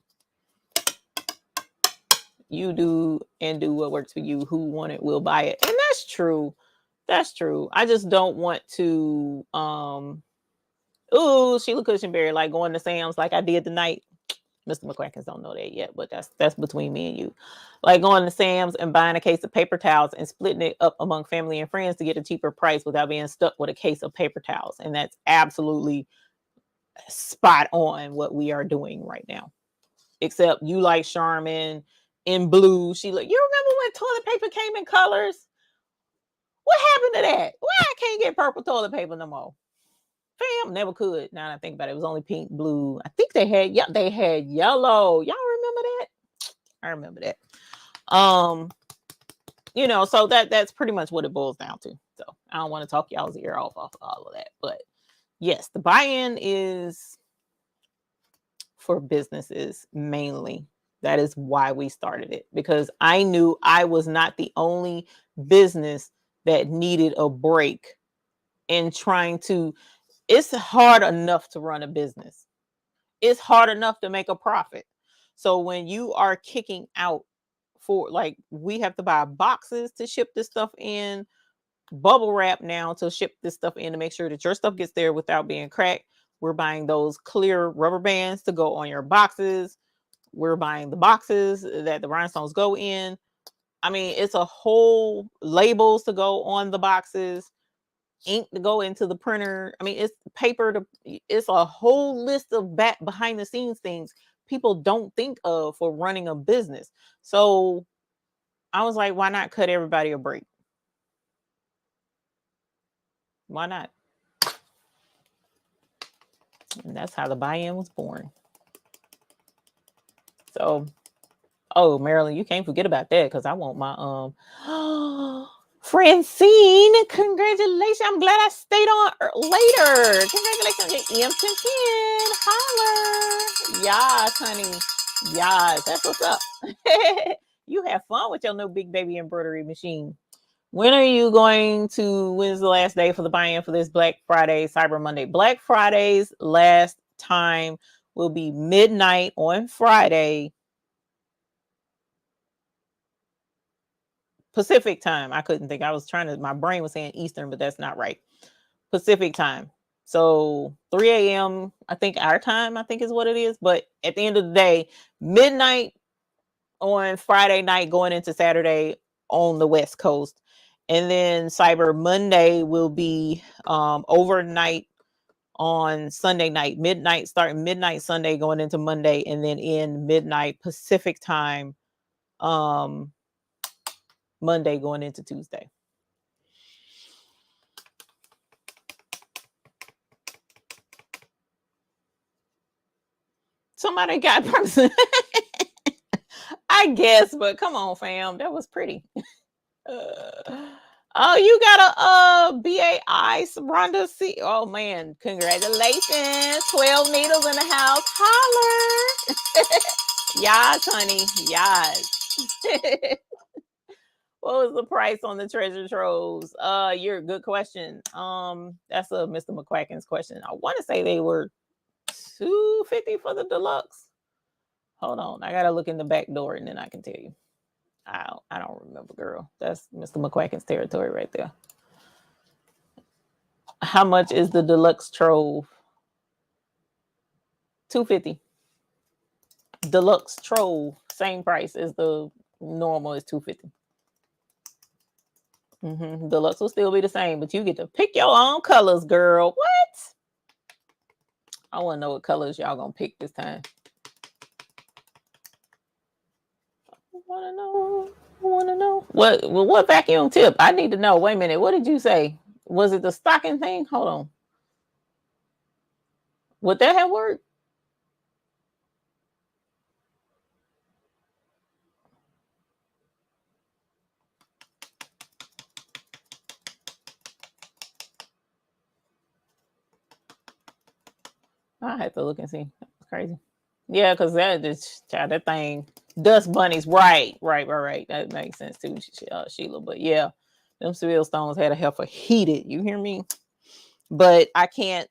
You do what works for you. Who want it will buy it. And that's true. I just don't want to Sheila Cushionberry, like going to Sam's like I did tonight. Mr. McCrackens don't know that yet, but that's between me and you. Like going to Sam's and buying a case of paper towels and splitting it up among family and friends to get a cheaper price without being stuck with a case of paper towels. And that's absolutely spot on what we are doing right now. Except you like Charmin in blue. You remember when toilet paper came in colors? What happened to that? Why I can't get purple toilet paper no more? Fam, never could. Now that I think about it, it was only pink, blue. I think they had yellow. Y'all remember that? I remember that. So that's pretty much what it boils down to. So I don't want to talk y'all's ear off all of that. But yes, the buy-in is for businesses mainly. That is why we started it, because I knew I was not the only business that needed a break in trying to. It's hard enough to run a business. It's hard enough to make a profit. So when you are kicking out for, like, we have to buy boxes to ship this stuff in, bubble wrap now to ship this stuff in to make sure that your stuff gets there without being cracked. We're buying those clear rubber bands to go on your boxes. We're buying the boxes that the rhinestones go in. I mean, it's a whole labels to go on the boxes, ink to go into the printer. I mean, it's paper it's a whole list of behind the scenes things people don't think of for running a business. So I was like, why not cut everybody a break? Why not? And that's how the buy-in was born. So, oh, Marilyn, you can't forget about that, because I want my Francine, congratulations. I'm glad I stayed on later. Congratulations on your EM1010. Holler. Yes, honey. Yes, that's what's up. You have fun with your new big baby embroidery machine. When are you going to, when's the last day for the buy-in for this Black Friday, Cyber Monday? Black Friday's last time will be midnight on Friday. Pacific time. I couldn't think. I was trying to, my brain was saying Eastern, but that's not right. Pacific time. So 3 a.m., I think our time, I think is what it is. But at the end of the day, midnight on Friday night going into Saturday on the West Coast. And then Cyber Monday will be overnight on Sunday night, midnight, starting midnight Sunday going into Monday, and then in midnight Pacific time Monday going into Tuesday. Somebody got person. I guess, but come on, fam. That was pretty. Oh, you got a BAI Rhonda C. Oh man, congratulations. 12 needles in the house. Holler. Yes, honey. Yes. What was the price on the treasure troves? You're a good question. That's a Mr. McQuacken's question. I want to say they were $250 for the deluxe. Hold on, I gotta look in the back door and then I can tell you. I don't remember, girl. That's Mr. McQuacken's territory right there. How much is the deluxe trove? $250. Deluxe trove, same price as the normal is $250. Deluxe will still be the same, but you get to pick your own colors, girl. What? I want to know what colors y'all gonna pick this time. I want to know. What vacuum tip? I need to know. Wait a minute. What did you say? Was it the stocking thing? Hold on. Would that have worked? I have to look and see. That's crazy. Yeah, because that thing, dust bunnies, right. That makes sense too, Sheila. But yeah, them Seville stones had a hell for heated. You hear me? But I can't.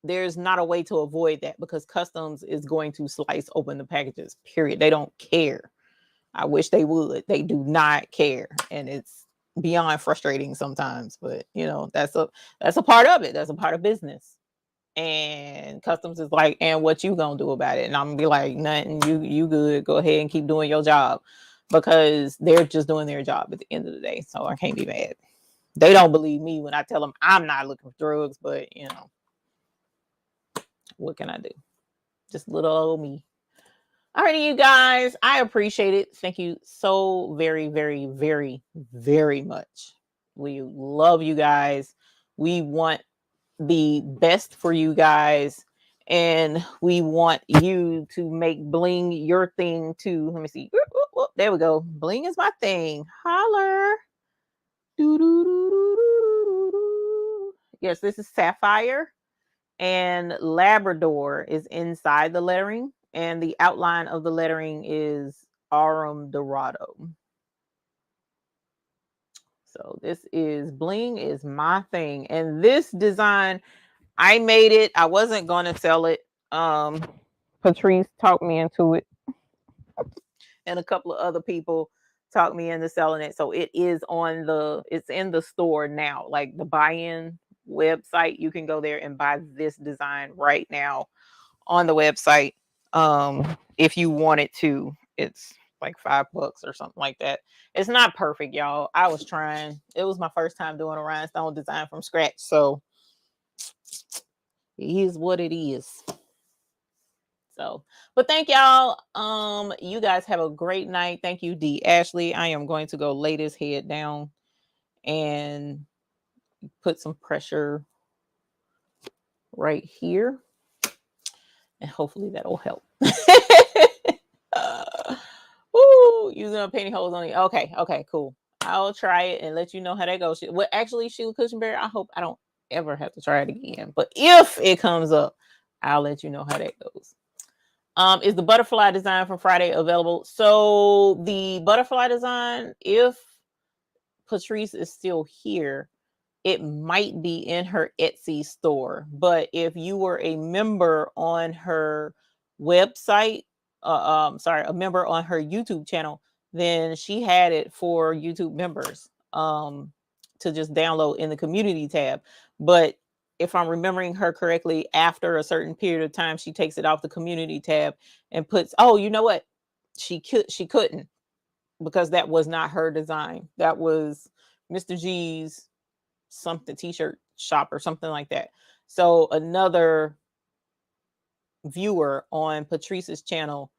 There's not a way to avoid that because customs is going to slice open the packages. Period. They don't care. I wish they would. They do not care, and it's beyond frustrating sometimes. But you know, that's a part of it. That's a part of business. And customs is like, and what you gonna do about it? And I'm gonna be like, nothing. You good. Go ahead and keep doing your job because they're just doing their job at the end of the day. So I can't be mad. They don't believe me when I tell them I'm not looking for drugs, but you know, what can I do? Just little old me. Alrighty, you guys, I appreciate it. Thank you so very, very, very, very much. We love you guys. We want the best for you guys, and we want you to make bling your thing too. Let me see. There we go. Bling is my thing. Holler. Yes, this is sapphire, and Labrador is inside the lettering, and the outline of the lettering is Aurum Dorado. So this is bling is my thing, and this design I made it. I wasn't going to sell it. Patrice talked me into it, and a couple of other people talked me into selling it. So it is it's in the store now, like the buy-in website. You can go there and buy this design right now on the website. If you wanted to, it's like $5 or something like that. It's not perfect, y'all. I was trying. It was my first time doing a rhinestone design from scratch, so it is what it is. So, but thank y'all. You guys have a great night. Thank you, D. Ashley. I am going to go lay this head down and put some pressure right here, and hopefully that'll help. Using a pantyhose on it. Okay, cool. I'll try it and let you know how that goes. Well, actually, Sheila Cushionberry, I hope I don't ever have to try it again. But if it comes up, I'll let you know how that goes. Is the butterfly design from Friday available? So the butterfly design, if Patrice is still here, it might be in her Etsy store. But if you were a member on her website, a member on her YouTube channel, then she had it for YouTube members to just download in the community tab. But if I'm remembering her correctly, after a certain period of time, she takes it off the community tab and puts, oh, you know what? She couldn't, because that was not her design. That was Mr. G's something t-shirt shop or something like that. So another viewer on Patrice's channel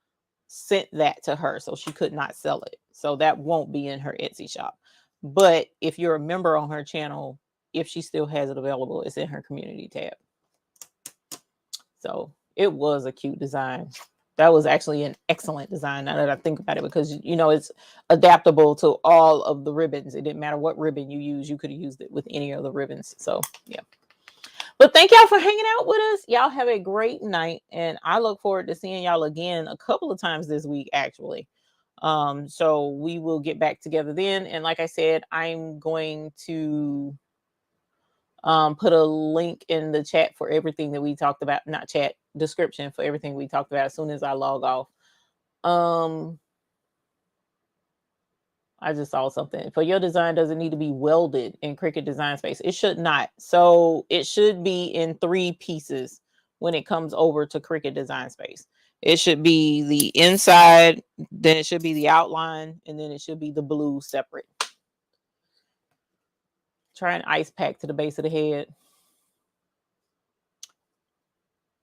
sent that to her, so she could not sell it. So that won't be in her Etsy shop. But if you're a member on her channel, if she still has it available, it's in her community tab. So it was a cute design. That was actually an excellent design, now that I think about it, because, you know, it's adaptable to all of the ribbons. It didn't matter what ribbon you use. You could have used it with any of the ribbons. So, yeah. But thank y'all for hanging out with us. Y'all have a great night. And I look forward to seeing y'all again a couple of times this week, actually. So we will get back together then. And like I said, I'm going to put a link in the chat for everything that we talked about, not chat, description for everything we talked about as soon as I log off. I just saw something. For your design, does it need to be welded in Cricut Design Space? It should not. So it should be in 3 pieces when it comes over to Cricut Design Space. It should be the inside, then it should be the outline, and then it should be the blue separate. Try an ice pack to the base of the head.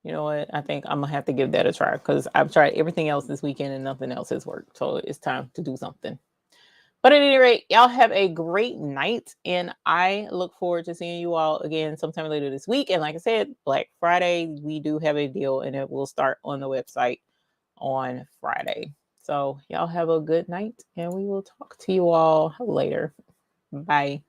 You know what? I think I'm going to have to give that a try, because I've tried everything else this weekend and nothing else has worked. So it's time to do something. But at any rate, y'all have a great night. And I look forward to seeing you all again sometime later this week. And like I said, Black Friday, we do have a deal, and it will start on the website on Friday. So y'all have a good night, and we will talk to you all later. Bye.